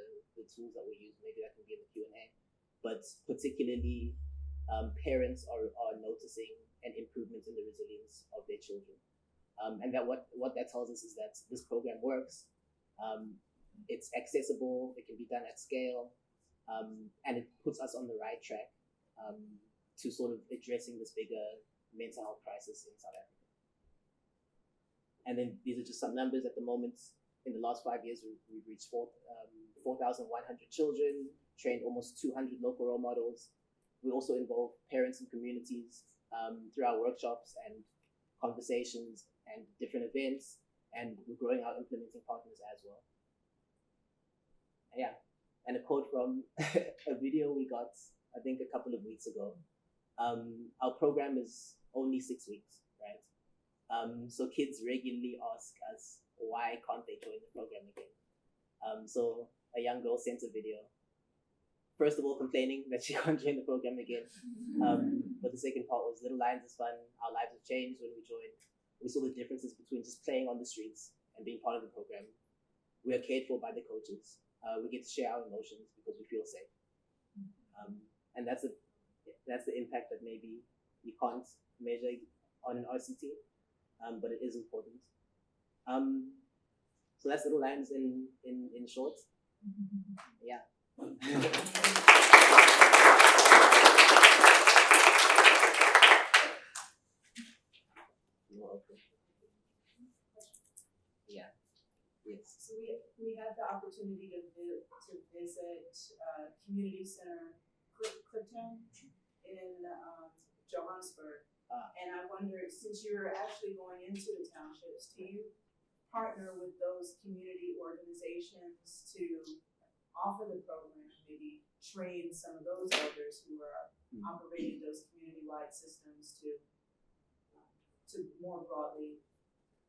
tools that we use. Maybe that can be in the Q&A. But particularly, parents are noticing an improvement in the resilience of their children, and that what that tells us is that this program works. It's accessible. It can be done at scale, and it puts us on the right track to sort of addressing this bigger mental health crisis in South Africa. And then these are just some numbers at the moment. In the last 5 years, we've reached 4,100 children, trained almost 200 local role models. We also involve parents and communities through our workshops and conversations and different events, and we're growing our implementing partners as well. Yeah, and a quote from a video we got, I think, a couple of weeks ago. Our program is only 6 weeks, right? So kids regularly ask us, why can't they join the program again? So a young girl sent a video, first of all complaining that she can't join the program again. But the second part was, Little Lions is fun. Our lives have changed when we joined. We saw the differences between just playing on the streets and being part of the program. We are cared for by the coaches. We get to share our emotions because we feel safe. And that's the impact that maybe you can't measure on an RCT, but it is important. So that's Little Lions in short. Yeah. Yeah. Yes. So we had the opportunity to visit community center Clifton in Johannesburg, and I wondered, since you're actually going into the townships, do you partner with those community organizations to offer the program, maybe train some of those elders who are operating those community-wide systems to more broadly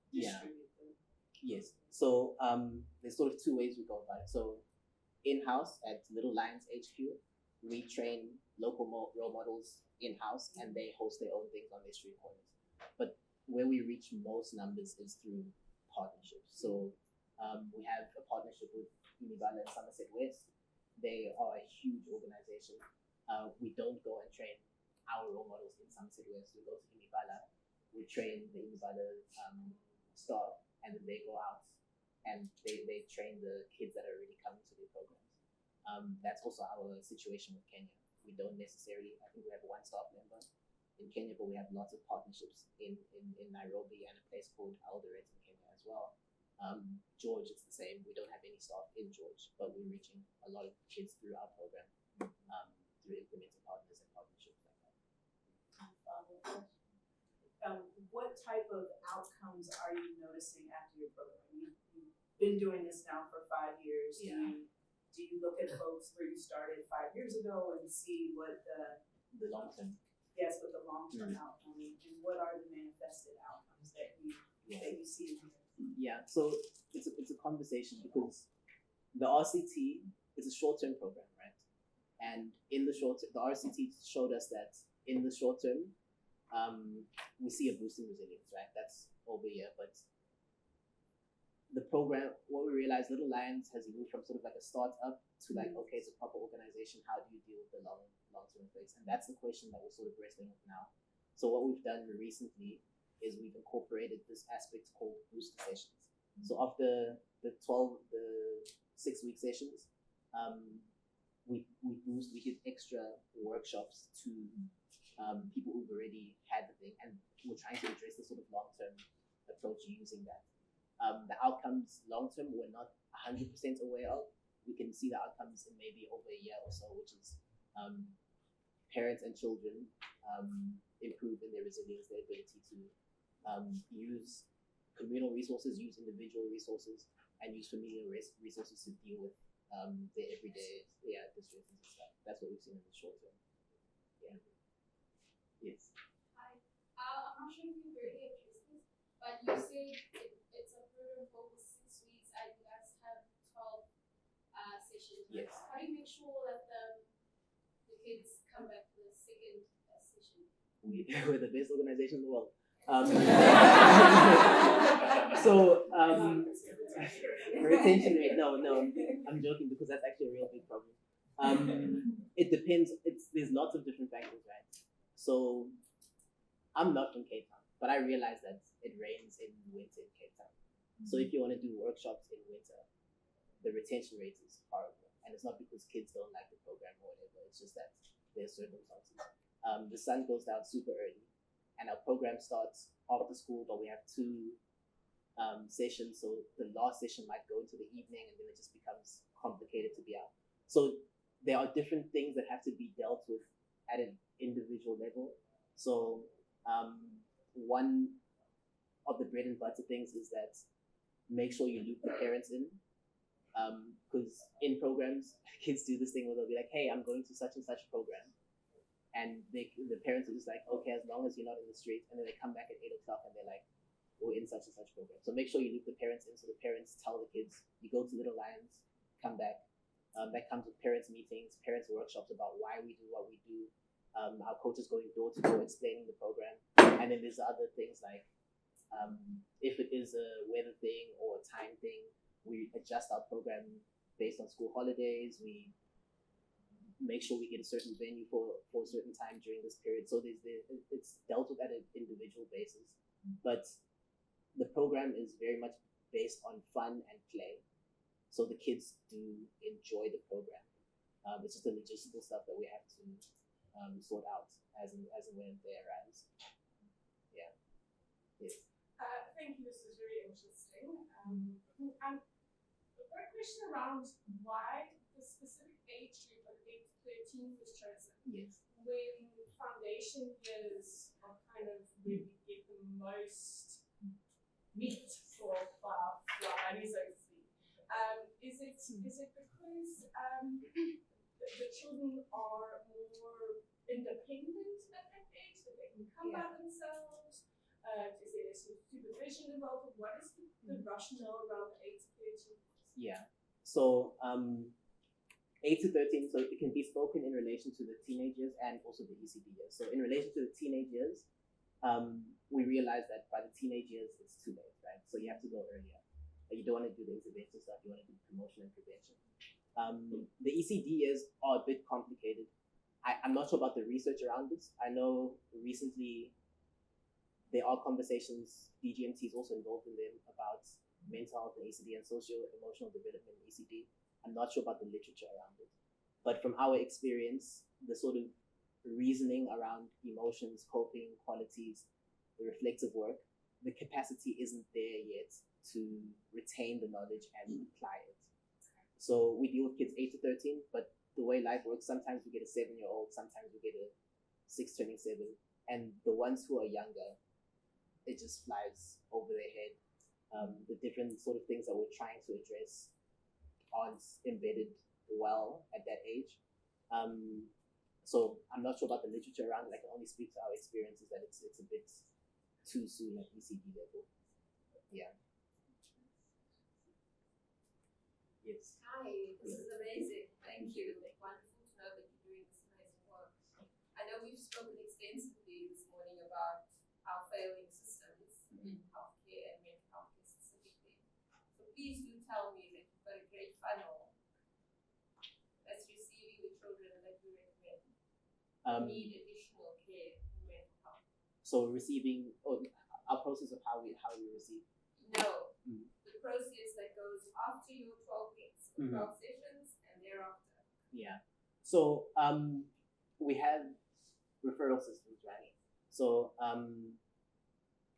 distribute them? Yes. So there's sort of two ways we go about it. So in-house at Little Lions HQ, we train local role models in-house, and they host their own things on their street corners. But where we reach most numbers is through partnerships. So we have a partnership with Unibala in Somerset West. They are a huge organization. We don't go and train our role models in Somerset West. We go to Unibala. We train the Unibala staff, and then they go out and they train the kids that are already coming to their programs. That's also our situation with Kenya. We don't necessarily, I think we have one staff member in Kenya, but we have lots of partnerships in Nairobi and a place called Eldoret in Kenya as well. George, it's the same. We don't have any staff in George, but we're reaching a lot of kids through our program, through implementing partners and partnerships like that. What type of outcomes are you noticing after your program? You've been doing this now for 5 years. Yeah. Do you look at folks where you started 5 years ago and see what the long term? Yes, what the long term outcome, and what are the manifested outcomes that you see? Yeah. So it's a conversation, because the RCT is a short term program, right? And in the RCT showed us that in the short term, we see a boost in resilience, right? That's over here, but the program, what we realized, Little Lions has moved from sort of like a startup to like, okay, it's a proper organization. How do you deal with the long-term effects? And that's the question that we're sort of wrestling with now. So what we've done recently is we've incorporated this aspect called booster sessions. So after the 6-week sessions, we give extra workshops to people who've already had the thing, and we're trying to address the sort of long-term approach using that. The outcomes long-term we're not 100% aware of. We can see the outcomes in maybe over a year or so, which is parents and children improve in their resilience, their ability to use communal resources, use individual resources, and use familiar resources to deal with their everyday distresses and stuff. That's what we've seen in the short term. Yeah. Yes. Hi. I'm not sure if you already addressed this, but you said it's a program for 6 weeks and you guys have 12 sessions. Yes. How do you make sure that the kids come back to the second session? We're the best organization in the world. Retention rate. No, I'm joking because that's actually a real big problem. It depends. There's lots of different factors, right? So I'm not from Cape Town, but I realize that it rains in winter in Cape Town. So if you want to do workshops in winter, the retention rate is horrible, and it's not because kids don't like the program or whatever. It's just that there's circumstances. The sun goes down super early, and our program starts after school, but we have 2 sessions, so the last session might go into the evening, and then it just becomes complicated to be out. So there are different things that have to be dealt with at an individual level. So one of the bread and butter things is that make sure you loop the parents in, because in programs, kids do this thing where they'll be like, hey, I'm going to such and such program. And the parents are just like, okay, as long as you're not in the street. And then they come back at 8 o'clock and they're like, we're in such and such program. So make sure you loop the parents in, so the parents tell the kids, you go to Little Lions, come back. That comes with parents meetings, parents workshops about why we do what we do. Our coaches going door to door explaining the program. And then there's other things like, if it is a weather thing or a time thing, we adjust our program based on school holidays. We make sure we get a certain venue for a certain time during this period. So it's dealt with at an individual basis. But the program is very much based on fun and play. So the kids do enjoy the program. It's just the logistical stuff that we have to sort out as and when they arrives. Yeah. Yes. Thank you. This is very interesting. A question around why the specific age group of 8 to 13 was chosen. Yes. When foundation years are kind of where we get the most meat for our money, so to speak. Is it because the children are more independent at that age, that they can come by themselves? Is there some supervision involved? What is the rationale around the 8 to 13? Yeah. So 8 to 13, so it can be spoken in relation to the teenage years and also the ECD years. So in relation to the teenage years, we realize that by the teenage years, it's too late, right? So you have to go earlier. You don't want to do the intervention stuff, you want to do promotion and prevention. The ECD years are a bit complicated. I'm not sure about the research around this. I know recently there are conversations, DGMT is also involved in them, about mental health and ECD and socio-emotional development in ECD. I'm not sure about the literature around it. But from our experience, the sort of reasoning around emotions, coping, qualities, the reflective work, the capacity isn't there yet to retain the knowledge and apply it. So we deal with kids 8 to 13, but the way life works, sometimes we get a 7-year-old, sometimes we get a 6 turning 7, and the ones who are younger, it just flies over their head. The different sort of things that we're trying to address aren't embedded well at that age. So I'm not sure about the literature around it. I can only speak to our experiences that it's a bit too soon at ECD level. Yeah. Yes. Hi, this is amazing. Thank you. Wonderful to know that you're doing this amazing work. I know we've spoken extensively this morning about our failing systems in healthcare and mental health care specifically. So please do tell me that you've got a great funnel that's receiving the children that you recommend need additional care in mental health. So receiving, our process of how we receive. No. The process that goes after your 12 weeks, 12 sessions, and thereafter. Yeah. So we have referral systems, right? So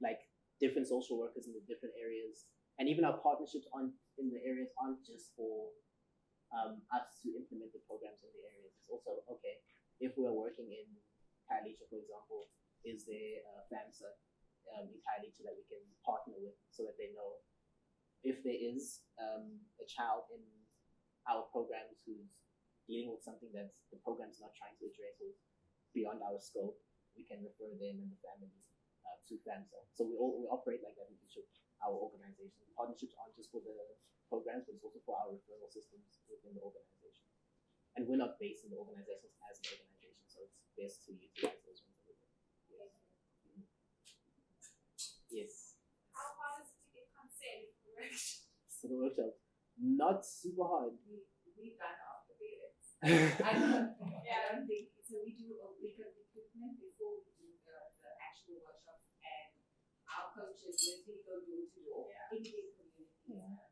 like different social workers in the different areas, and even our partnerships in the areas aren't just for us to implement the programs in the areas. It's also, okay, if we are working in Khayelitsha, for example, is there a FAMSA in Khayelitsha that we can partner with so that they know if there is a child in our programs who's dealing with something that the program's not trying to address or beyond our scope, we can refer them and the family to FAMSA. So we operate like that in each of our organizations. Partnerships aren't just for the programs, but it's also for our referral systems within the organization. And we're not based in the organizations as an organization, so it's best to utilize those ones a little bit. Yes. How hard is it to get consent for the workshop? For the workshop, not super hard. We've done our parents. Yeah. I don't think so. We do a week of equipment before we do the actual workshop, and our coaches literally go door to door in their communities.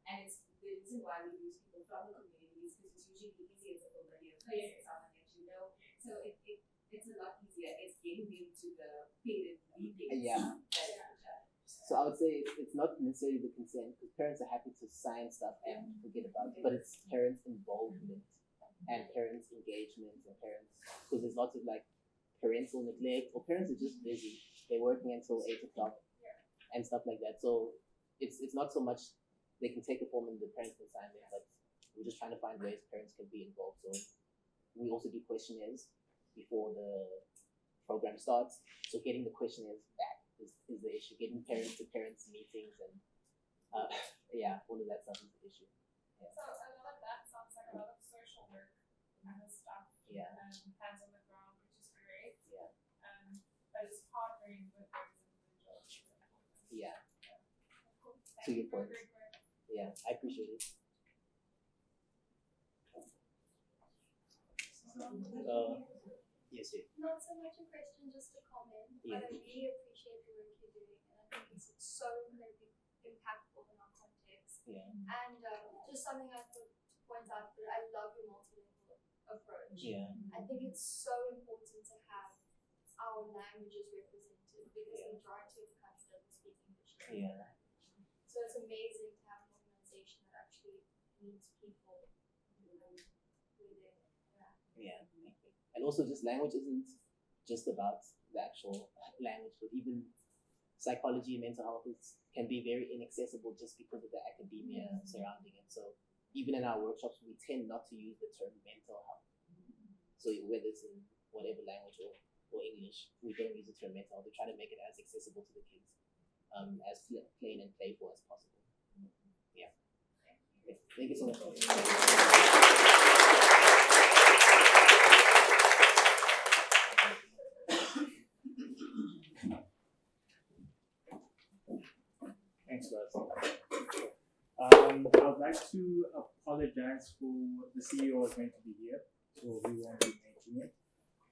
And it's the reason why we use people from the communities, because it's usually easier to familiar place, someone that you know. So it's a lot easier. It's getting them to the parent meetings. Yeah. So I would say it's not necessarily the consent, because parents are happy to sign stuff and forget about it, but it's parents' involvement and parents' engagement and parents, because there's lots of like parental neglect, or parents are just busy. They're working until 8 o'clock and stuff like that. So it's not so much they can take a form and the parents can sign it, but we're just trying to find ways parents can be involved. So we also do questionnaires before the program starts. So getting the questionnaires back is the issue. Getting parents to parents meetings and all of that stuff is the issue. So a lot of that sounds like a lot of social work kind of stuff. Yeah. Hands on the ground, which is great. Yeah. But it's partnering with those individuals. Yeah. Cool. To your point. Great work. Yeah, I appreciate it. Yes, yeah. Not so much a question, just a comment. Yeah. But I really appreciate the work you're doing, and I think it's so incredibly impactful in our context. Yeah. And just something I thought to point out, that I love your multilingual approach. Yeah. I think it's so important to have our languages represented, because the majority of the country doesn't speak English. Yeah. So it's amazing to have an organization that actually meets people where they're at. Yeah. And also, just language isn't just about the actual language, but even psychology and mental health can be very inaccessible just because of the academia surrounding it. So even in our workshops, we tend not to use the term mental health. So whether it's in whatever language or English, we don't use the term mental health. We try to make it as accessible to the kids, as plain and playful as possible. Yeah. Thank you so much. Thanks, guys. I would like to apologize for the CEO was meant to be here, so we won't be making it.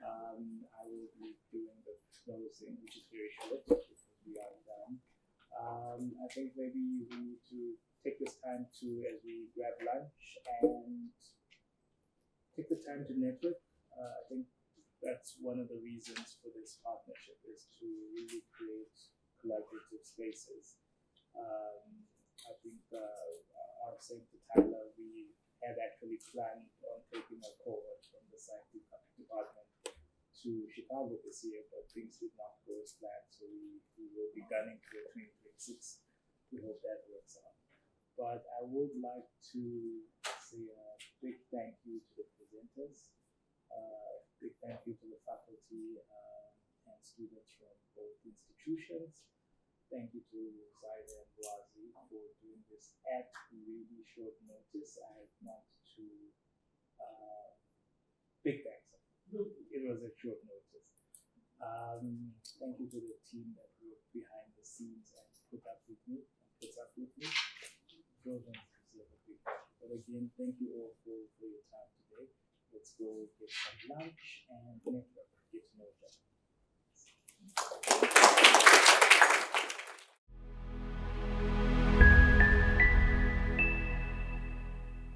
I will be doing the closing, which is very short because we are done. I think maybe we need to take this time to, as we grab lunch, and take the time to network. I think that's one of the reasons for this partnership, is to really create collaborative spaces. I think I was saying to Tyler, we had actually planned on taking a cohort from the science department to Chicago this year, but things did not go as planned, so we will be gunning for 2026. We hope that works out. But I would like to say a big thank you to the presenters, big thank you to the faculty and students from both institutions. Thank you to Zaida and Wazi for doing this at really short notice. I want to big thanks. It was at short notice. Thank you to the team that worked behind the scenes and put up with me. Jordan deserves a big thank you. But again, thank you all for your time today. Let's go get some lunch and network, get to know each other.